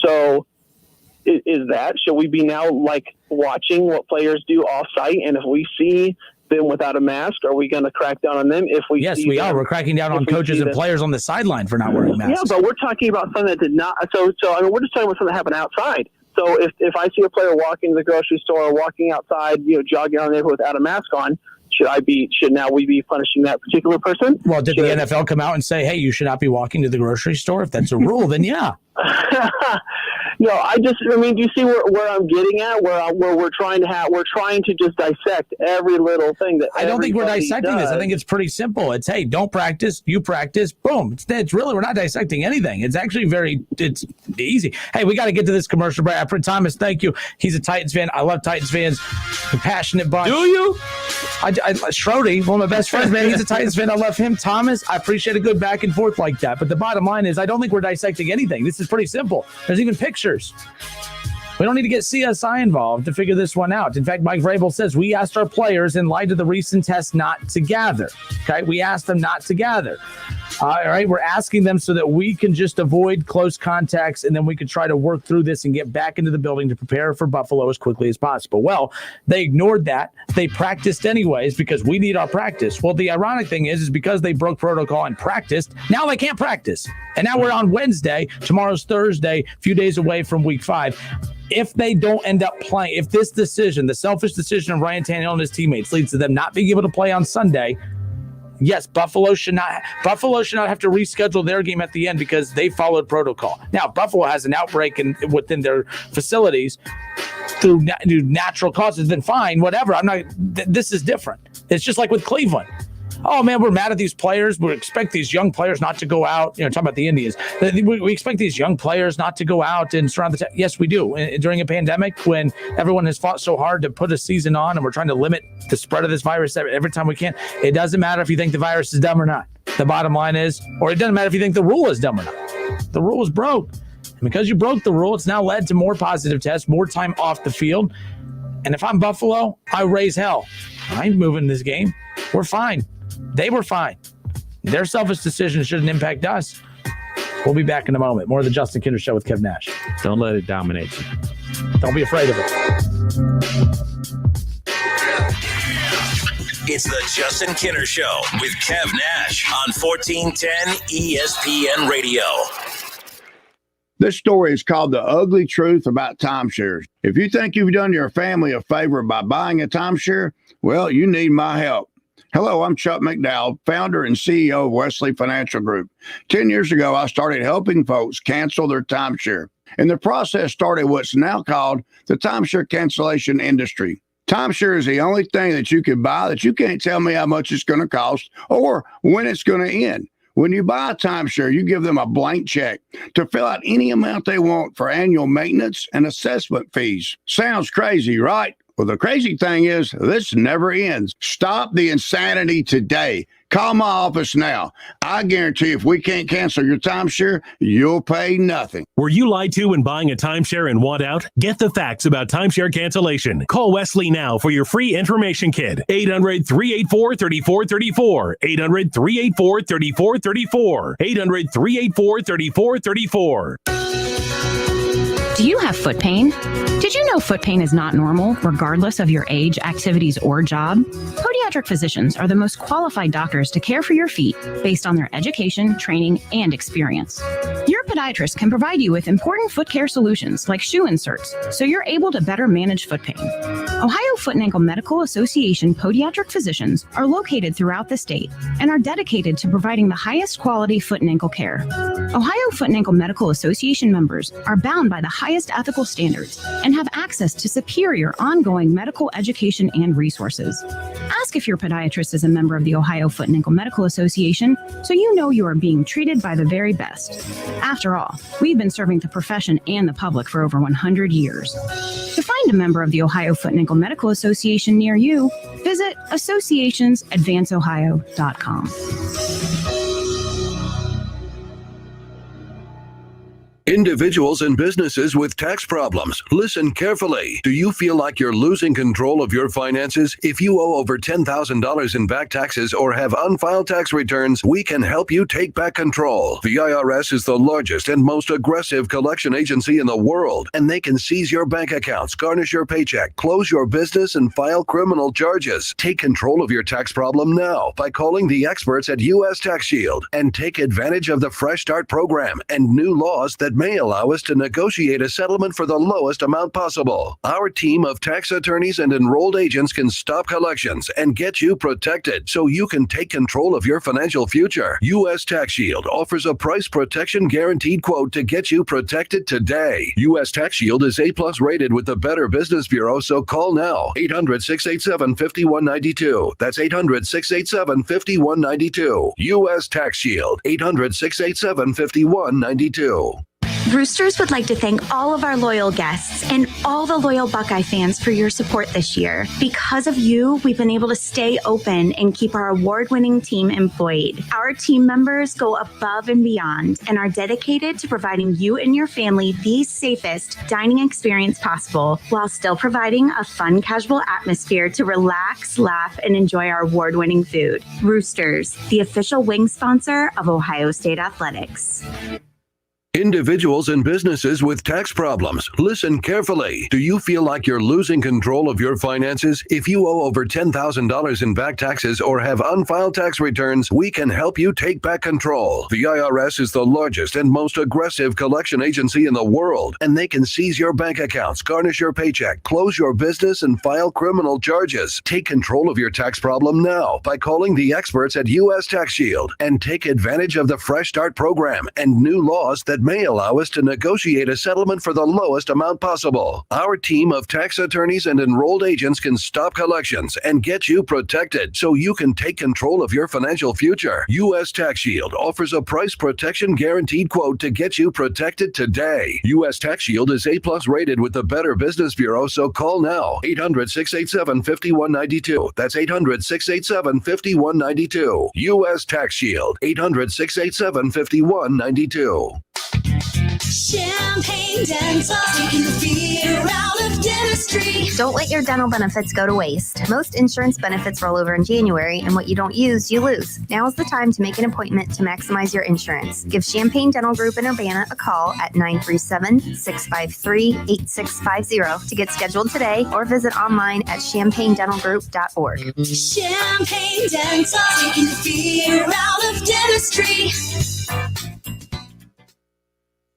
Speaker 2: So should we be now watching what players do off site? And if we see them without a mask, are we going to crack down on them?
Speaker 5: Yes, we are. We're cracking down on coaches and players on the sideline for not wearing masks.
Speaker 2: Yeah, but we're talking about something that did not. So we're just talking about something that happened outside. So if I see a player walking to the grocery store or walking outside, jogging on there without a mask on, should now we be punishing that particular person?
Speaker 5: Well, did the NFL come out and say, hey, you should not be walking to the grocery store? If that's a rule, then yeah.
Speaker 2: No, do you see where I'm getting at? Where we're trying to just dissect every little thing that
Speaker 5: I don't think we're dissecting this. I think it's pretty simple. It's, hey, don't practice, you practice, boom. It's really, we're not dissecting anything. It's actually it's easy. Hey, we got to get to this commercial break. Thomas, thank you. He's a Titans fan. I love Titans fans. A passionate bunch.
Speaker 1: Do you?
Speaker 5: Schrody, one of my best friends, man. He's a Titans fan. I love him. Thomas, I appreciate a good back and forth like that. But the bottom line is, I don't think we're dissecting anything. This is pretty simple. There's even pictures. We don't need to get CSI involved to figure this one out. In fact, Mike Vrabel says we asked our players in light of the recent tests not to gather. Okay, we asked them not to gather. All right, we're asking them so that we can just avoid close contacts, and then we can try to work through this and get back into the building to prepare for Buffalo as quickly as possible. Well, they ignored that. They practiced anyways because we need our practice. Well, the ironic thing is because they broke protocol and practiced, now they can't practice. And now we're on Wednesday. Tomorrow's Thursday, a few days away from week 5. If they don't end up playing, if this decision, the selfish decision of Ryan Tannehill and his teammates, leads to them not being able to play on Sunday, yes, Buffalo should not have to reschedule their game at the end because they followed protocol. Now, Buffalo has an outbreak within their facilities through natural causes, then fine, whatever. This is different. It's just like with Cleveland. Oh, man, we're mad at these players. We expect these young players not to go out. Talking about the Indians. We expect these young players not to go out and surround the yes, we do. During a pandemic, when everyone has fought so hard to put a season on and we're trying to limit the spread of this virus every time we can, it doesn't matter if you think the virus is dumb or not. The bottom line is, or it doesn't matter if you think the rule is dumb or not. The rule is broke. And because you broke the rule, it's now led to more positive tests, more time off the field. And if I'm Buffalo, I raise hell. I ain't moving this game. We're fine. They were fine. Their selfish decision shouldn't impact us. We'll be back in a moment. More of the Justin Kinder Show with Kev Nash.
Speaker 1: Don't let it dominate you.
Speaker 5: Don't be afraid of it.
Speaker 3: It's the Justin Kinder Show with Kev Nash on 1410 ESPN Radio.
Speaker 6: This story is called The Ugly Truth About Timeshares. If you think you've done your family a favor by buying a timeshare, well, you need my help. Hello, I'm Chuck McDowell, founder and CEO of Wesley Financial Group. 10 years ago, I started helping folks cancel their timeshare. And the process started what's now called the timeshare cancellation industry. Timeshare is the only thing that you can buy that you can't tell me how much it's going to cost or when it's going to end. When you buy a timeshare, you give them a blank check to fill out any amount they want for annual maintenance and assessment fees. Sounds crazy, right? Well, the crazy thing is this never ends. Stop the insanity today. Call my office now. I guarantee if we can't cancel your timeshare, you'll pay nothing.
Speaker 8: Were you lied to when buying a timeshare and want out? Get the facts about timeshare cancellation. Call Wesley now for your free information kit. 800-384-3434. 800-384-3434. 800-384-3434.
Speaker 9: Do you have foot pain? Did you know foot pain is not normal, regardless of your age, activities, or job? Podiatric physicians are the most qualified doctors to care for your feet based on their education, training, and experience. Your podiatrist can provide you with important foot care solutions like shoe inserts, so you're able to better manage foot pain. Ohio Foot and Ankle Medical Association podiatric physicians are located throughout the state and are dedicated to providing the highest quality foot and ankle care. Ohio Foot and Ankle Medical Association members are bound by the highest ethical standards and have access to superior ongoing medical education and resources. Ask if your podiatrist is a member of the Ohio Foot and Ankle Medical Association so you know you are being treated by the very best. After all, we've been serving the profession and the public for over 100 years. To find a member of the Ohio Foot and Ankle Medical Association near you, visit associationsadvanceohio.com.
Speaker 10: Individuals and businesses with tax problems, listen carefully. Do you feel like you're losing control of your finances? If you owe over $10,000 in back taxes or have unfiled tax returns, we can help you take back control. The IRS is the largest and most aggressive collection agency in the world, and they can seize your bank accounts, garnish your paycheck, close your business, and file criminal charges. Take control of your tax problem now by calling the experts at U.S. Tax Shield and take advantage of the Fresh Start program and new laws that may allow us to negotiate a settlement for the lowest amount possible. Our team of tax attorneys and enrolled agents can stop collections and get you protected so you can take control of your financial future. U.S. Tax Shield offers a price protection guaranteed quote to get you protected today. U.S. Tax Shield is A+ rated with the Better Business Bureau, so call now. 800-687-5192. That's 800-687-5192. U.S. Tax Shield. 800-687-5192.
Speaker 11: Roosters would like to thank all of our loyal guests and all the loyal Buckeye fans for your support this year. Because of you, we've been able to stay open and keep our award-winning team employed. Our team members go above and beyond and are dedicated to providing you and your family the safest dining experience possible while still providing a fun, casual atmosphere to relax, laugh, and enjoy our award-winning food. Roosters, the official wing sponsor of Ohio State Athletics.
Speaker 10: Individuals and businesses with tax problems, listen carefully. Do you feel like you're losing control of your finances? If you owe over $10,000 in back taxes or have unfiled tax returns, we can help you take back control. The IRS is the largest and most aggressive collection agency in the world, and they can seize your bank accounts, garnish your paycheck, close your business, and file criminal charges. Take control of your tax problem now by calling the experts at U.S. Tax Shield and take advantage of the Fresh Start program and new laws that may allow us to negotiate a settlement for the lowest amount possible. Our team of tax attorneys and enrolled agents can stop collections and get you protected so you can take control of your financial future. U.S. Tax Shield offers a price protection guaranteed quote to get you protected today. U.S. Tax Shield is A+ rated with the Better Business Bureau, so call now. 800-687-5192. That's 800-687-5192. U.S. Tax Shield. 800-687-5192.
Speaker 13: Champagne Dental, taking the fear out of dentistry.
Speaker 23: Don't let your dental benefits go to waste. Most insurance benefits roll over in January, and what you don't use, you lose. Now is the time to make an appointment to maximize your insurance. Give Champagne Dental Group in Urbana a call at 937-653-8650 to get scheduled today, or visit online at champagnedentalgroup.org.
Speaker 13: Champagne Dental, taking the fear out of dentistry.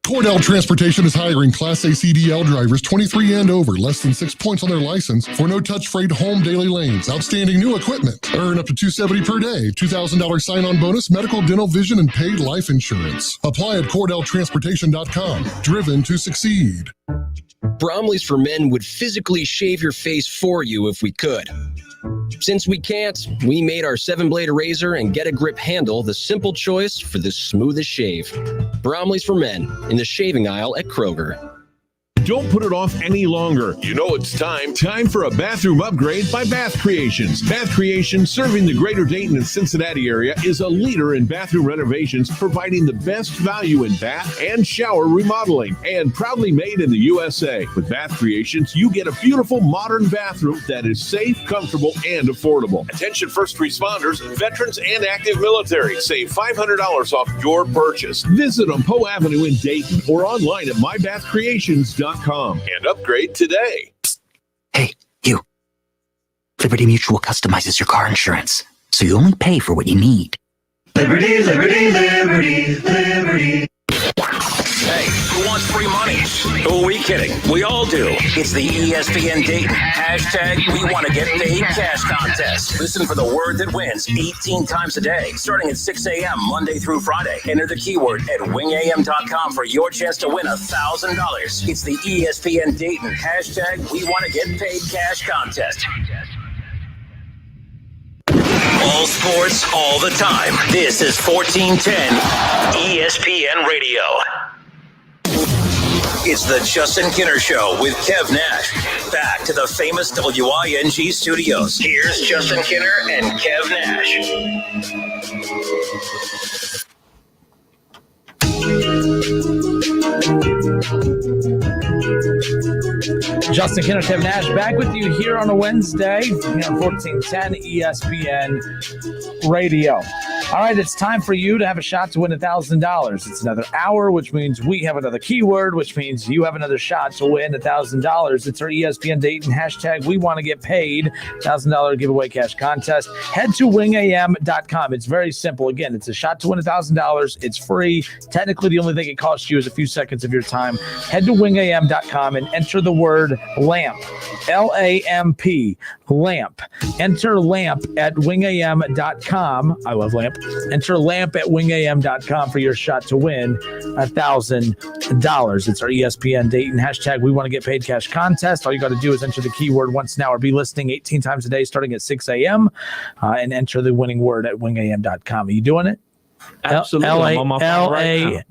Speaker 14: Cordell Transportation is hiring Class A CDL drivers 23 and over, less than 6 points on their license, for no-touch freight home daily lanes. Outstanding new equipment. Earn up to $270 per day, $2,000 sign-on bonus, medical, dental, vision, and paid life insurance. Apply at CordellTransportation.com. Driven to succeed.
Speaker 25: Bromley's for Men would physically shave your face for you if we could. Since we can't, we made our 7-blade razor and Get a Grip handle the simple choice for the smoothest shave. Bromley's for Men in the shaving aisle at Kroger.
Speaker 4: Don't put it off any longer. You know it's time. Time for a bathroom upgrade by Bath Creations. Bath Creations, serving the greater Dayton and Cincinnati area, is a leader in bathroom renovations, providing the best value in bath and shower remodeling, and proudly made in the USA. With Bath Creations, you get a beautiful modern bathroom that is safe, comfortable, and affordable. Attention first responders, veterans, and active military. Save $500 off your purchase. Visit on Poe Avenue in Dayton or online at mybathcreations.com and upgrade today.
Speaker 28: Hey, you. Liberty Mutual customizes your car insurance, so you only pay for what you need.
Speaker 3: Liberty, liberty, liberty, liberty. Hey, who wants free money? Who are we kidding? We all do. It's the ESPN Dayton #We Want to Get Paid Cash Contest. Listen for the word that wins 18 times a day, starting at 6 a.m. Monday through Friday. Enter the keyword at wingam.com for your chance to win $1,000. It's the ESPN Dayton #We Want to Get Paid Cash Contest. All sports, all the time. This is 1410 ESPN Radio. It's the Justin Kinner Show with Kev Nash. Back to the famous WING studios. Here's Justin Kinner and Kev Nash.
Speaker 5: Justin Kinner, Kevin Nash, back with you here on a Wednesday here on 1410 ESPN Radio. All right, it's time for you to have a shot to win $1,000. It's another hour, which means we have another keyword, which means you have another shot to win $1,000. It's our ESPN Dayton #We Want to Get Paid $1,000 giveaway cash contest. Head to wingam.com. It's very simple. Again, it's a shot to win $1,000. It's free. Technically, the only thing it costs you is a few seconds of your time. Head to wingam.com and enter the word LAMP, LAMP, LAMP. Enter LAMP at wingam.com. I love LAMP. Enter LAMP at wingam.com for your shot to win $1,000. It's our ESPN Dayton #We Want to Get Paid Cash Contest. All you got to do is enter the keyword once an hour. Be listening 18 times a day starting at 6 a.m. And enter the winning word at wingam.com. Are you doing it?
Speaker 1: Absolutely.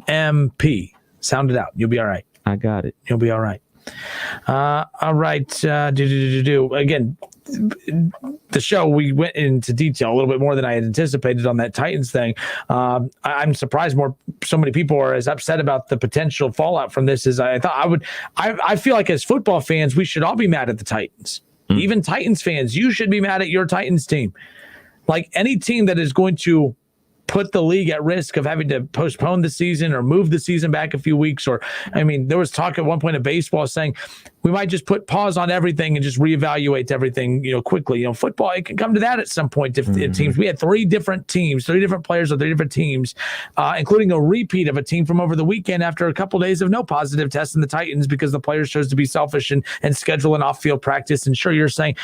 Speaker 5: LAMP. Sound it out. You'll be all right.
Speaker 1: I got it.
Speaker 5: You'll be all right. All right. Again, the show, we went into detail a little bit more than I had anticipated on that Titans thing. I'm surprised so many people are as upset about the potential fallout from this as I thought I would. I feel like as football fans, we should all be mad at the Titans. Even Titans fans, you should be mad at your Titans team. Like any team that is going to put the league at risk of having to postpone the season or move the season back a few weeks. Or, I mean, there was talk at one point of baseball saying we might just put pause on everything and just reevaluate everything, quickly. Football, it can come to that at some point if teams. We had 3 different teams, 3 different players of 3 different teams, including a repeat of a team from over the weekend after a couple days of no positive tests in the Titans because the players chose to be selfish and schedule an off-field practice. And sure, you're saying,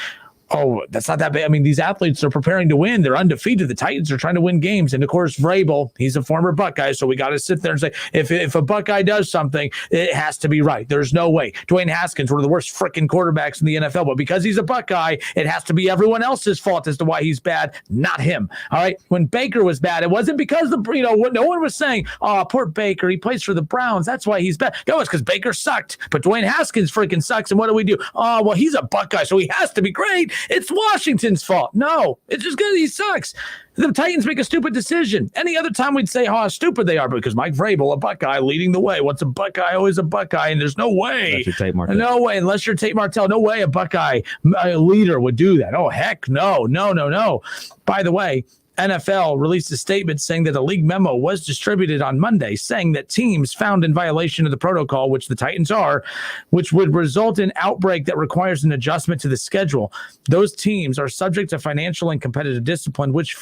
Speaker 5: oh, that's not that bad. I mean, these athletes are preparing to win. They're undefeated. The Titans are trying to win games. And, of course, Vrabel, he's a former Buckeye, so we got to sit there and say, if a Buckeye does something, it has to be right. There's no way. Dwayne Haskins, one of the worst freaking quarterbacks in the NFL, but because he's a Buckeye, it has to be everyone else's fault as to why he's bad, not him. All right? When Baker was bad, it wasn't because no one was saying, oh, poor Baker, he plays for the Browns. That's why he's bad. No, it's because Baker sucked, but Dwayne Haskins freaking sucks. And what do? Oh, well, he's a Buckeye, so he has to be great. It's Washington's fault. No, it's just because he sucks. The Titans make a stupid decision. Any other time we'd say how stupid they are because Mike Vrabel, a Buckeye, leading the way. What's a Buckeye? Always a Buckeye. And there's no way. No way. Unless you're Tate Martell. No way a Buckeye leader would do that. Oh, heck no. No. By the way, NFL released a statement saying that a league memo was distributed on Monday saying that teams found in violation of the protocol, which the Titans are, which would result in outbreak that requires an adjustment to the schedule. Those teams are subject to financial and competitive discipline, which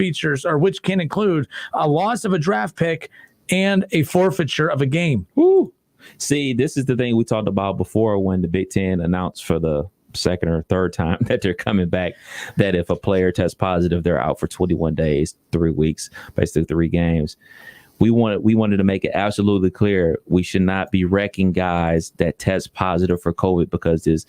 Speaker 5: can include a loss of a draft pick and a forfeiture of a game.
Speaker 1: Woo. See, this is the thing we talked about before when the Big Ten announced for the second or third time that they're coming back, that if a player tests positive, they're out for 21 days, 3 weeks, basically 3 games. We wanted to make it absolutely clear we should not be wrecking guys that test positive for COVID because this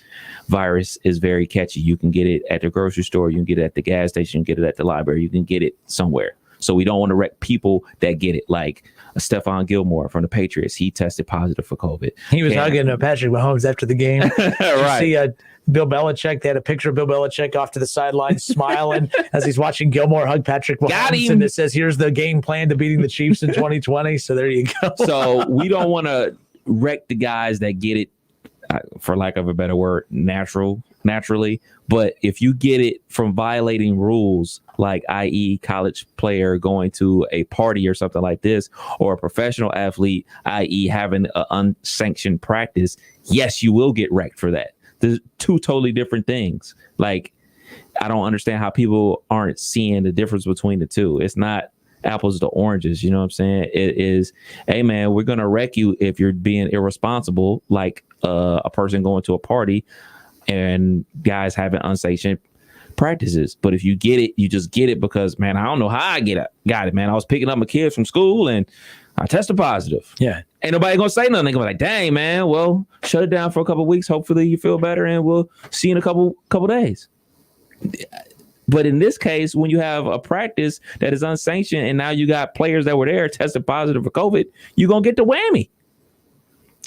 Speaker 1: virus is very catchy. You can get it at the grocery store, you can get it at the gas station, you can get it at the library, you can get it somewhere. So we don't want to wreck people that get it. Like Stephon Gilmore from the Patriots, he tested positive for COVID.
Speaker 5: He was hugging Patrick Mahomes after the game.
Speaker 1: Right.
Speaker 5: You see Bill Belichick, they had a picture of Bill Belichick off to the sideline smiling as he's watching Gilmore hug Patrick Mahomes. And it says, here's the game plan to beating the Chiefs in 2020. So there you go.
Speaker 1: So we don't want to wreck the guys that get it, for lack of a better word, naturally. But if you get it from violating rules, like i.e. college player going to a party or something like this, or a professional athlete, i.e. having an unsanctioned practice, yes, you will get wrecked for that. There's two totally different things. Like, I don't understand how people aren't seeing the difference between the two. It's not apples to oranges. You know what I'm saying? It is, hey, man, we're going to wreck you if you're being irresponsible, like a person going to a party and guys having unsanctioned practices. But if you get it, you just get it because, man, I don't know how I got it, man. I was picking up my kids from school and I tested positive.
Speaker 5: Yeah.
Speaker 1: Ain't nobody gonna say nothing. They're gonna be like, dang, man, well, shut it down for a couple of weeks. Hopefully you feel better and we'll see you in a couple days. But in this case, when you have a practice that is unsanctioned and now you got players that were there tested positive for COVID, you're gonna get the whammy.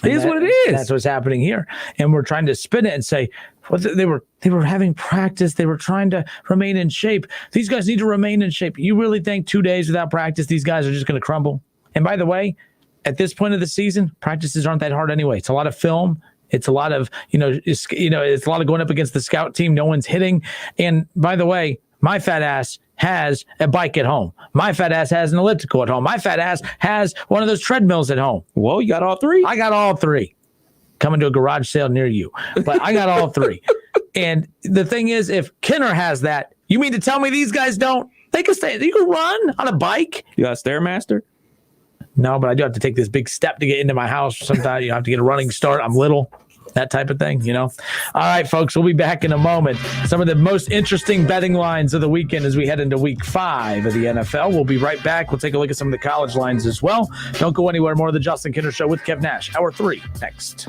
Speaker 1: It is what it is.
Speaker 5: That's what's happening here. And we're trying to spin it and say, well, they were having practice. They were trying to remain in shape. These guys need to remain in shape. You really think 2 days without practice, these guys are just going to crumble? And by the way, at this point of the season, practices aren't that hard anyway. It's a lot of film. It's a lot of, it's a lot of going up against the scout team. No one's hitting. And by the way, my fat ass has a bike at home. My fat ass has an elliptical at home. My fat ass has one of those treadmills at home.
Speaker 1: Whoa, you got all three?
Speaker 5: I got all three. Coming to a garage sale near you. But I got all three. And the thing is, if Kenner has that, you mean to tell me these guys don't? They can stay. You can run on a bike.
Speaker 1: You got a Stairmaster?
Speaker 5: No, but I do have to take this big step to get into my house. Sometimes you have to get a running start. I'm little, that type of thing, All right, folks, we'll be back in a moment. Some of the most interesting betting lines of the weekend as we head into week 5 of the NFL. We'll be right back. We'll take a look at some of the college lines as well. Don't go anywhere. More of the Justin Kinner Show with Kev Nash. Hour 3 next.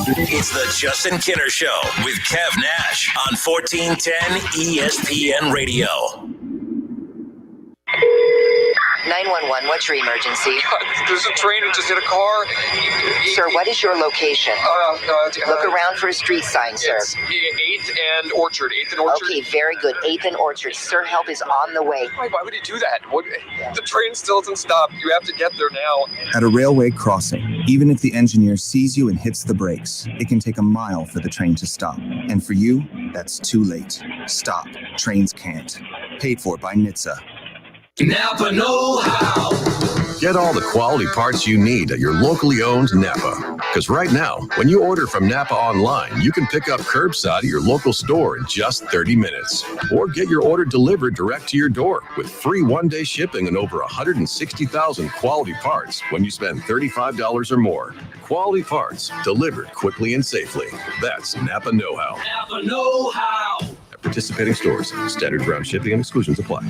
Speaker 3: It's the Justin Kinner Show with Kev Nash on 1410 ESPN Radio.
Speaker 15: 911, what's your emergency?
Speaker 16: There's a train that just hit a car.
Speaker 15: Sir, what is your location? Look around for a street sign, sir.
Speaker 16: It's 8th and Orchard. 8th and Orchard.
Speaker 15: Okay, very good. 8th and Orchard. Sir, help is on the way.
Speaker 16: Why would you do that? The train still doesn't stop. You have to get there now.
Speaker 17: At a railway crossing, even if the engineer sees you and hits the brakes, it can take a mile for the train to stop. And for you, that's too late. Stop. Trains can't. Paid for by NHTSA.
Speaker 3: Napa know-how.
Speaker 10: Get all the quality parts you need at your locally owned Napa. Because right now, when you order from Napa online, you can pick up curbside at your local store in just 30 minutes. Or get your order delivered direct to your door with free one-day shipping and over 160,000 quality parts when you spend $35 or more. Quality parts delivered quickly and safely. That's Napa know-how.
Speaker 3: Napa know-how.
Speaker 10: At participating stores, standard ground shipping and exclusions apply.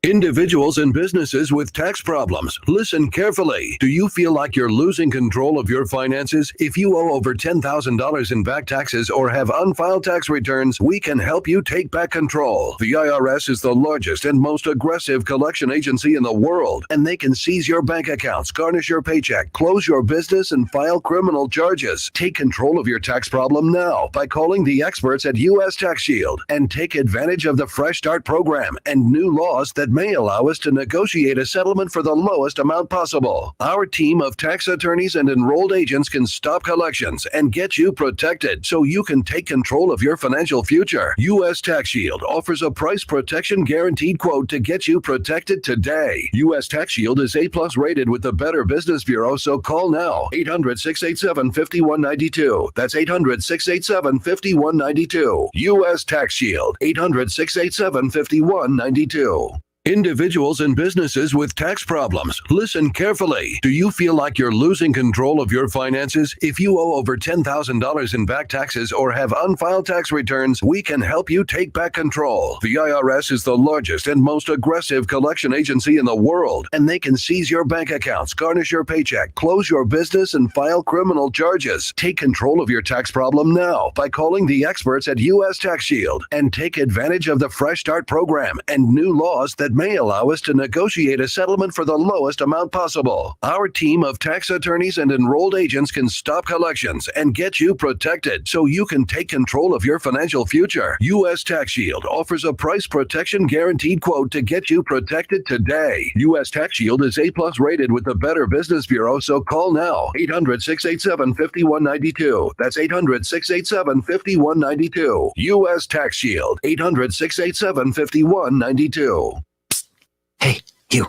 Speaker 10: Individuals and businesses with tax problems, listen carefully. Do you feel like you're losing control of your finances? If you owe over $10,000 in back taxes or have unfiled tax returns, we can help you take back control. The IRS is the largest and most aggressive collection agency in the world, and they can seize your bank accounts, garnish your paycheck, close your business, and file criminal charges. Take control of your tax problem now by calling the experts at U.S. Tax Shield and take advantage of the Fresh Start program and new laws that may allow us to negotiate a settlement for the lowest amount possible. Our team of tax attorneys and enrolled agents can stop collections and get you protected so you can take control of your financial future. U.S. Tax Shield offers a price protection guaranteed quote to get you protected today. U.S. Tax Shield is A+ rated with the Better Business Bureau, so call now. 800-687-5192. That's 800-687-5192. U.S. Tax Shield. 800-687-5192. Individuals and businesses with tax problems, listen carefully. Do you feel like you're losing control of your finances? If you owe over $10,000 in back taxes or have unfiled tax returns, we can help you take back control. The IRS is the largest and most aggressive collection agency in the world, and they can seize your bank accounts, garnish your paycheck, close your business, and file criminal charges. Take control of your tax problem now by calling the experts at U.S. Tax Shield and take advantage of the Fresh Start program and new laws that may allow us to negotiate a settlement for the lowest amount possible. Our team of tax attorneys and enrolled agents can stop collections and get you protected so you can take control of your financial future. U.S. Tax Shield offers a price protection guaranteed quote to get you protected today. U.S. Tax Shield is A+ rated with the Better Business Bureau, so call now. 800-687-5192. That's 800-687-5192. U.S. Tax Shield. 800-687-5192.
Speaker 28: Hey, you.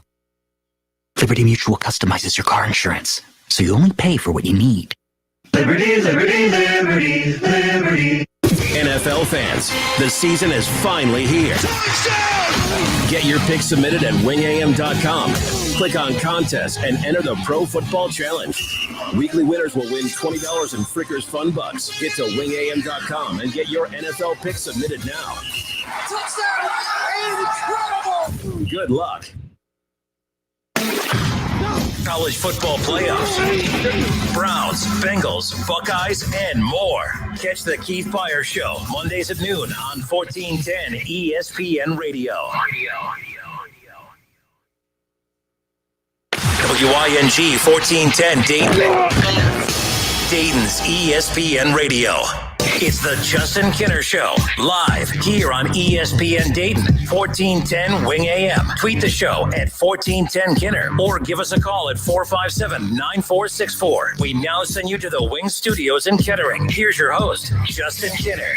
Speaker 28: Liberty Mutual customizes your car insurance, so you only pay for what you need.
Speaker 12: Liberty, liberty, liberty, liberty.
Speaker 3: NFL fans, the season is finally here. Get your picks submitted at wingam.com. Click on contest and enter the Pro Football Challenge. Weekly winners will win $20 in Frickers Fun Bucks. Get to wingam.com and get your NFL picks submitted now.
Speaker 12: Touchdown! Incredible!
Speaker 3: Good luck. College football playoffs, Browns, Bengals, Buckeyes, and more. Catch the Keith Byers Show Mondays at noon on 1410 ESPN Radio. WING 1410 Dayton. Dayton's ESPN Radio. It's the Justin Kinner Show, live here on ESPN Dayton, 1410 Wing AM. Tweet the show at 1410 Kinner or give us a call at 457-9464. We now send you to the Wing Studios in Kettering. Here's your host, Justin Kinner.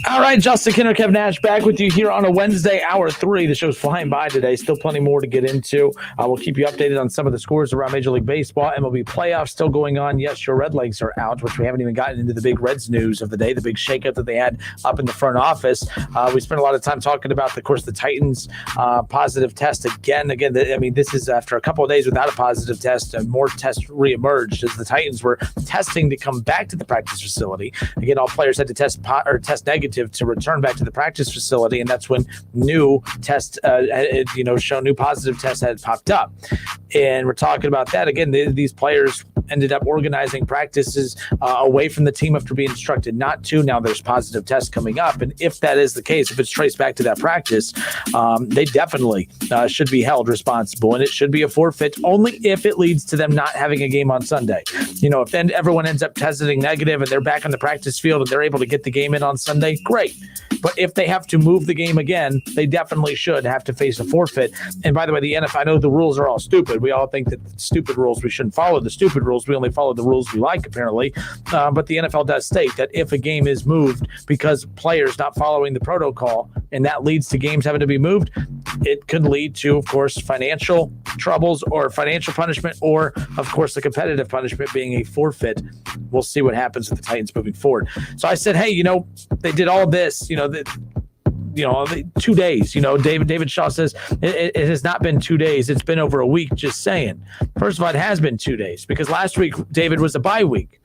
Speaker 5: All right, Justin Kinner, Kevin Nash back with you here on a Wednesday, hour 3. The show's flying by today. Still plenty more to get into. We'll keep you updated on some of the scores around Major League Baseball. MLB playoffs still going on. Yes, your Red Legs are out, which we haven't even gotten into the big Reds news of the day, the big shakeup that they had up in the front office. We spent a lot of time talking about, of course, the Titans positive test again. This is after a couple of days without a positive test, and more tests reemerged as the Titans were testing to come back to the practice facility. Again, all players had to test negative to return back to the practice facility, and that's when new tests, new positive tests had popped up. And we're talking about that again. These players ended up organizing practices away from the team after being instructed not to. Now there's positive tests coming up, and if that is the case, if it's traced back to that practice, they definitely should be held responsible, and it should be a forfeit only if it leads to them not having a game on Sunday. If then everyone ends up testing negative and they're back on the practice field and they're able to get the game in on Sunday, great. But if they have to move the game again, they definitely should have to face a forfeit. And by the way, the NFL, I know the rules are all stupid. We all think that stupid rules, we shouldn't follow the stupid rules. We only follow the rules we like, apparently. But the NFL does state that if a game is moved because players not following the protocol, and that leads to games having to be moved, it could lead to, of course, financial troubles or financial punishment, or, of course, the competitive punishment being a forfeit. We'll see what happens with the Titans moving forward. So I said, hey, they did all this, 2 days. David Shaw says it has not been 2 days. It's been over a week. Just saying. First of all, it has been 2 days because last week, David, was a bye week.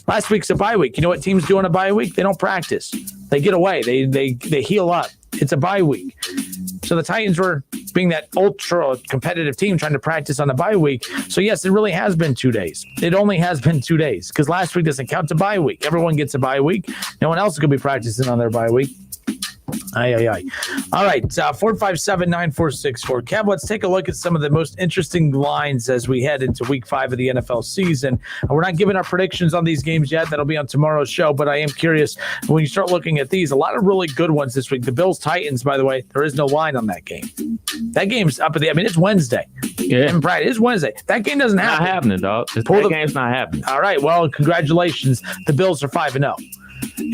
Speaker 5: Last week's a bye week. You know what teams do on a bye week? They don't practice. They get away. They heal up. It's a bye week. So the Titans were being that ultra competitive team trying to practice on a bye week. So yes, it really has been 2 days. It only has been 2 days because last week doesn't count to bye week. Everyone gets a bye week. No one else is going to be practicing on their bye week. All right, 457-9464. Kev, let's take a look at some of the most interesting lines as we head into week 5 of the NFL season. We're not giving our predictions on these games yet. That'll be on tomorrow's show, but I am curious when you start looking at these, a lot of really good ones this week. The Bills-Titans, by the way, there is no line on that game. That game's up at it's Wednesday.
Speaker 1: Yeah.
Speaker 5: It's Wednesday. That game doesn't happen.
Speaker 1: Not happening, dog. That game's not happening.
Speaker 5: All right, well, congratulations. The Bills are 5-0.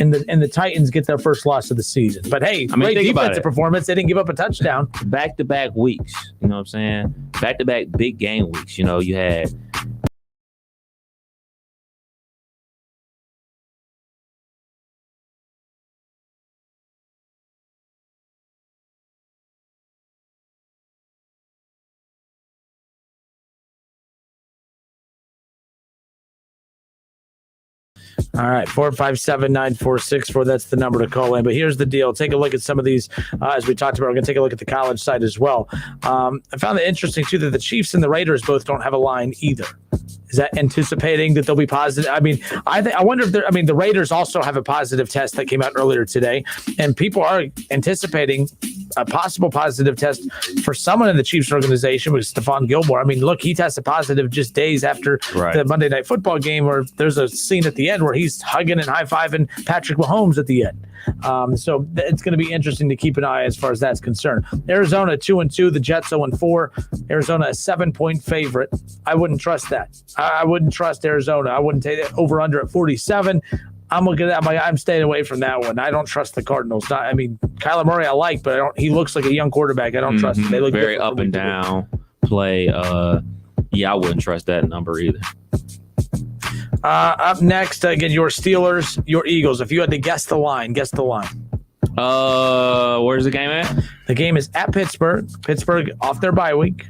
Speaker 5: and the Titans get their first loss of the season. But hey,
Speaker 1: I mean,
Speaker 5: great
Speaker 1: think about
Speaker 5: defensive
Speaker 1: it.
Speaker 5: performance. They didn't give up a touchdown.
Speaker 1: Back-to-back weeks. You know what I'm saying? Back-to-back big game weeks. You know, you had
Speaker 5: All right, 457-9464. That's the number to call in. But here's the deal. Take a look at some of these. As we talked about, we're going to take a look at the college side as well. I found it interesting, too, that the Chiefs and the Raiders both don't have a line either. Is that anticipating that they'll be positive? I mean, I wonder if the Raiders also have a positive test that came out earlier today, and people are anticipating a possible positive test for someone in the Chiefs organization with Stephon Gilmore. I mean, look, he tested positive just days after the Monday Night Football game, where there's a scene at the end where he's hugging and high-fiving Patrick Mahomes at the end. So it's going to be interesting to keep an eye as far as that's concerned. Arizona 2-2, the Jets 0-4. Arizona a 7-point favorite. I wouldn't trust that. I wouldn't trust Arizona. I wouldn't take it over under at 47. I'm looking at that. I'm staying away from that one. I don't trust the Cardinals. Kyler Murray I like, but he looks like a young quarterback. I don't trust him. They look
Speaker 1: very up and down play. I wouldn't trust that number either.
Speaker 5: Up next, again, your Steelers, your Eagles. If you had to guess the line, guess the line.
Speaker 1: Where's the game at?
Speaker 5: The game is at Pittsburgh. Pittsburgh off their bye week.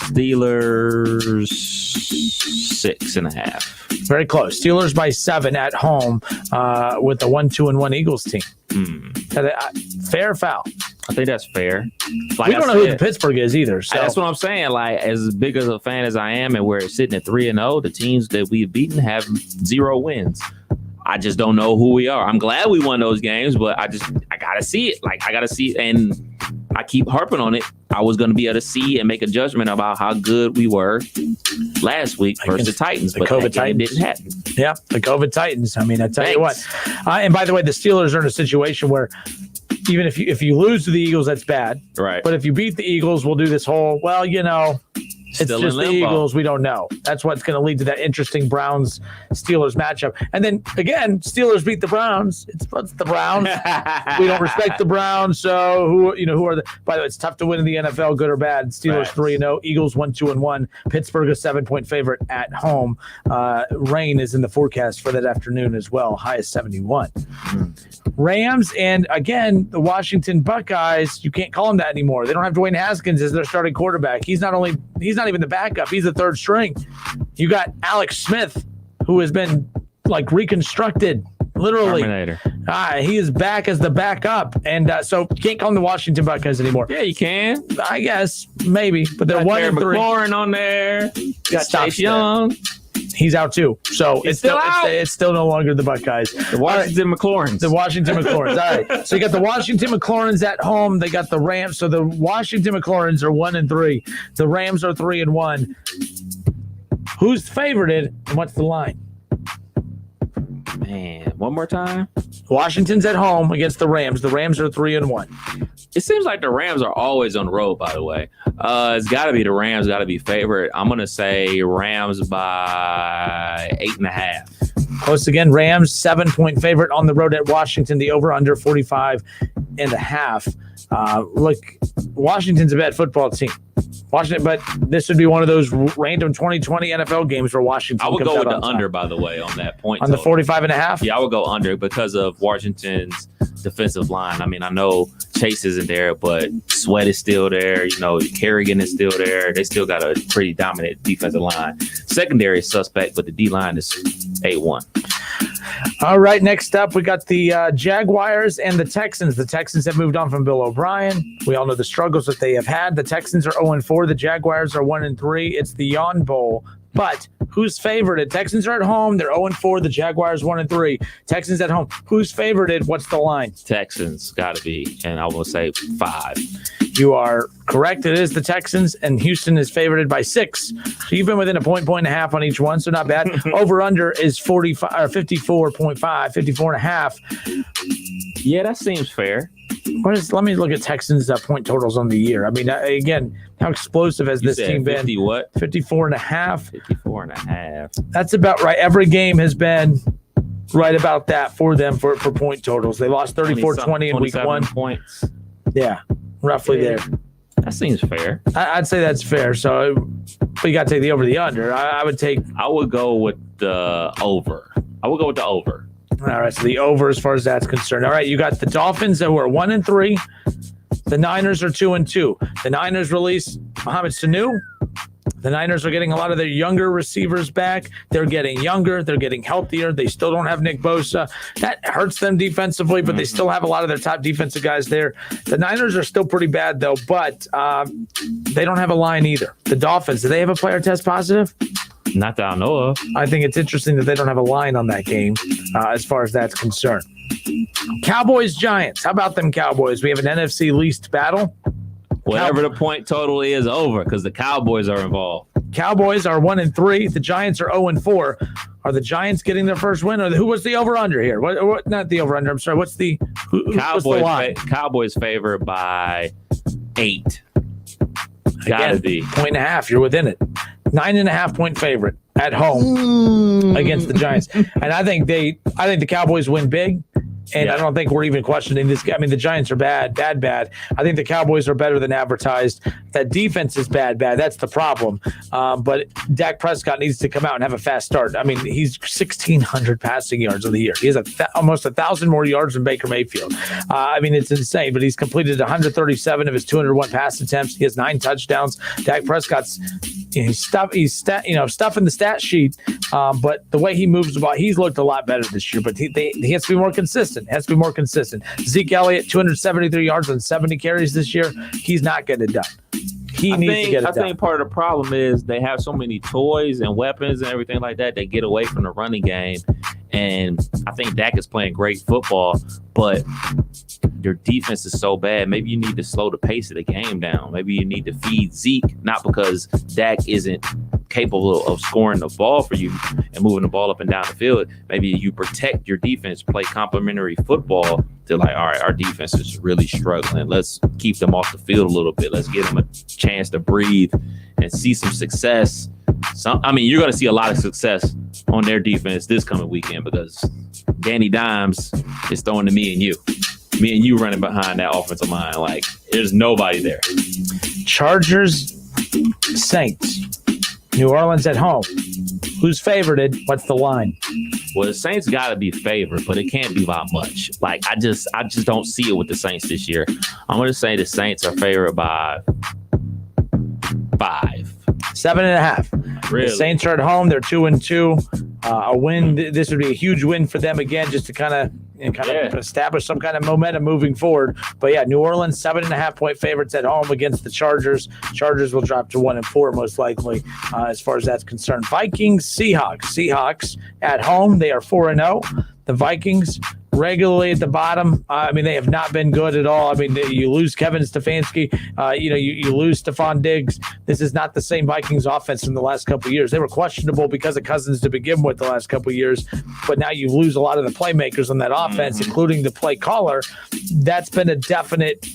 Speaker 1: Steelers 6.5.
Speaker 5: Very close. Steelers by 7 at home with the 1-2-1 Eagles team. Fair foul.
Speaker 1: I think that's fair.
Speaker 5: Like we don't know who the Pittsburgh is either. So
Speaker 1: that's what I'm saying. Like, as big as a fan as I am, and we're sitting at 3-0, the teams that we've beaten have 0 wins. I just don't know who we are. I'm glad we won those games, but I gotta see it. Like, I gotta see it, and I keep harping on it. I was going to be able to see and make a judgment about how good we were last week versus the Titans, but
Speaker 5: COVID
Speaker 1: that game
Speaker 5: Titans
Speaker 1: didn't happen.
Speaker 5: Yeah, the COVID Titans. I mean, I tell you what. And by the way, the Steelers are in a situation where even if you lose to the Eagles, that's bad.
Speaker 1: Right.
Speaker 5: But if you beat the Eagles, we'll do this whole, it's
Speaker 1: Still
Speaker 5: just
Speaker 1: in
Speaker 5: the
Speaker 1: limbo.
Speaker 5: Eagles. We don't know. That's what's going to lead to that interesting Browns-Steelers matchup. And then, again, Steelers beat the Browns. It's the Browns. We don't respect the Browns. So, who are the – by the way, it's tough to win in the NFL, good or bad. Steelers 3-0. Eagles 1-2-1. Pittsburgh a 7-point favorite at home. Rain is in the forecast for that afternoon as well. High is 71. Rams and, again, the Washington Buckeyes, you can't call them that anymore. They don't have Dwayne Haskins as their starting quarterback. He's not even the backup. He's the third string. You got Alex Smith, who has been reconstructed, literally.
Speaker 1: Terminator.
Speaker 5: He is back as the backup, and so you can't call them the Washington Buckeyes anymore.
Speaker 1: Yeah, you can.
Speaker 5: I guess maybe, but they're 1-3.
Speaker 1: McLaurin on there. Got Chase Young.
Speaker 5: He's out too. So it's still
Speaker 1: out.
Speaker 5: It's still no longer the Buckeyes.
Speaker 1: The Washington McLaurins.
Speaker 5: The Washington McLaurins. All right. So you got the Washington McLaurins at home. They got the Rams. So the Washington McLaurins are 1-3. The Rams are 3-1. Who's favorited and what's the line?
Speaker 1: Man, one more time.
Speaker 5: Washington's at home against the Rams. The Rams are 3-1.
Speaker 1: It seems like the Rams are always on the road, by the way. It's got to be the Rams, got to be favorite. I'm going to say Rams by 8.5.
Speaker 5: Close again. Rams, 7-point favorite on the road at Washington. The over-under 45.5. Look, Washington's a bad football team. But this would be one of those random 2020 NFL games where Washington.
Speaker 1: I would
Speaker 5: comes
Speaker 1: go
Speaker 5: out
Speaker 1: with
Speaker 5: on
Speaker 1: the
Speaker 5: top.
Speaker 1: under, by the way, on that point.
Speaker 5: On the 45.5?
Speaker 1: Yeah, I would go under because of Washington's defensive line. I mean, I know Chase isn't there, but Sweat is still there. Kerrigan is still there. They still got a pretty dominant defensive line. Secondary is suspect, but the D line is 8-1.
Speaker 5: All right, next up, we got the Jaguars and the Texans. The Texans have moved on from Bill O'Brien. We all know the struggles that they have had. The Texans are 0-4. The Jaguars are 1-3. It's the Yawn Bowl. But who's favorited? Texans are at home. They're 0-4. The Jaguars 1-3. Texans at home. Who's favorited? What's the line?
Speaker 1: Texans got to be, and I will say 5.
Speaker 5: You are correct. It is the Texans, and Houston is favorited by 6. So you've been within a point and a half on each one, so not bad. Over-under is 54.5, 54.5.
Speaker 1: Yeah, that seems fair.
Speaker 5: Let me look at Texans' point totals on the year. I mean, again, how explosive has this team been?
Speaker 1: 50 what?
Speaker 5: 54.5.
Speaker 1: 54.5.
Speaker 5: That's about right. Every game has been right about that for them for point totals. They lost 34-20 in week 1.
Speaker 1: Points.
Speaker 5: Yeah, roughly there.
Speaker 1: That seems fair.
Speaker 5: I'd say that's fair. So we got to take the over the under. I would
Speaker 1: go with the over. I would go with the over.
Speaker 5: All right, so the over as far as that's concerned. All right, you got the Dolphins that were 1-3. The Niners are 2-2. The Niners released Mohamed Sanu. The Niners are getting a lot of their younger receivers back. They're getting younger. They're getting healthier. They still don't have Nick Bosa. That hurts them defensively, but they still have a lot of their top defensive guys there. The Niners are still pretty bad, though, but they don't have a line either. The Dolphins, do they have a player test positive?
Speaker 1: Not that I know of.
Speaker 5: I think it's interesting that they don't have a line on that game as far as that's concerned. Cowboys, Giants. How about them Cowboys? We have an NFC least battle.
Speaker 1: Whatever the point total is over because the Cowboys are involved.
Speaker 5: Cowboys are 1-3. The Giants are 0-4. Are the Giants getting their first win? Or who was the over-under here? What? Not the over-under. I'm sorry. What's the line?
Speaker 1: Cowboys favored by 8. Gotta be.
Speaker 5: 1.5. You're within it. 9.5 point favorite at home against the Giants. And I think the Cowboys win big. And I don't think we're even questioning this. I mean, the Giants are bad. I think the Cowboys are better than advertised. That defense is bad. That's the problem. But Dak Prescott needs to come out and have a fast start. I mean, he's 1,600 passing yards of the year. He has almost 1,000 more yards than Baker Mayfield. I mean, it's insane. But he's completed 137 of his 201 pass attempts. He has 9 touchdowns. Dak Prescott's stuffing the stat sheet. But the way he moves the ball, he's looked a lot better this year. But he has to be more consistent. Zeke Elliott, 273 yards on 70 carries this year. He's not getting it done. He needs to get it done.
Speaker 1: I think part of the problem is they have so many toys and weapons and everything like that. They get away from the running game. And I think Dak is playing great football, but their defense is so bad. Maybe you need to slow the pace of the game down. Maybe you need to feed Zeke, not because Dak isn't capable of scoring the ball for you and moving the ball up and down the field. Maybe you protect your defense, play complementary football to all right, our defense is really struggling. Let's keep them off the field a little bit. Let's give them a chance to breathe and see some success. You're going to see a lot of success on their defense this coming weekend because Danny Dimes is throwing to me and you running behind that offensive line. Like, there's nobody there.
Speaker 5: Chargers, Saints, New Orleans at home. Who's favored? What's the line?
Speaker 1: Well, the Saints got to be favored, but it can't be by much. Like, I just don't see it with the Saints this year. I'm going to say the Saints are favored by 5.
Speaker 5: 7.5.
Speaker 1: Really?
Speaker 5: The Saints are at home. They're 2-2. A win. This would be a huge win for them again, just to kind of establish some kind of momentum moving forward. But yeah, New Orleans 7.5 point favorites at home against the Chargers. Chargers will drop to 1-4 most likely, as far as that's concerned. Vikings, Seahawks. Seahawks at home. They are 4-0. The Vikings regularly at the bottom. They have not been good at all. You lose Kevin Stefanski. You lose Stephon Diggs. This is not the same Vikings offense from the last couple of years. They were questionable because of Cousins to begin with the last couple of years, but now you lose a lot of the playmakers on that offense, including the play caller. That's had a definite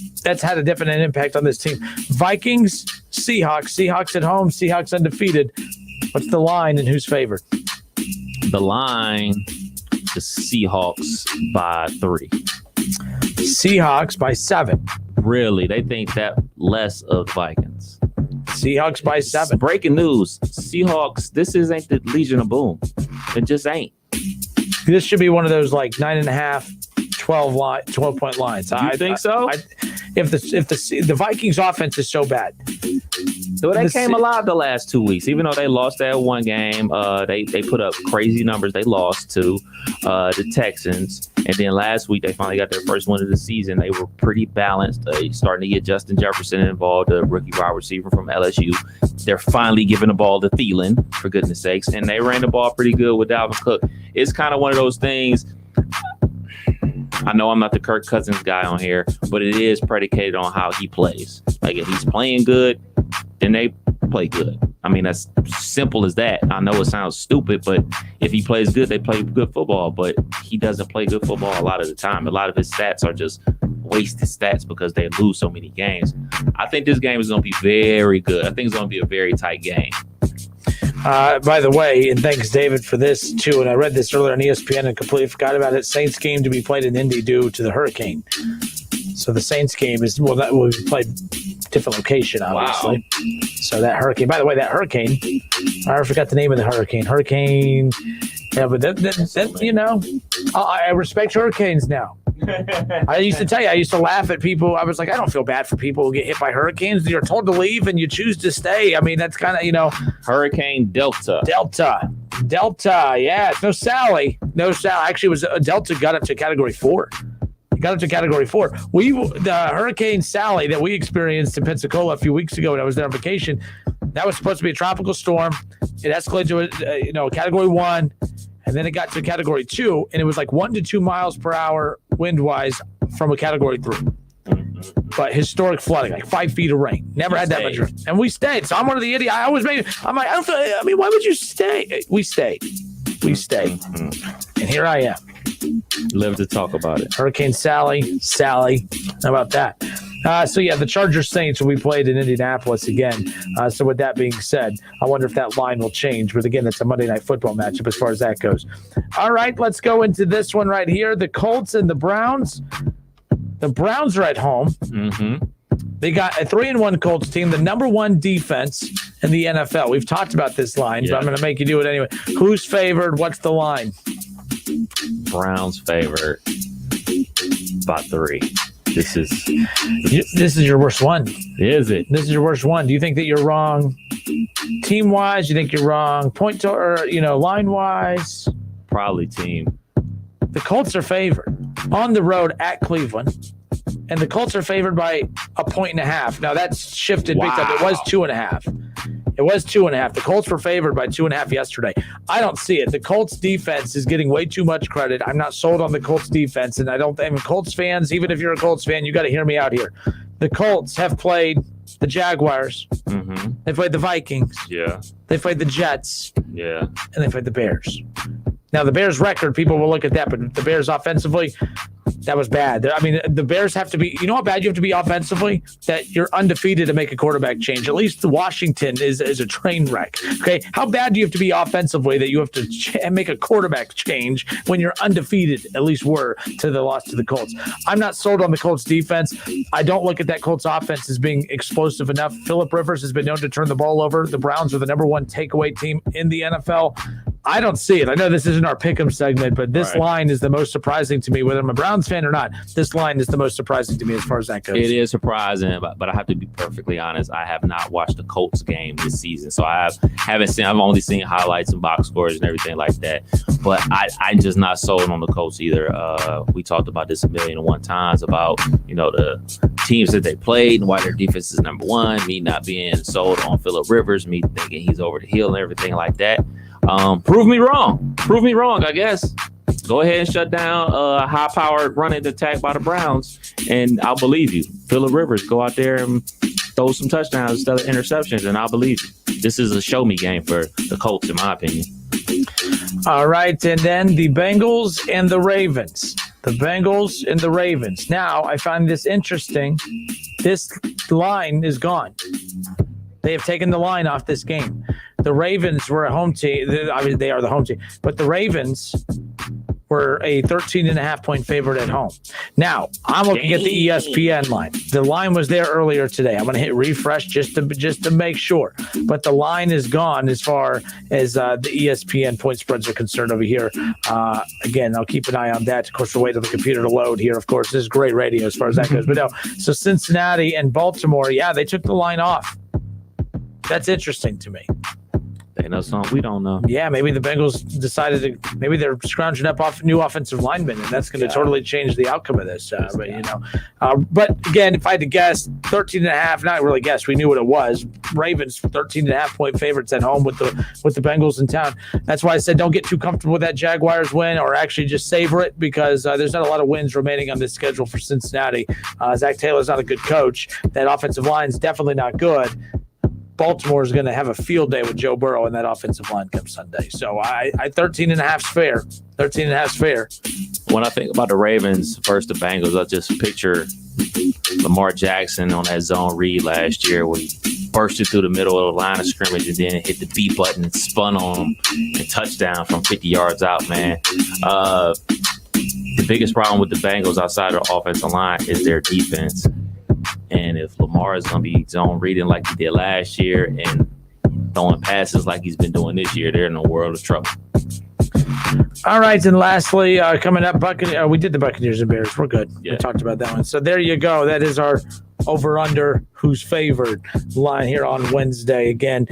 Speaker 5: impact on this team. Vikings, Seahawks at home. Seahawks undefeated. What's the line and who's favored?
Speaker 1: The line, the Seahawks by 3.
Speaker 5: Seahawks by 7.
Speaker 1: Really? They think that less of Vikings.
Speaker 5: Seahawks by 7.
Speaker 1: Breaking news. Seahawks, this ain't the Legion of Boom. It just ain't.
Speaker 5: This should be one of those like 9.5, 12 point lines.
Speaker 1: You think so?
Speaker 5: If the Vikings offense is so bad.
Speaker 1: So they came alive the last 2 weeks, even though they lost that one game. They put up crazy numbers. They lost to the Texans, and then last week they finally got their first win of the season. They were pretty balanced. They starting to get Justin Jefferson involved, the rookie wide receiver from LSU. They're finally giving the ball to Thielen, for goodness sakes, and they ran the ball pretty good with Dalvin Cook. It's kind of one of those things. I know I'm not the Kirk Cousins guy on here, but it is predicated on how he plays. Like, if he's playing good, then they play good. That's simple as that. I know it sounds stupid, but if he plays good, they play good football. But he doesn't play good football a lot of the time. A lot of his stats are just wasted stats because they lose so many games. I think this game is going to be very good. I think it's going to be a very tight game.
Speaker 5: By the way, and thanks, David, for this, too. And I read this earlier on ESPN and completely forgot about it. Saints game to be played in Indy due to the hurricane. So the Saints game is, well, that will be played different location, obviously. Wow. So that hurricane, by the way, that hurricane, I forgot the name of the hurricane. Hurricane, yeah, but that you know, I respect hurricanes now. I used to tell you, I used to laugh at people. I was like, I don't feel bad for people who get hit by hurricanes. You're told to leave and you choose to stay. I mean, that's kind of, you know.
Speaker 1: Hurricane Delta.
Speaker 5: Yeah. No Sally. Actually, it was Delta got up to Category 4. The Hurricane Sally that we experienced in Pensacola a few weeks ago when I was there on vacation, that was supposed to be a tropical storm. It escalated to a Category 1, and then it got to Category 2, and it was like 1 to 2 miles per hour wind-wise from a Category 3. But historic flooding, like 5 feet of rain. Never had that much rain. And we stayed. So I'm one of the idiots. I'm like, why would you stay? We stayed. And here I am.
Speaker 1: Live to talk about it.
Speaker 5: Hurricane Sally. How about that? The Chargers Saints will be played in Indianapolis again. So with that being said, I wonder if that line will change. But again, it's a Monday Night Football matchup as far as that goes. All right, let's go into this one right here. The Colts and the Browns. The Browns are at home.
Speaker 1: Mm-hmm.
Speaker 5: They got a 3-1 Colts team, the number 1 defense in the NFL. We've talked about this line, but I'm going to make you do it anyway. Who's favored? What's the line?
Speaker 1: Browns favored. About 3. This
Speaker 5: is your worst one.
Speaker 1: Is it?
Speaker 5: This is your worst one. Do you think that you're wrong team-wise? You think you're wrong line-wise?
Speaker 1: Probably team.
Speaker 5: The Colts are favored on the road at Cleveland, and the Colts are favored by 1.5. Now, that's shifted big time. It was 2.5. The Colts were favored by 2.5 yesterday. I don't see it. The Colts defense is getting way too much credit. I'm not sold on the Colts defense, and Colts fans, even if you're a Colts fan, you got to hear me out here. The Colts have played the Jaguars.
Speaker 1: Mm-hmm.
Speaker 5: They played the Vikings.
Speaker 1: Yeah.
Speaker 5: They played the Jets.
Speaker 1: Yeah.
Speaker 5: And they played the Bears. Now, the Bears' record, people will look at that, but the Bears offensively, that was bad. I mean, the Bears have to be – you know how bad you have to be offensively? That you're undefeated to make a quarterback change. At least Washington is a train wreck. Okay, how bad do you have to be offensively that you have to make a quarterback change when you're undefeated, at least were, to the loss to the Colts? I'm not sold on the Colts defense. I don't look at that Colts offense as being explosive enough. Phillip Rivers has been known to turn the ball over. The Browns are the number 1 takeaway team in the NFL. I don't see it. I know this isn't our pick'em segment, but this line is the most surprising to me. Whether I'm a Browns fan or not, this line is the most surprising to me as far as that goes.
Speaker 1: It is surprising, but I have to be perfectly honest. I have not watched the Colts game this season, so I've only seen highlights and box scores and everything like that. But I'm just not sold on the Colts either. We talked about this 1,000,001 times about the teams that they played and why their defense is number 1. Me not being sold on Phillip Rivers, me thinking he's over the hill and everything like that. Prove me wrong, I guess. Go ahead and shut down a high-powered running attack by the Browns, and I'll believe you. Phillip Rivers, go out there and throw some touchdowns instead of interceptions, and I'll believe you. This is a show-me game for the Colts, in my opinion.
Speaker 5: All right, and then the Bengals and the Ravens. Now, I find this interesting. This line is gone. They have taken the line off this game. The Ravens were a home team. I mean, they are the home team. But the Ravens were a 13.5-point favorite at home. Now, I'm looking at the ESPN line. The line was there earlier today. I'm going to hit refresh just to make sure. But the line is gone as far as the ESPN point spreads are concerned over here. Again, I'll keep an eye on that. Of course, we'll wait on the computer to load here. Of course, this is great radio as far as that goes. But no, so Cincinnati and Baltimore, they took the line off. That's interesting to me.
Speaker 1: They know something we don't know.
Speaker 5: Yeah, maybe the Bengals decided maybe they're scrounging up new offensive linemen, and that's going to totally change the outcome of this. But again, if I had to guess, 13.5, not really guess, we knew what it was. Ravens 13.5-point favorites at home with the Bengals in town. That's why I said don't get too comfortable with that Jaguars win, or actually just savor it, because there's not a lot of wins remaining on this schedule for Cincinnati. Zach Taylor's not a good coach. That offensive line's definitely not good. Baltimore is going to have a field day with Joe Burrow in that offensive line come Sunday. So I 13.5 is fair. 13.5 is fair.
Speaker 1: When I think about the Ravens versus the Bengals, I just picture Lamar Jackson on that zone read last year where he bursted through the middle of the line of scrimmage and then hit the B button and spun on him and touchdown from 50 yards out, man. The biggest problem with the Bengals outside of the offensive line is their defense. And if Lamar is going to be zone reading like he did last year and throwing passes like he's been doing this year, they're in a world of trouble.
Speaker 5: All right, and lastly, coming up, we did the Buccaneers and Bears. We're good. Yeah. We talked about that one. So there you go. That is our over-under who's favored line here on Wednesday. Again,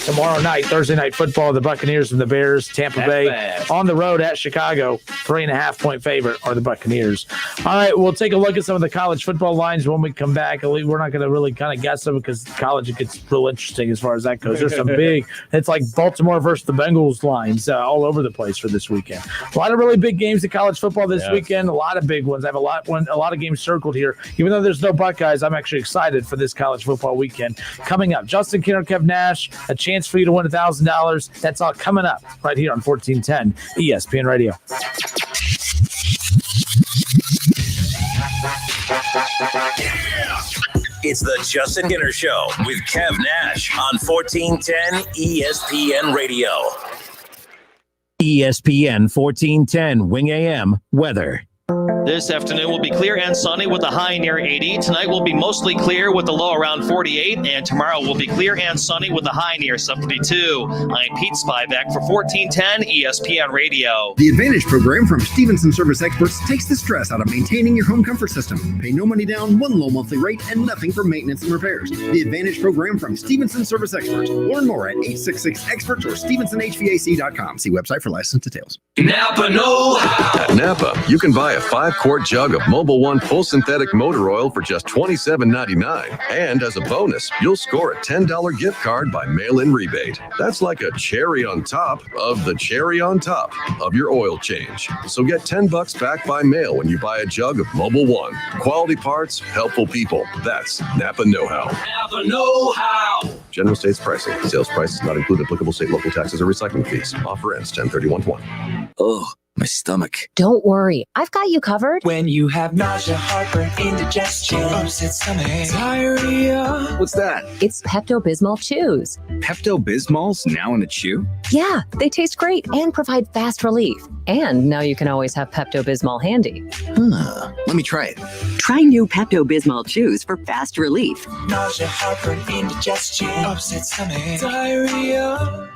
Speaker 5: tomorrow night, Thursday night football, the Buccaneers and the Bears, Tampa Bay on the road at Chicago. 3.5-point favorite are the Buccaneers. All right, we'll take a look at some of the college football lines when we come back. We're not going to really kind of guess them because college, it gets real interesting as far as that goes. There's some big, it's like Baltimore versus the Bengals lines all over the place for this weekend. A lot of really big games in college football this weekend. A lot of big ones. I have a lot of games circled here. Even though there's no Buckeyes, I'm actually excited for this college football weekend. Coming up, Justin Kinner, Kev Nash, a chance for you to win $1,000. That's all coming up right here on 1410 ESPN Radio.
Speaker 3: It's the Justin Kinner Show with Kev Nash on 1410 ESPN Radio.
Speaker 8: ESPN 1410 Wing AM weather.
Speaker 18: This afternoon will be clear and sunny with a high near 80. Tonight will be mostly clear with a low around 48. And tomorrow will be clear and sunny with a high near 72. I'm Pete Spivak for 1410 ESPN Radio.
Speaker 19: The Advantage program from Stevenson Service Experts takes the stress out of maintaining your home comfort system. Pay no money down, one low monthly rate, and nothing for maintenance and repairs. The Advantage program from Stevenson Service Experts. Learn more at 866-EXPERTS or StevensonHVAC.com. See website for license details.
Speaker 3: Napa know-how.
Speaker 10: At Napa, you can buy a 5-quart jug of Mobil 1 full synthetic motor oil for just $27.99. And as a bonus, you'll score a $10 gift card by mail-in rebate. That's like a cherry on top of the cherry on top of your oil change. So get $10 back by mail when you buy a jug of Mobil 1. Quality parts, helpful people. That's Napa know-how.
Speaker 3: Napa know-how.
Speaker 10: General states pricing. Sales prices not include applicable state, local taxes, or recycling fees. Offer ends 10/31/20.
Speaker 28: Oh, my stomach.
Speaker 20: Don't worry, I've got you covered.
Speaker 12: When you have nausea, heartburn, indigestion, upset stomach, diarrhea.
Speaker 28: What's that?
Speaker 20: It's Pepto-Bismol Chews.
Speaker 28: Pepto-Bismol's now in a chew?
Speaker 20: Yeah, they taste great and provide fast relief. And now you can always have Pepto-Bismol handy.
Speaker 28: Let me try it.
Speaker 21: Try new Pepto-Bismol Chews for fast relief.
Speaker 12: Nausea, heartburn, indigestion, upset stomach, diarrhea.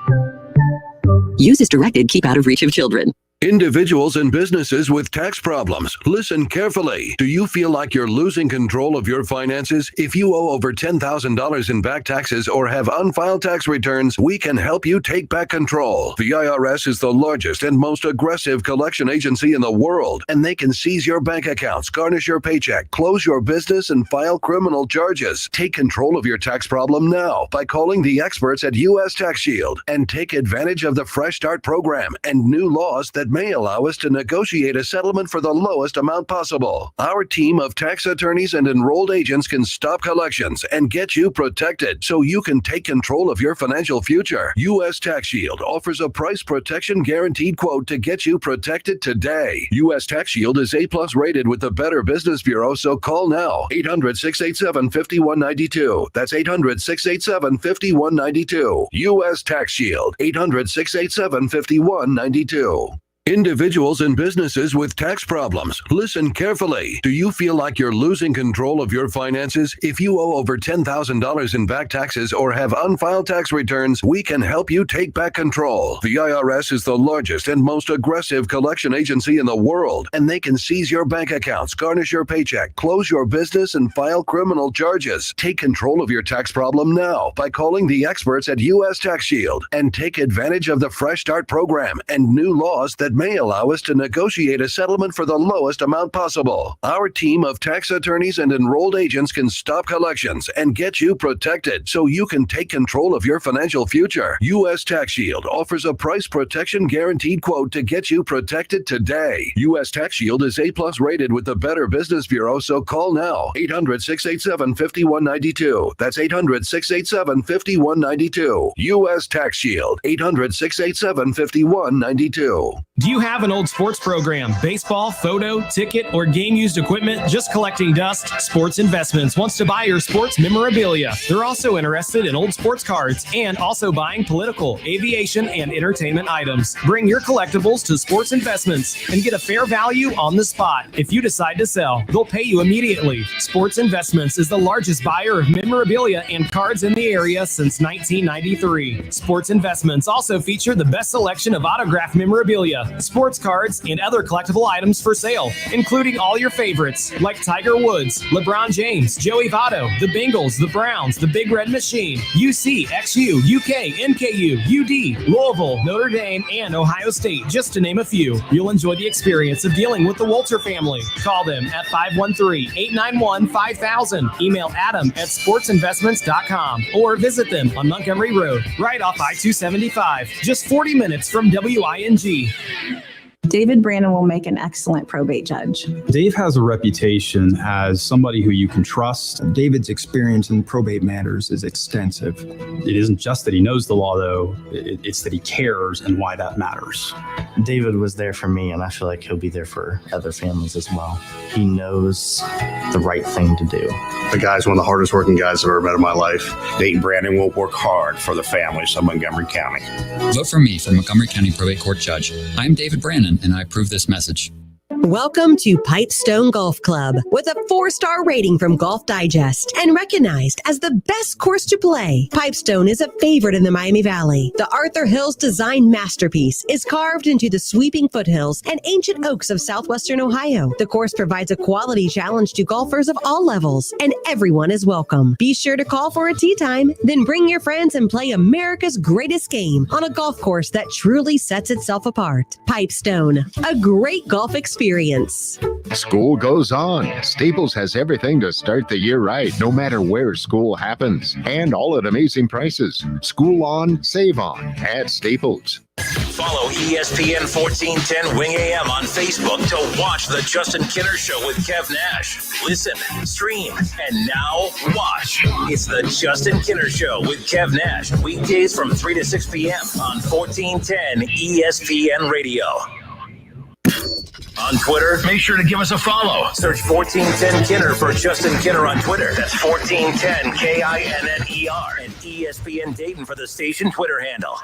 Speaker 21: Use as directed. Keep out of reach of children.
Speaker 10: Individuals and businesses with tax problems, listen carefully. Do you feel like you're losing control of your finances? If you owe over $10,000 in back taxes or have unfiled tax returns, we can help you take back control. The IRS is the largest and most aggressive collection agency in the world, and they can seize your bank accounts, garnish your paycheck, close your business, and file criminal charges. Take control of your tax problem now by calling the experts at U.S. Tax Shield and take advantage of the Fresh Start program and new laws that may allow us to negotiate a settlement for the lowest amount possible. Our team of tax attorneys and enrolled agents can stop collections and get you protected so you can take control of your financial future. U.S. Tax Shield offers a price protection guaranteed quote to get you protected today. U.S. Tax Shield is A+ rated with the Better Business Bureau, so call now. 800-687-5192. That's 800-687-5192. U.S. Tax Shield. 800-687-5192. Individuals and businesses with tax problems, listen carefully. Do you feel like you're losing control of your finances? If you owe over $10,000 in back taxes or have unfiled tax returns, we can help you take back control. The IRS is the largest and most aggressive collection agency in the world, and they can seize your bank accounts, garnish your paycheck, close your business, and file criminal charges. Take control of your tax problem now by calling the experts at U.S. Tax Shield and take advantage of the Fresh Start program and new laws that may allow us to negotiate a settlement for the lowest amount possible. Our team of tax attorneys and enrolled agents can stop collections and get you protected so you can take control of your financial future. U.S. Tax Shield offers a price protection guaranteed quote to get you protected today. U.S. Tax Shield is A+ rated with the Better Business Bureau, so call now. 800-687-5192. That's 800-687-5192. U.S. Tax Shield. 800-687-5192.
Speaker 2: Do you have an old sports program, baseball, photo, ticket, or game-used equipment just collecting dust? Sports Investments wants to buy your sports memorabilia. They're also interested in old sports cards and also buying political, aviation, and entertainment items. Bring your collectibles to Sports Investments and get a fair value on the spot. If you decide to sell, they'll pay you immediately. Sports Investments is the largest buyer of memorabilia and cards in the area since 1993. Sports Investments also feature the best selection of autographed memorabilia, sports cards, and other collectible items for sale, including all your favorites like Tiger Woods, LeBron James, Joey Votto, the Bengals, the Browns, the Big Red Machine, UC, XU, UK, NKU, UD, Louisville, Notre Dame, and Ohio State, just to name a few. You'll enjoy the experience of dealing with the Walter family. Call them at 513-891-5000. Email adam@sportsinvestments.com or visit them on Montgomery Road, right off I-275, just 40 minutes from WING.
Speaker 6: David Brandon will make an excellent probate judge.
Speaker 7: Dave has a reputation as somebody who you can trust. David's experience in probate matters is extensive. It isn't just that he knows the law, though. It's that he cares and why that matters.
Speaker 9: David was there for me, and I feel like he'll be there for other families as well. He knows the right thing to do.
Speaker 22: The guy's one of the hardest working guys I've ever met in my life. Dave Brandon will work hard for the families of Montgomery County.
Speaker 24: Vote for me for Montgomery County Probate Court Judge. I'm David Brandon, and I approve this message.
Speaker 26: Welcome to Pipestone Golf Club with a 4-star rating from Golf Digest and recognized as the best course to play. Pipestone is a favorite in the Miami Valley. The Arthur Hills design masterpiece is carved into the sweeping foothills and ancient oaks of southwestern Ohio. The course provides a quality challenge to golfers of all levels, and everyone is welcome. Be sure to call for a tee time, then bring your friends and play America's greatest game on a golf course that truly sets itself apart. Pipestone, a great golf experience.
Speaker 27: School goes on. Staples has everything to start the year right, no matter where school happens, and all at amazing prices. School on, save on at Staples.
Speaker 3: Follow ESPN 1410 Wing AM on Facebook to watch the Justin Kinner Show with Kev Nash. Listen, stream, and now watch. It's the Justin Kinner Show with Kev Nash. Weekdays from 3 to 6 p.m. on 1410 ESPN Radio. On Twitter, make sure to give us a follow. Search 1410 Kinner for Justin Kinner on Twitter. That's 1410 KINNER. And ESPN Dayton for the station Twitter handle.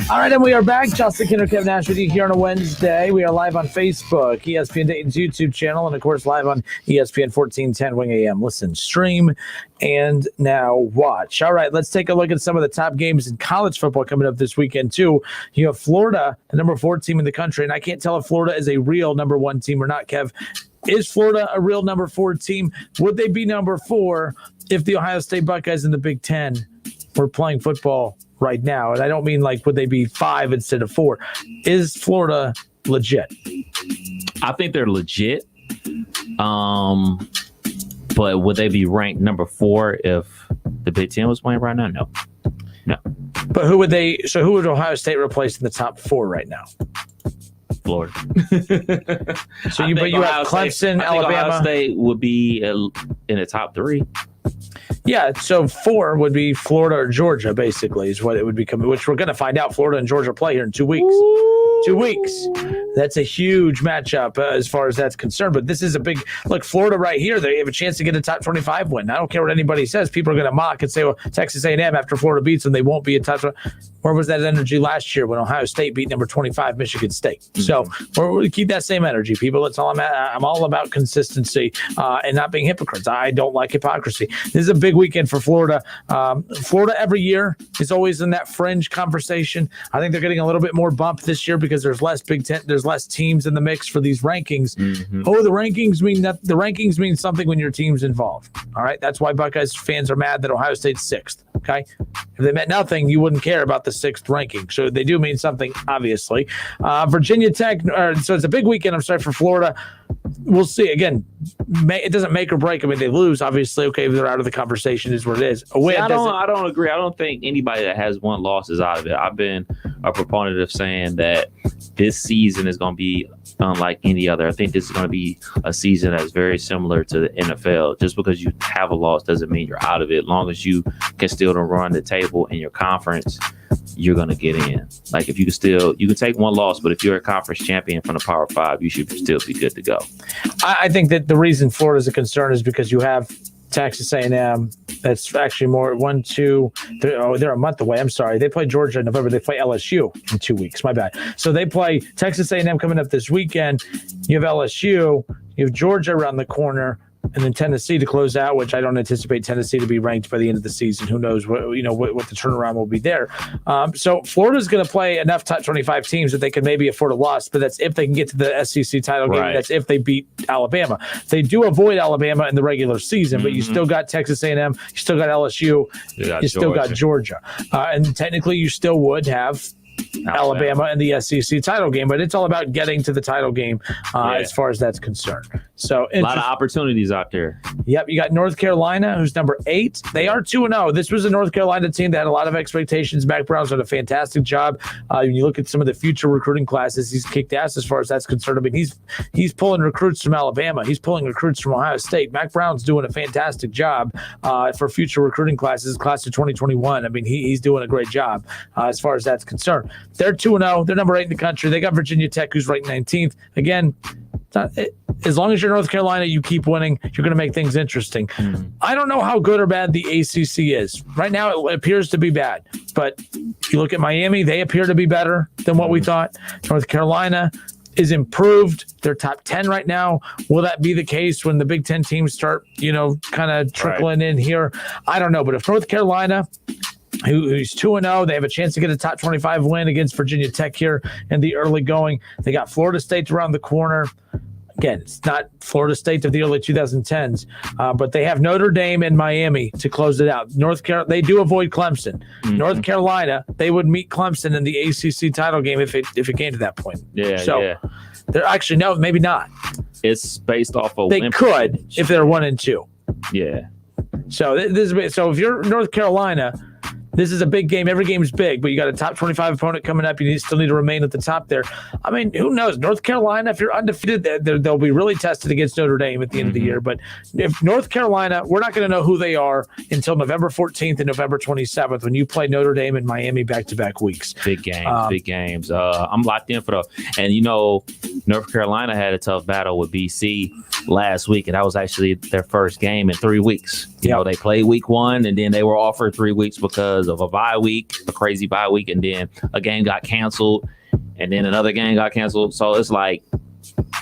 Speaker 5: All right, and we are back. Justin Kinner, Kev Nash with you here on a Wednesday. We are live on Facebook, ESPN Dayton's YouTube channel, and, of course, live on ESPN 1410 Wing AM. Listen, stream, and now watch. All right, let's take a look at some of the top games in college football coming up this weekend, too. You have Florida, the number 4 team in the country, and I can't tell if Florida is a real number 1 team or not, Kev. Is Florida a real number 4 team? Would they be number 4 if the Ohio State Buckeyes in the Big Ten were playing football right now? And I don't mean like would they be 5 instead of 4. Is Florida legit?
Speaker 1: I think they're legit. But would they be ranked number 4 if the Big Ten was playing right now? No.
Speaker 5: But who would Ohio State replace in the top 4 right now?
Speaker 1: Florida.
Speaker 5: So you have Clemson, Alabama.
Speaker 1: Ohio State would be in the top 3.
Speaker 5: Yeah, so 4 would be Florida or Georgia, basically, is what it would become, which we're going to find out. Florida and Georgia play here in 2 weeks. Ooh. 2 weeks. That's a huge matchup as far as that's concerned. But this is a big look. Florida right here, they have a chance to get a top 25 win. I don't care what anybody says. People are going to mock and say, well, Texas A&M after Florida beats them, they won't be a top 25. Where was that energy last year when Ohio State beat number 25 Michigan State? Mm-hmm. So we'll keep that same energy, people. That's all I'm all about consistency and not being hypocrites. I don't like hypocrisy. This is a big weekend for Florida. Florida every year is always in that fringe conversation. I think they're getting a little bit more bump this year because there's less Big Ten, there's less teams in the mix for these rankings.
Speaker 1: Mm-hmm.
Speaker 5: Oh, the rankings mean something when your team's involved. All right, that's why Buckeyes fans are mad that Ohio State's 6th. Okay, if they meant nothing, you wouldn't care about the 6th ranking. So they do mean something, obviously. Virginia Tech. So it's a big weekend. I'm sorry for Florida. We'll see. Again, it doesn't make or break. I mean, they lose, obviously. Okay, if they're out of the conversation, is what it is. A win.
Speaker 1: I don't agree. I don't think anybody that has one loss is out of it. I've been a proponent of saying that this season is going to be unlike any other. I think this is going to be a season that's very similar to the NFL. Just because you have a loss doesn't mean you're out of it. As long as you can still run the table in your conference, you're going to get in. Like if you can take one loss, but if you're a conference champion from the Power 5, you should still be good to go.
Speaker 5: I think that the reason Florida's a concern is because you have Texas A&M. That's actually more 1, 2, 3. Oh, they're a month away. I'm sorry. They play Georgia in November. They play LSU in 2 weeks. My bad. So they play Texas A&M coming up this weekend. You have LSU. You have Georgia around the corner. And then Tennessee to close out, which I don't anticipate Tennessee to be ranked by the end of the season. Who knows what the turnaround will be there. So Florida's going to play enough top 25 teams that they can maybe afford a loss, but that's if they can get to the SEC title game.
Speaker 1: Right.
Speaker 5: That's if they beat Alabama. They do avoid Alabama in the regular season, but you still got Texas A&M, you still got LSU, you still got Georgia. And technically you still would have Alabama in the SEC title game, but it's all about getting to the title game as far as that's concerned. So
Speaker 1: a lot of opportunities out there.
Speaker 5: Yep, you got North Carolina, who's number 8. They are 2-0. This was a North Carolina team that had a lot of expectations. Mac Brown's done a fantastic job. When you look at some of the future recruiting classes, he's kicked ass as far as that's concerned. I mean, he's pulling recruits from Alabama. He's pulling recruits from Ohio State. Mac Brown's doing a fantastic job for future recruiting classes, class of 2021. I mean, he's doing a great job as far as that's concerned. They're 2-0. They're number 8 in the country. They got Virginia Tech, who's ranked 19th. Again, as long as you're North Carolina, you keep winning, you're going to make things interesting. I don't know how good or bad the ACC is. Right now, it appears to be bad. But if you look at Miami, they appear to be better than what we thought. North Carolina is improved. They're top 10 right now. Will that be the case when the Big Ten teams start, kind of trickling in here? I don't know. But if North Carolina, who's 2-0, they have a chance to get a top 25 win against Virginia Tech here in the early going. They got Florida State around the corner. Again, it's not Florida State of the early 2010s, but they have Notre Dame and Miami to close it out. North Carolina, they do avoid Clemson. North Carolina, they would meet Clemson in the ACC title game if it came to that point. They're actually no, maybe not.
Speaker 1: It's based off of
Speaker 5: they could if they're 1 and 2.
Speaker 1: Yeah.
Speaker 5: So if you're North Carolina, this is a big game. Every game is big, but you got a top 25 opponent coming up. You still need to remain at the top there. I mean, who knows? North Carolina, if you're undefeated, they'll be really tested against Notre Dame at the end of the year. But if North Carolina, we're not going to know who they are until November 14th and November 27th when you play Notre Dame and Miami back-to-back weeks.
Speaker 1: Big games. I'm locked in for those. And, North Carolina had a tough battle with BC last week, and that was actually their first game in 3 weeks. They played week 1, and then they were offered 3 weeks because of a bye week, a crazy bye week, and then a game got canceled, and then another game got canceled. So it's like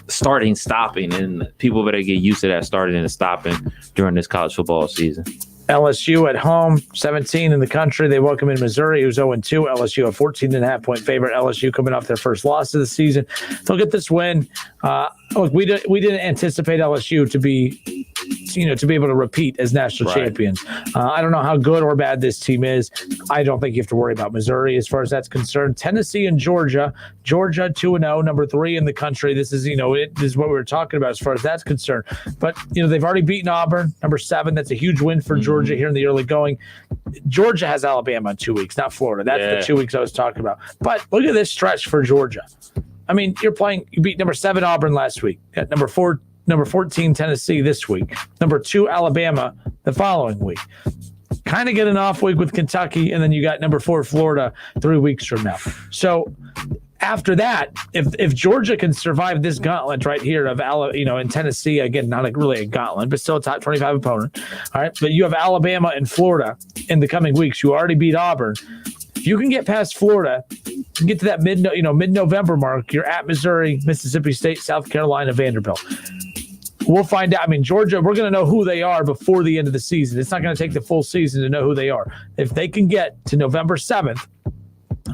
Speaker 1: starting, stopping, and people better get used to that starting and stopping during this college football season.
Speaker 5: LSU at home, 17 in the country. They welcome in Missouri, who's 0-2. LSU a 14.5-point favorite. LSU coming off their first loss of the season. They'll get this win. Look, we didn't anticipate LSU to be able to repeat as national champions. I don't know how good or bad this team is. I don't think you have to worry about Missouri as far as that's concerned. Tennessee and Georgia. Georgia 2-0, number 3 in the country. This is this is what we were talking about as far as that's concerned. But they've already beaten Auburn, number 7. That's a huge win for Georgia here in the early going. Georgia has Alabama in 2 weeks, not Florida. That's the 2 weeks I was talking about. But look at this stretch for Georgia. I mean, you beat number 7 Auburn last week. Got number 14 Tennessee this week. Number 2 Alabama the following week. Kind of get an off week with Kentucky, and then you got number 4 Florida 3 weeks from now. So after that, if Georgia can survive this gauntlet right here of in Tennessee, again, not really a gauntlet, but still a top 25 opponent. All right, but you have Alabama and Florida in the coming weeks. You already beat Auburn. If you can get past Florida, you get to that mid-November mark, you're at Missouri, Mississippi State, South Carolina, Vanderbilt. We'll find out. I mean, Georgia, we're going to know who they are before the end of the season. It's not going to take the full season to know who they are. If they can get to November 7th,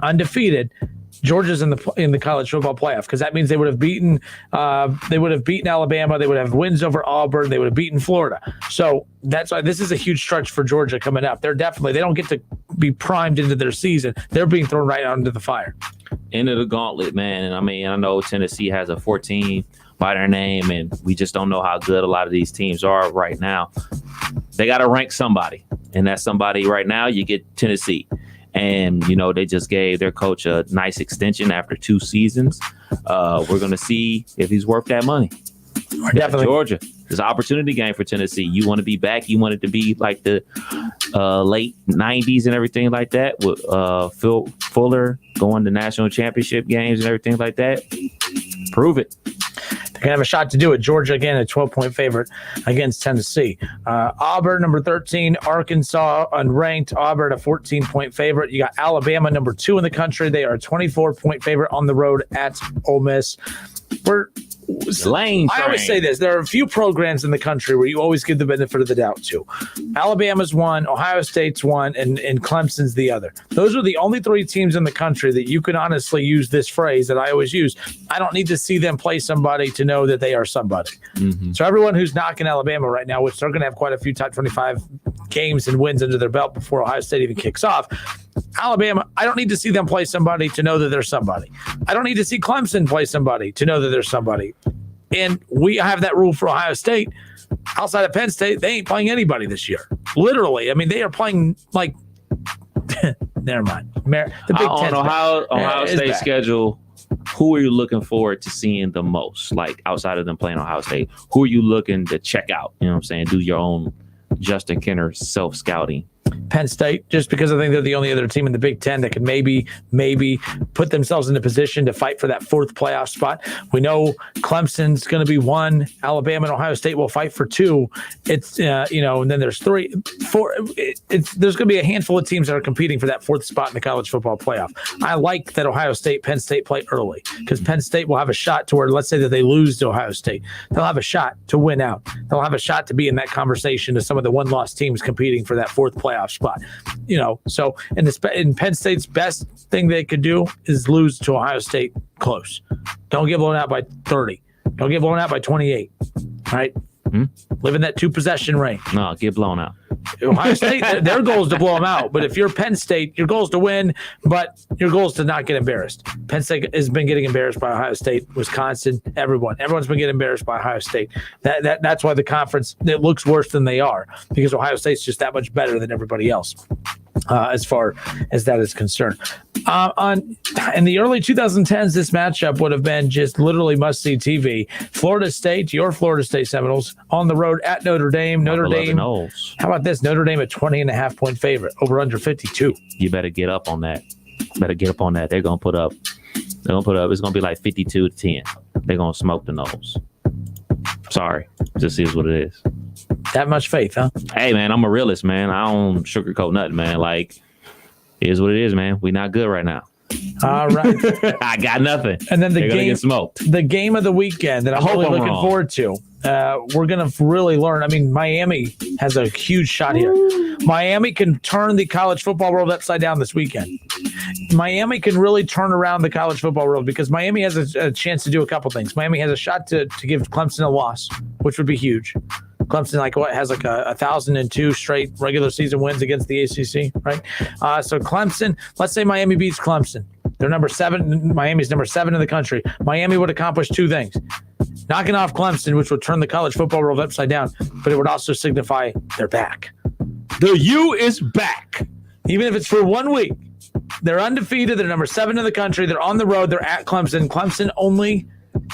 Speaker 5: undefeated, Georgia's in the college football playoff, because that means they would have beaten Alabama. They would have wins over Auburn. They would have beaten Florida. So that's why this is a huge stretch for Georgia coming up. They don't get to be primed into their season. They're being thrown right out into the fire.
Speaker 1: Into the gauntlet, man. And I mean, I know Tennessee has a 14 by their name, and we just don't know how good a lot of these teams are right now. They got to rank somebody, and that somebody right now, you get Tennessee. And, they just gave their coach a nice extension after 2 seasons. We're going to see if he's worth that money.
Speaker 5: Definitely.
Speaker 1: Georgia, it's an opportunity game for Tennessee. You want to be back. You want it to be like the late 90s and everything like that, with Phil Fuller going to national championship games and everything like that. Prove it.
Speaker 5: They can have a shot to do it. Georgia, again, a 12-point favorite against Tennessee. Auburn, number 13. Arkansas, unranked. Auburn, a 14-point favorite. You got Alabama, number 2 in the country. They are a 24-point favorite on the road at Ole Miss. I always say this. There are a few programs in the country where you always give the benefit of the doubt to. Alabama's one, Ohio State's one, and Clemson's the other. Those are the only 3 teams in the country that you can honestly use this phrase that I always use. I don't need to see them play somebody to know that they are somebody. Mm-hmm. So everyone who's knocking Alabama right now, which they're going to have quite a few top 25 games and wins under their belt before Ohio State even kicks off. Alabama, I don't need to see them play somebody to know that they're somebody. I don't need to see Clemson play somebody to know that they're somebody. And we have that rule for Ohio State. Outside of Penn State, they ain't playing anybody this year. Literally. I mean, they are playing like never mind. The Big
Speaker 1: on Ohio State's schedule, who are you looking forward to seeing the most? Like outside of them playing Ohio State, who are you looking to check out? You know what I'm saying? Do your own Justin Kenner self-scouting.
Speaker 5: Penn State, just because I think they're the only other team in the Big Ten that can maybe put themselves in a position to fight for that 4th playoff spot. We know Clemson's going to be 1. Alabama and Ohio State will fight for 2. It's and then there's 3, 4. There's going to be a handful of teams that are competing for that 4th spot in the college football playoff. I like that Ohio State, Penn State play early, because Penn State will have a shot to where, let's say that they lose to Ohio State, they'll have a shot to win out. They'll have a shot to be in that conversation to some of the 1-loss teams competing for that 4th playoff spot. So in Penn State's best thing they could do is lose to Ohio State close. Don't get blown out by 30. Don't get blown out by 28. All right? Live in that 2-possession range.
Speaker 1: No, get blown out.
Speaker 5: Ohio State, their goal is to blow them out. But if you're Penn State, your goal is to win, but your goal is to not get embarrassed. Penn State has been getting embarrassed by Ohio State, Wisconsin, everyone's been getting embarrassed by Ohio State. That's why the conference, it looks worse than they are, because Ohio State's just that much better than everybody else. As far as that is concerned. In the early 2010s, this matchup would have been just literally must-see TV. Florida State, your Florida State Seminoles, on the road at Notre Dame. How about this? Notre Dame a 20.5-point favorite, over under 52.
Speaker 1: You better get up on that. They're going to put up. It's going to be like 52-10. They're going to smoke the Noles. Sorry. Just is what it is.
Speaker 5: That much faith, huh?
Speaker 1: Hey, man, I'm a realist, man. I don't sugarcoat nothing, man. Like, it is what it is, man. We not good right now.
Speaker 5: All right.
Speaker 1: I got nothing.
Speaker 5: And then the
Speaker 1: game, get smoked.
Speaker 5: The game of the weekend that I'm really looking forward to. We're going to really learn. I mean, Miami has a huge shot here. Miami can turn the college football world upside down this weekend. Miami can really turn around the college football world, because Miami has a chance to do a couple things. Miami has a shot to give Clemson a loss, which would be huge. Clemson has 1,002 straight regular season wins against the ACC, right? So Clemson, let's say Miami beats Clemson. They're number 7. Miami's number 7 in the country. Miami would accomplish 2 things. Knocking off Clemson, which would turn the college football world upside down, but it would also signify they're back. The U is back. Even if it's for 1 week. They're undefeated. They're number 7 in the country. They're on the road. They're at Clemson. Clemson only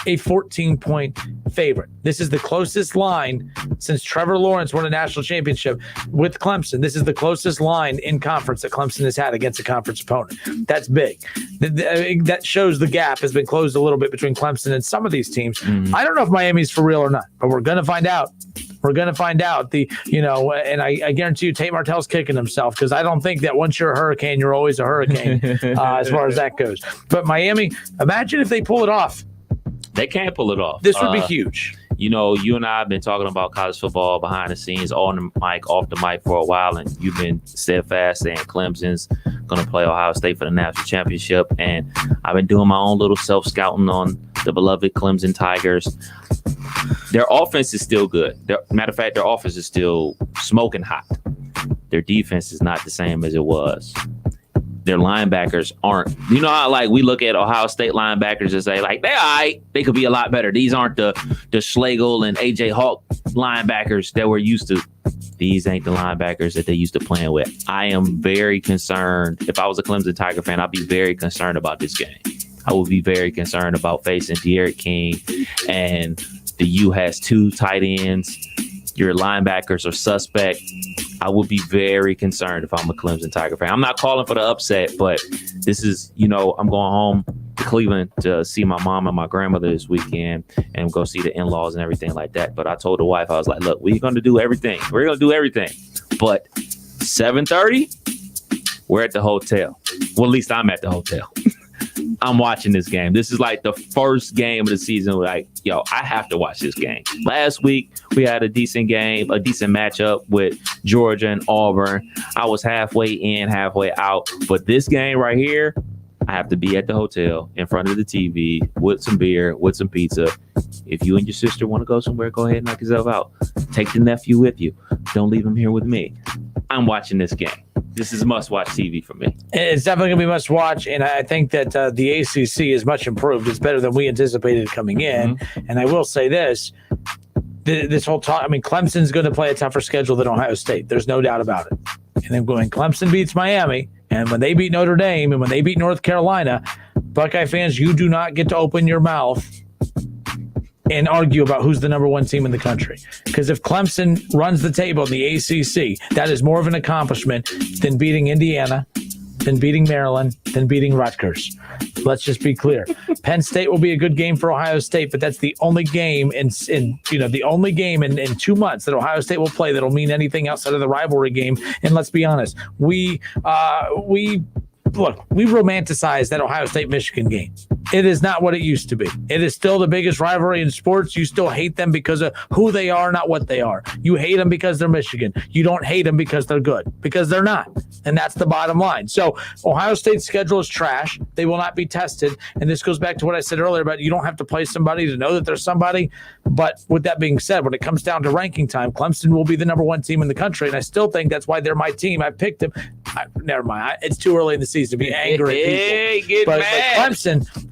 Speaker 5: a 14-point favorite. This is the closest line since Trevor Lawrence won a national championship with Clemson. This is the closest line in conference that Clemson has had against a conference opponent. That's big. That shows the gap has been closed a little bit between Clemson and some of these teams. I don't know if Miami's for real or not, but we're going to find out. We're going to find out. And I guarantee you Tate Martell's kicking himself, because I don't think that once you're a Hurricane, you're always a Hurricane as far as that goes. But Miami, imagine if they pull it off.
Speaker 1: They can't pull it off.
Speaker 5: This would be huge.
Speaker 1: You know, you and I have been talking about college football behind the scenes, on the mic, off the mic for a while, and you've been steadfast saying Clemson's going to play Ohio State for the national championship. And I've been doing my own little self-scouting on the beloved Clemson Tigers. Their offense is still good. Matter of fact, their offense is still smoking hot. Their defense is not the same as it was. Their linebackers aren't. You know how like we look at Ohio State linebackers and say like, they're all right. They could be a lot better. These aren't the Schlegel and AJ Hawk linebackers that we're used to. These ain't the linebackers that they used to playing with. I am very concerned. If I was a Clemson Tiger fan, I'd be very concerned about this game. I would be very concerned about facing De'Aaron King, and the U has 2 tight ends. Your linebackers are suspect. I would be very concerned if I'm a Clemson Tiger fan. I'm not calling for the upset, but this is, you know, I'm going home to Cleveland to see my mom and my grandmother this weekend and go see the in-laws and everything like that. But I told the wife, I was like, look, we're going to do everything. We're going to do everything. But 7:30, we're at the hotel. Well, at least I'm at the hotel. I'm watching this game. This is like the first game of the season. Like, yo, I have to watch this game. Last week, we had a decent game, a decent matchup with Georgia and Auburn. I was halfway in, halfway out. But this game right here, I have to be at the hotel in front of the TV with some beer, with some pizza. If you and your sister want to go somewhere, go ahead and knock yourself out. Take the nephew with you. Don't leave him here with me. I'm watching this game. This is must-watch TV for me.
Speaker 5: It's definitely going to be must-watch, and I think that the ACC is much improved. It's better than we anticipated coming in. Mm-hmm. And I will say this whole talk, I mean, Clemson's going to play a tougher schedule than Ohio State. There's no doubt about it. And then going, Clemson beats Miami, and when they beat Notre Dame, and when they beat North Carolina, Buckeye fans, you do not get to open your mouth and argue about who's the number 1 team in the country. Because if Clemson runs the table in the ACC, that is more of an accomplishment than beating Indiana, than beating Maryland, than beating Rutgers. Let's just be clear. Penn State will be a good game for Ohio State, but that's the only game in 2 months that Ohio State will play that'll mean anything outside of the rivalry game. And let's be honest, we romanticize that Ohio State-Michigan game. It is not what it used to be. It is still the biggest rivalry in sports. You still hate them because of who they are, not what they are. You hate them because they're Michigan. You don't hate them because they're good, because they're not. And that's the bottom line. So Ohio State's schedule is trash. They will not be tested. And this goes back to what I said earlier about you don't have to play somebody to know that there's somebody. But with that being said, when it comes down to ranking time, Clemson will be the number 1 team in the country. And I still think that's why they're my team. I picked them. Never mind. It's too early in the season to be angry at people. But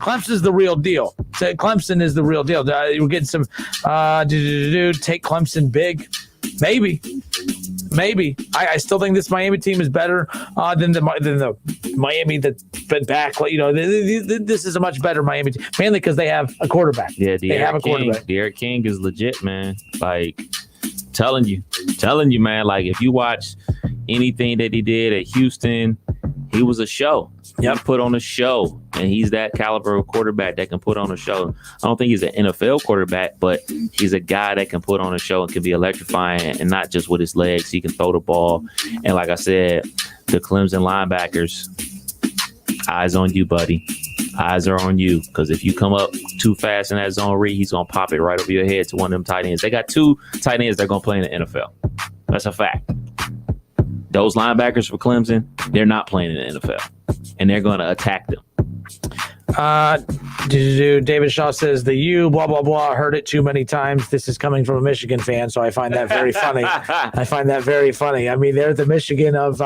Speaker 5: Clemson is the real deal. Clemson is the real deal. We're getting some take Clemson big. Maybe. I still think this Miami team is better than the Miami that's been back. You know, this is a much better Miami team, mainly because they have a quarterback.
Speaker 1: Yeah,
Speaker 5: they have a quarterback.
Speaker 1: De'Aaron King is legit, man. Like, telling you, man. Like, if you watch anything that he did at Houston, he was a show. He put on a show, and he's that caliber of quarterback that can put on a show. I don't think he's an NFL quarterback, but he's a guy that can put on a show and can be electrifying, and not just with his legs. He can throw the ball. And like I said, the Clemson linebackers, eyes on you, buddy. Eyes are on you, because if you come up too fast in that zone read, he's going to pop it right over your head to one of them tight ends. They got 2 tight ends that are going to play in the NFL. That's a fact. Those linebackers for Clemson, they're not playing in the NFL, and they're going to attack them.
Speaker 5: David Shaw says the U blah blah blah. Heard it too many times. This is coming from a Michigan fan, so I find that very funny. I mean, they're the Michigan of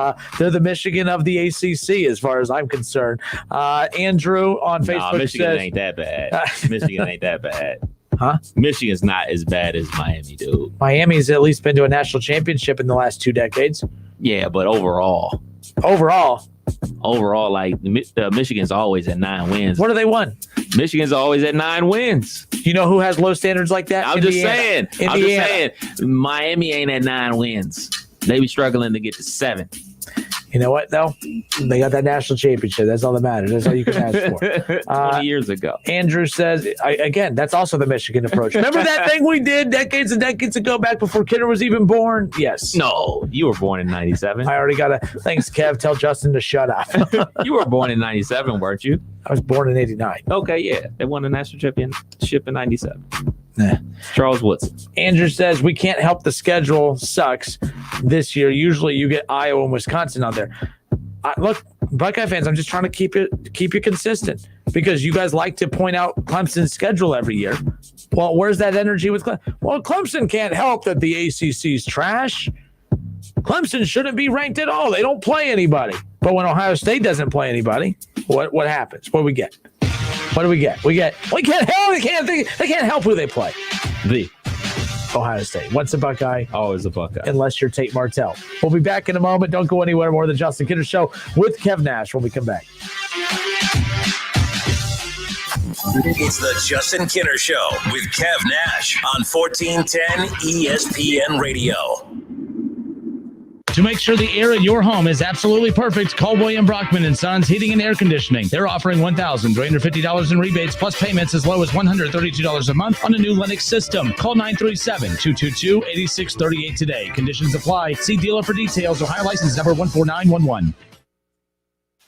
Speaker 5: the ACC as far as I'm concerned. Andrew on Facebook
Speaker 1: Michigan ain't that bad. Michigan ain't that bad.
Speaker 5: Huh?
Speaker 1: Michigan's not as bad as Miami, dude.
Speaker 5: Miami's at least been to a national championship in the last 2 decades.
Speaker 1: Yeah, but overall, like Michigan's always at 9 wins.
Speaker 5: What do they won?
Speaker 1: Michigan's always at 9 wins.
Speaker 5: You know who has low standards like that?
Speaker 1: I'm just saying. Miami ain't at 9 wins. They be struggling to get to 7.
Speaker 5: You know what, though? They got that national championship. That's all that matters. That's all you can ask for.
Speaker 1: 20 years ago.
Speaker 5: Andrew says, again, that's also the Michigan approach. Remember that thing we did decades and decades ago back before Kidder was even born? Yes.
Speaker 1: No, you were born in 97.
Speaker 5: I already got thanks, Kev. Tell Justin to shut up.
Speaker 1: You were born in 97, weren't you?
Speaker 5: I was born in 89.
Speaker 1: Okay, yeah. They won the national championship in 97. Charles Woodson.
Speaker 5: Andrew says, we can't help the schedule sucks this year. Usually you get Iowa and Wisconsin out there. Look, Buckeye fans, I'm just trying to keep you consistent because you guys like to point out Clemson's schedule every year. Well, where's that energy with Clemson? Well, Clemson can't help that the ACC's trash. Clemson shouldn't be ranked at all. They don't play anybody. But when Ohio State doesn't play anybody, what happens? What do we get? What do we get? We can't help. They can't help who they play.
Speaker 1: The
Speaker 5: Ohio State. What's a Buckeye?
Speaker 1: Always a Buckeye.
Speaker 5: Unless you're Tate Martell. We'll be back in a moment. Don't go anywhere. More of the Justin Kidder Show with Kev Nash when we come back.
Speaker 3: It's the Justin Kidder Show with Kev Nash on 1410 ESPN Radio.
Speaker 5: To make sure the air at your home is absolutely perfect, call William Brockman & Sons Heating and Air Conditioning. They're offering $1,350 in rebates plus payments as low as $132 a month on a new Lennox system. Call 937-222-8638 today. Conditions apply. See dealer for details. Ohio license number 14911.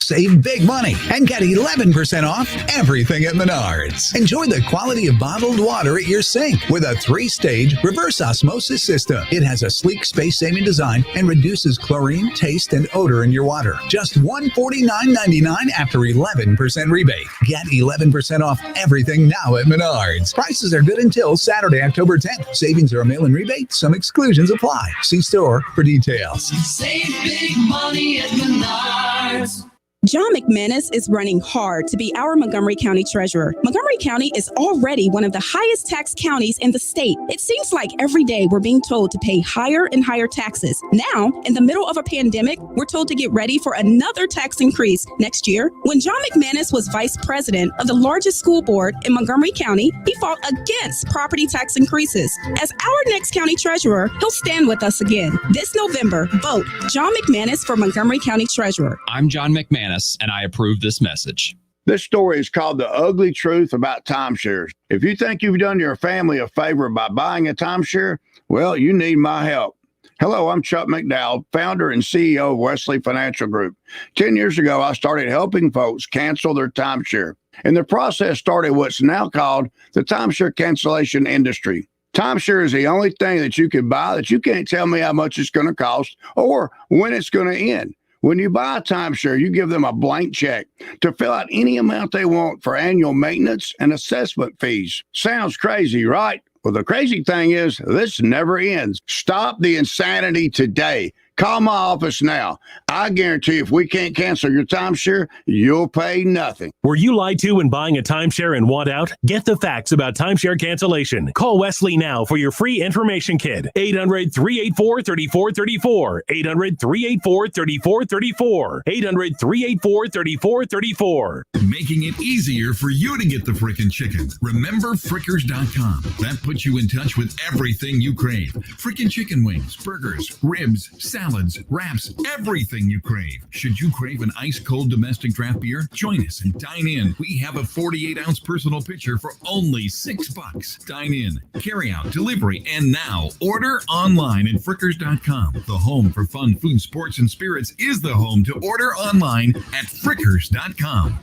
Speaker 4: Save big money and get 11% off everything at Menards. Enjoy the quality of bottled water at your sink with a 3-stage reverse osmosis system. It has a sleek, space-saving design and reduces chlorine, taste, and odor in your water. Just $149.99 after 11% rebate. Get 11% off everything now at Menards. Prices are good until Saturday, October 10th. Savings are a mail-in rebate. Some exclusions apply. See store for details.
Speaker 12: Save big money at Menards.
Speaker 11: John McManus is running hard to be our Montgomery County treasurer. Montgomery County is already one of the highest tax counties in the state. It seems like every day we're being told to pay higher and higher taxes. Now, in the middle of a pandemic, we're told to get ready for another tax increase next year. When John McManus was vice president of the largest school board in Montgomery County, he fought against property tax increases. As our next county treasurer, he'll stand with us again. This November, vote John McManus for Montgomery County treasurer.
Speaker 13: I'm John McManus, and I approve this message.
Speaker 22: This story is called The Ugly Truth About Timeshares. If you think you've done your family a favor by buying a timeshare, well, you need my help. Hello, I'm Chuck McDowell, founder and CEO of Wesley Financial Group. 10 years ago, I started helping folks cancel their timeshare. And the process started what's now called the timeshare cancellation industry. Timeshare is the only thing that you can buy that you can't tell me how much it's going to cost or when it's going to end. When you buy a timeshare, you give them a blank check to fill out any amount they want for annual maintenance and assessment fees. Sounds crazy, right? Well, the crazy thing is this never ends. Stop the insanity today. Call my office now. I guarantee if we can't cancel your timeshare, you'll pay nothing.
Speaker 8: Were you lied to when buying a timeshare and want out? Get the facts about timeshare cancellation. Call Wesley now for your free information kit. 800-384-3434. 800-384-3434. 800-384-3434.
Speaker 14: Making it easier for you to get the frickin' chicken. Remember Frickers.com. That puts you in touch with everything you crave. Frickin' chicken wings, burgers, ribs, salads, wraps, everything you crave. Should you crave an ice-cold domestic draft beer? Join us and dine in. We have a 48-ounce personal pitcher for only $6. Dine in, carry out, delivery, and now order online at Frickers.com. The home for fun, food, sports, and spirits is the home to order online at Frickers.com.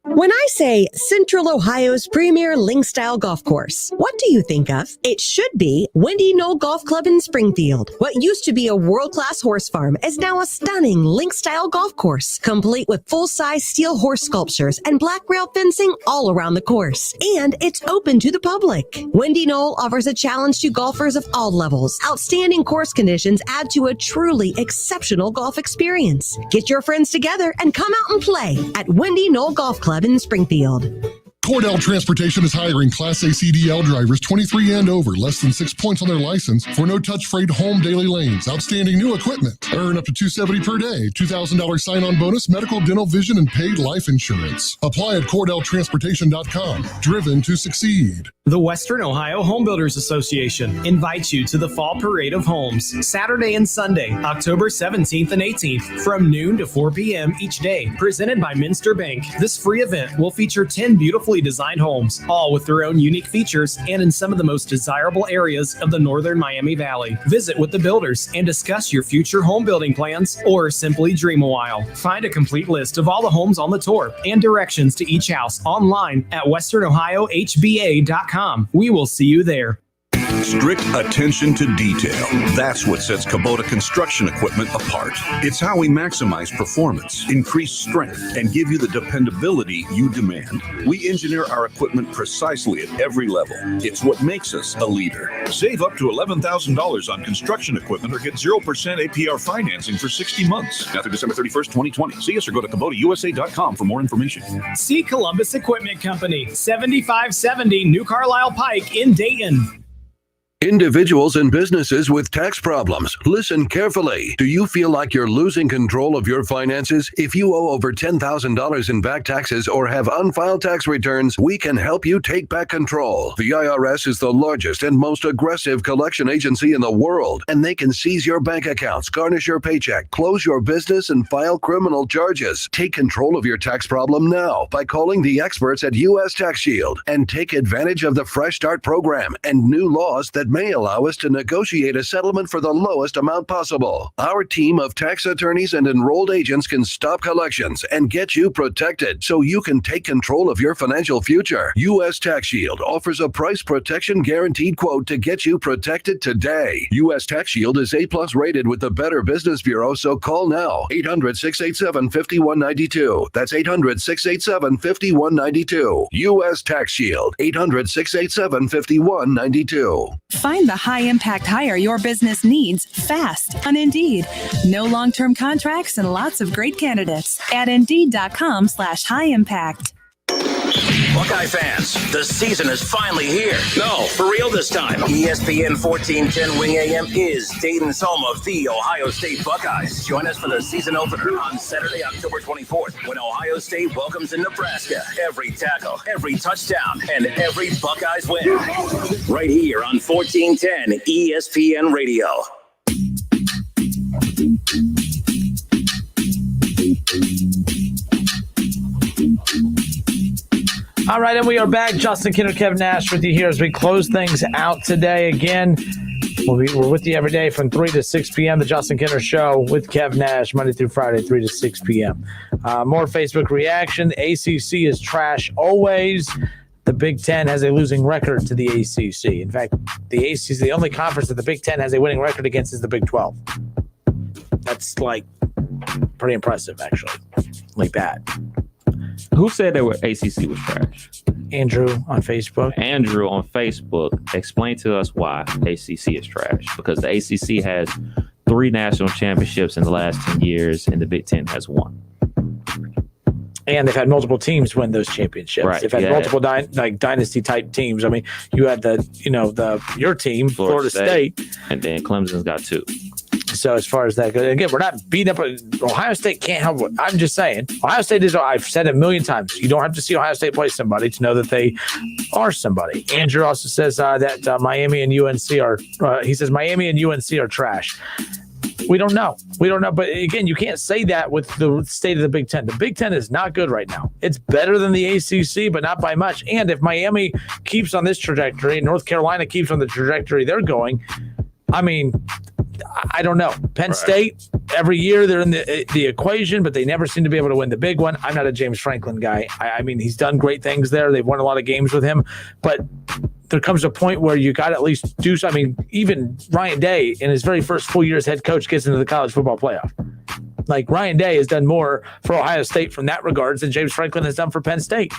Speaker 26: When I say Central Ohio's premier link-style golf course, what do you think of? It should be Windy Knoll Golf Club in Springfield. What used to be a world-class horse farm is now a stunning link-style golf course, complete with full-size steel horse sculptures and black rail fencing all around the course. And it's open to the public. Windy Knoll offers a challenge to golfers of all levels. Outstanding course conditions add to a truly exceptional golf experience. Get your friends together and come out and play at Windy Knoll Golf Club in Springfield.
Speaker 15: Cordell Transportation is hiring Class A CDL drivers 23 and over, less than 6 points on their license, for no-touch freight home daily lanes. Outstanding new equipment. Earn up to $270 per day. $2,000 sign-on bonus, medical, dental, vision, and paid life insurance. Apply at CordellTransportation.com. Driven to succeed.
Speaker 2: The Western Ohio Home Builders Association invites you to the Fall Parade of Homes, Saturday and Sunday, October 17th and 18th, from noon to 4 p.m. each day, presented by Minster Bank. This free event will feature 10 beautifully beautifully designed homes, all with their own unique features and in some of the most desirable areas of the northern Miami Valley. Visit with the builders and discuss your future home building plans or simply dream a while. Find a complete list of all the homes on the tour and directions to each house online at westernohiohba.com. We will see you there.
Speaker 16: Strict attention to detail. That's what sets Kubota construction equipment apart. It's how we maximize performance, increase strength, and give you the dependability you demand. We engineer our equipment precisely at every level. It's what makes us a leader. Save up to $11,000 on construction equipment or get 0% APR financing for 60 months. Now through December 31st, 2020. See us or go to KubotaUSA.com for more information.
Speaker 2: See Columbus Equipment Company, 7570 New Carlisle Pike in Dayton.
Speaker 10: Individuals and businesses with tax problems, listen carefully. Do you feel like you're losing control of your finances? If you owe over $10,000 in back taxes or have unfiled tax returns, we can help you take back control. The IRS is the largest and most aggressive collection agency in the world, and they can seize your bank accounts, garnish your paycheck, close your business, and file criminal charges. Take control of your tax problem now by calling the experts at U.S. Tax Shield and take advantage of the Fresh Start program and new laws that may allow us to negotiate a settlement for the lowest amount possible. Our team of tax attorneys and enrolled agents can stop collections and get you protected so you can take control of your financial future. U.S. Tax Shield offers a price protection guaranteed quote to get you protected today. U.S. Tax Shield is A+ rated with the Better Business Bureau, so call now. 800-687-5192. That's 800-687-5192. U.S. Tax Shield. 800-687-5192.
Speaker 17: Find the high-impact hire your business needs fast on Indeed. No long-term contracts and lots of great candidates at Indeed.com/high-impact.
Speaker 3: Buckeye fans, the season is finally here. No, for real this time. ESPN 1410 Wing AM is Dayton's home of the Ohio State Buckeyes. Join us for the season opener on Saturday, October 24th, when Ohio State welcomes in Nebraska. Every tackle, every touchdown, and every Buckeyes win. Right here on 1410 ESPN Radio.
Speaker 5: All right, and we are back. Justin Kinner, Kevin Nash with you here as we close things out today. Again, we're with you every day from 3 to 6 p.m. The Justin Kinner Show with Kev Nash, Monday through Friday, 3 to 6 p.m. More Facebook reaction. The ACC is trash always. The Big Ten has a losing record to the ACC. In fact, the ACC is the only conference that the Big Ten has a winning record against is the Big 12. That's like pretty impressive, actually. Like that.
Speaker 1: Who said that ACC was trash?
Speaker 5: Andrew on Facebook.
Speaker 1: Andrew on Facebook. Explain to us why ACC is trash. Because the ACC has 3 national championships in the last 10 years, and the Big Ten has 1.
Speaker 5: And they've had multiple teams win those championships.
Speaker 1: Right.
Speaker 5: They've had multiple dynasty type teams. I mean, you had your team, Florida State,
Speaker 1: and then Clemson's got 2.
Speaker 5: So as far as that goes, again, we're not beating up. Ohio State can't help it. I'm just saying, Ohio State is. I've said it a million times. You don't have to see Ohio State play somebody to know that they are somebody. Andrew also says that Miami and UNC are. He says Miami and UNC are trash. We don't know. But again, you can't say that with the state of the Big Ten. The Big Ten is not good right now. It's better than the ACC, but not by much. And if Miami keeps on this trajectory, North Carolina keeps on the trajectory they're going, I mean, I don't know. Penn State, every year they're in the equation, but they never seem to be able to win the big one. I'm not a James Franklin guy. I mean, he's done great things there. They've won a lot of games with him, but there comes a point where you got to at least do something. I mean, even Ryan Day, in his very first full year as head coach, gets into the college football playoff. Like, Ryan Day has done more for Ohio State from that regards than James Franklin has done for Penn State.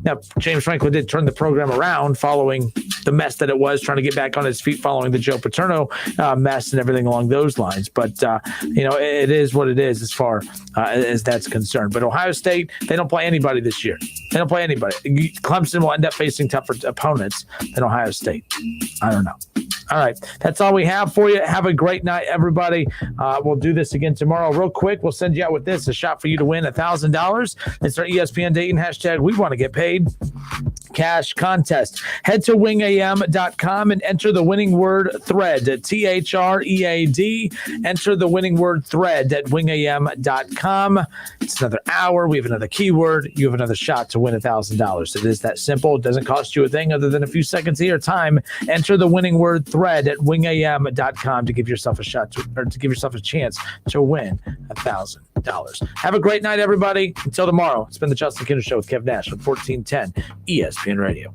Speaker 5: Now, James Franklin did turn the program around following the mess that it was, trying to get back on his feet following the Joe Paterno mess and everything along those lines. But, it is what it is as far as that's concerned. But Ohio State, they don't play anybody this year. They don't play anybody. Clemson will end up facing tougher opponents than Ohio State. I don't know. All right. That's all we have for you. Have a great night, everybody. We'll do this again tomorrow. Real quick, we'll send you out with this, a shot for you to win $1,000. It's our ESPN Dayton hashtag. We want to get paid. cash contest. Head to wingam.com and enter the winning word thread, THREAD. Enter the winning word thread at wingam.com. It's another hour. We have another keyword. You have another shot to win $1,000. It is that simple. It doesn't cost you a thing other than a few seconds of your time. Enter the winning word thread at wingam.com to give yourself a shot to give yourself a chance to win $1,000. Have a great night, everybody. Until tomorrow, it's been the Justin Kinder Show with Kev Nash on 1410 ESPN Radio.